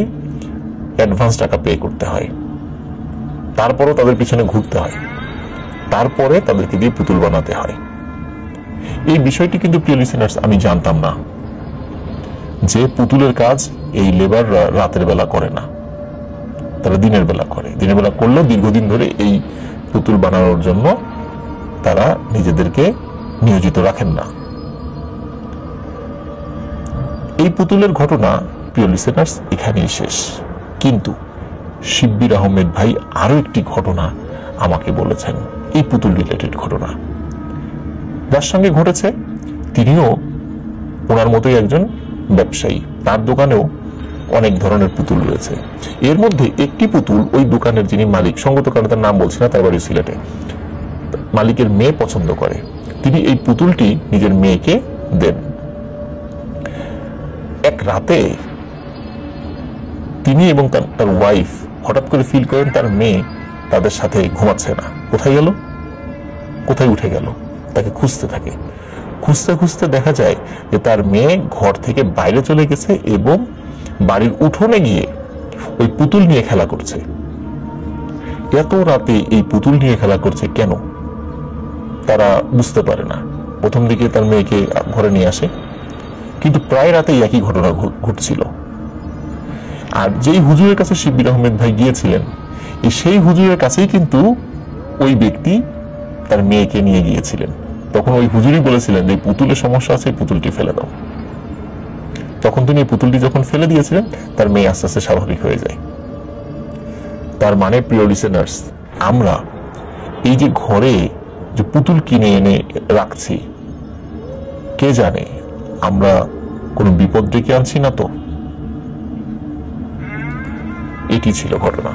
অ্যাডভান্স টাকা পে করতে হয়, তারপরও তাদের পিছনে ঘুরতে হয়, তারপরে তাদেরকে দিয়ে পুতুল বানাতে হয়। এই বিষয়টি কিন্তু প্রিয় লিসেনার্স আমি জানতাম না যে পুতুলের কাজ এই লেবাররা রাতের বেলা করে না, তারা দিনের বেলা করে। দিনের বেলা করলেও দীর্ঘদিন ধরে এই পুতুল বানানোর জন্য তারা নিজেদেরকে নিয়োজিত রাখেন না। এই পুতুলের ঘটনা প্রিয় লিসেনার্স এখানেই শেষ, কিন্তু শিব্বির আহমেদ ভাই আরো একটি ঘটনা আমাকে বলেছেন, এই পুতুল রিলেটেড ঘটনা যার সঙ্গে ঘটেছে। তিনিও ওনার মতোই একজন ব্যবসায়ী, তার দোকানেও অনেক ধরনের পুতুল রয়েছে। এর মধ্যে একটি পুতুল ওই দোকানের যিনি মালিক, সঙ্গত কারণে তার নাম বলছি না, তার বাড়ি সিলেটে, মালিকের মেয়ে পছন্দ করে। তিনি এই পুতুলটি নিজের মেয়েকে দেন। এক রাতে তিনি এবং তার ওয়াইফ হঠাৎ করে ফিল করেন তার মেয়ে তাদের সাথে ঘুমাচ্ছে না। কোথায় গেল, কোথায় উঠে গেল, তাকে খুঁজতে থাকে। খুঁজতে খুঁজতে দেখা যায় যে তার মেয়ে ঘর থেকে বাইরে চলে গেছে এবং বাড়ির উঠোনে গিয়ে ওই পুতুল নিয়ে খেলা করছে। এত রাতে এই পুতুল নিয়ে খেলা করছে কেন তারা বুঝতে পারে না। প্রথম দিকে তার মেয়েকে ঘরে নিয়ে আসে, কিন্তু প্রায় রাতেই একই ঘটনা ঘটছিল। আর যেই হুজুরের কাছে শিব্বির আহমেদ ভাই গিয়েছিলেন, সেই হুজুরের কাছেই কিন্তু ওই ব্যক্তি তার মেয়েকে নিয়ে গিয়েছিলেন। তখন ওই হুজুরই বলেছিলেন যে পুতুলের সমস্যা আছে, পুতুলটি ফেলে দাও। তখন তিনি পুতুলটি যখন ফেলে দিয়েছিলেন, তার মেয়ে আস্তে আস্তে স্বাভাবিক হয়ে যায়। তার মানে প্রিয় লিসেনার্স, আমরা এই যে ঘরে যে পুতুল কিনে এনে রাখছি, কে জানে আমরা কোনো বিপদ ডেকে আনছি না তো। এটি ছিল ঘটনা।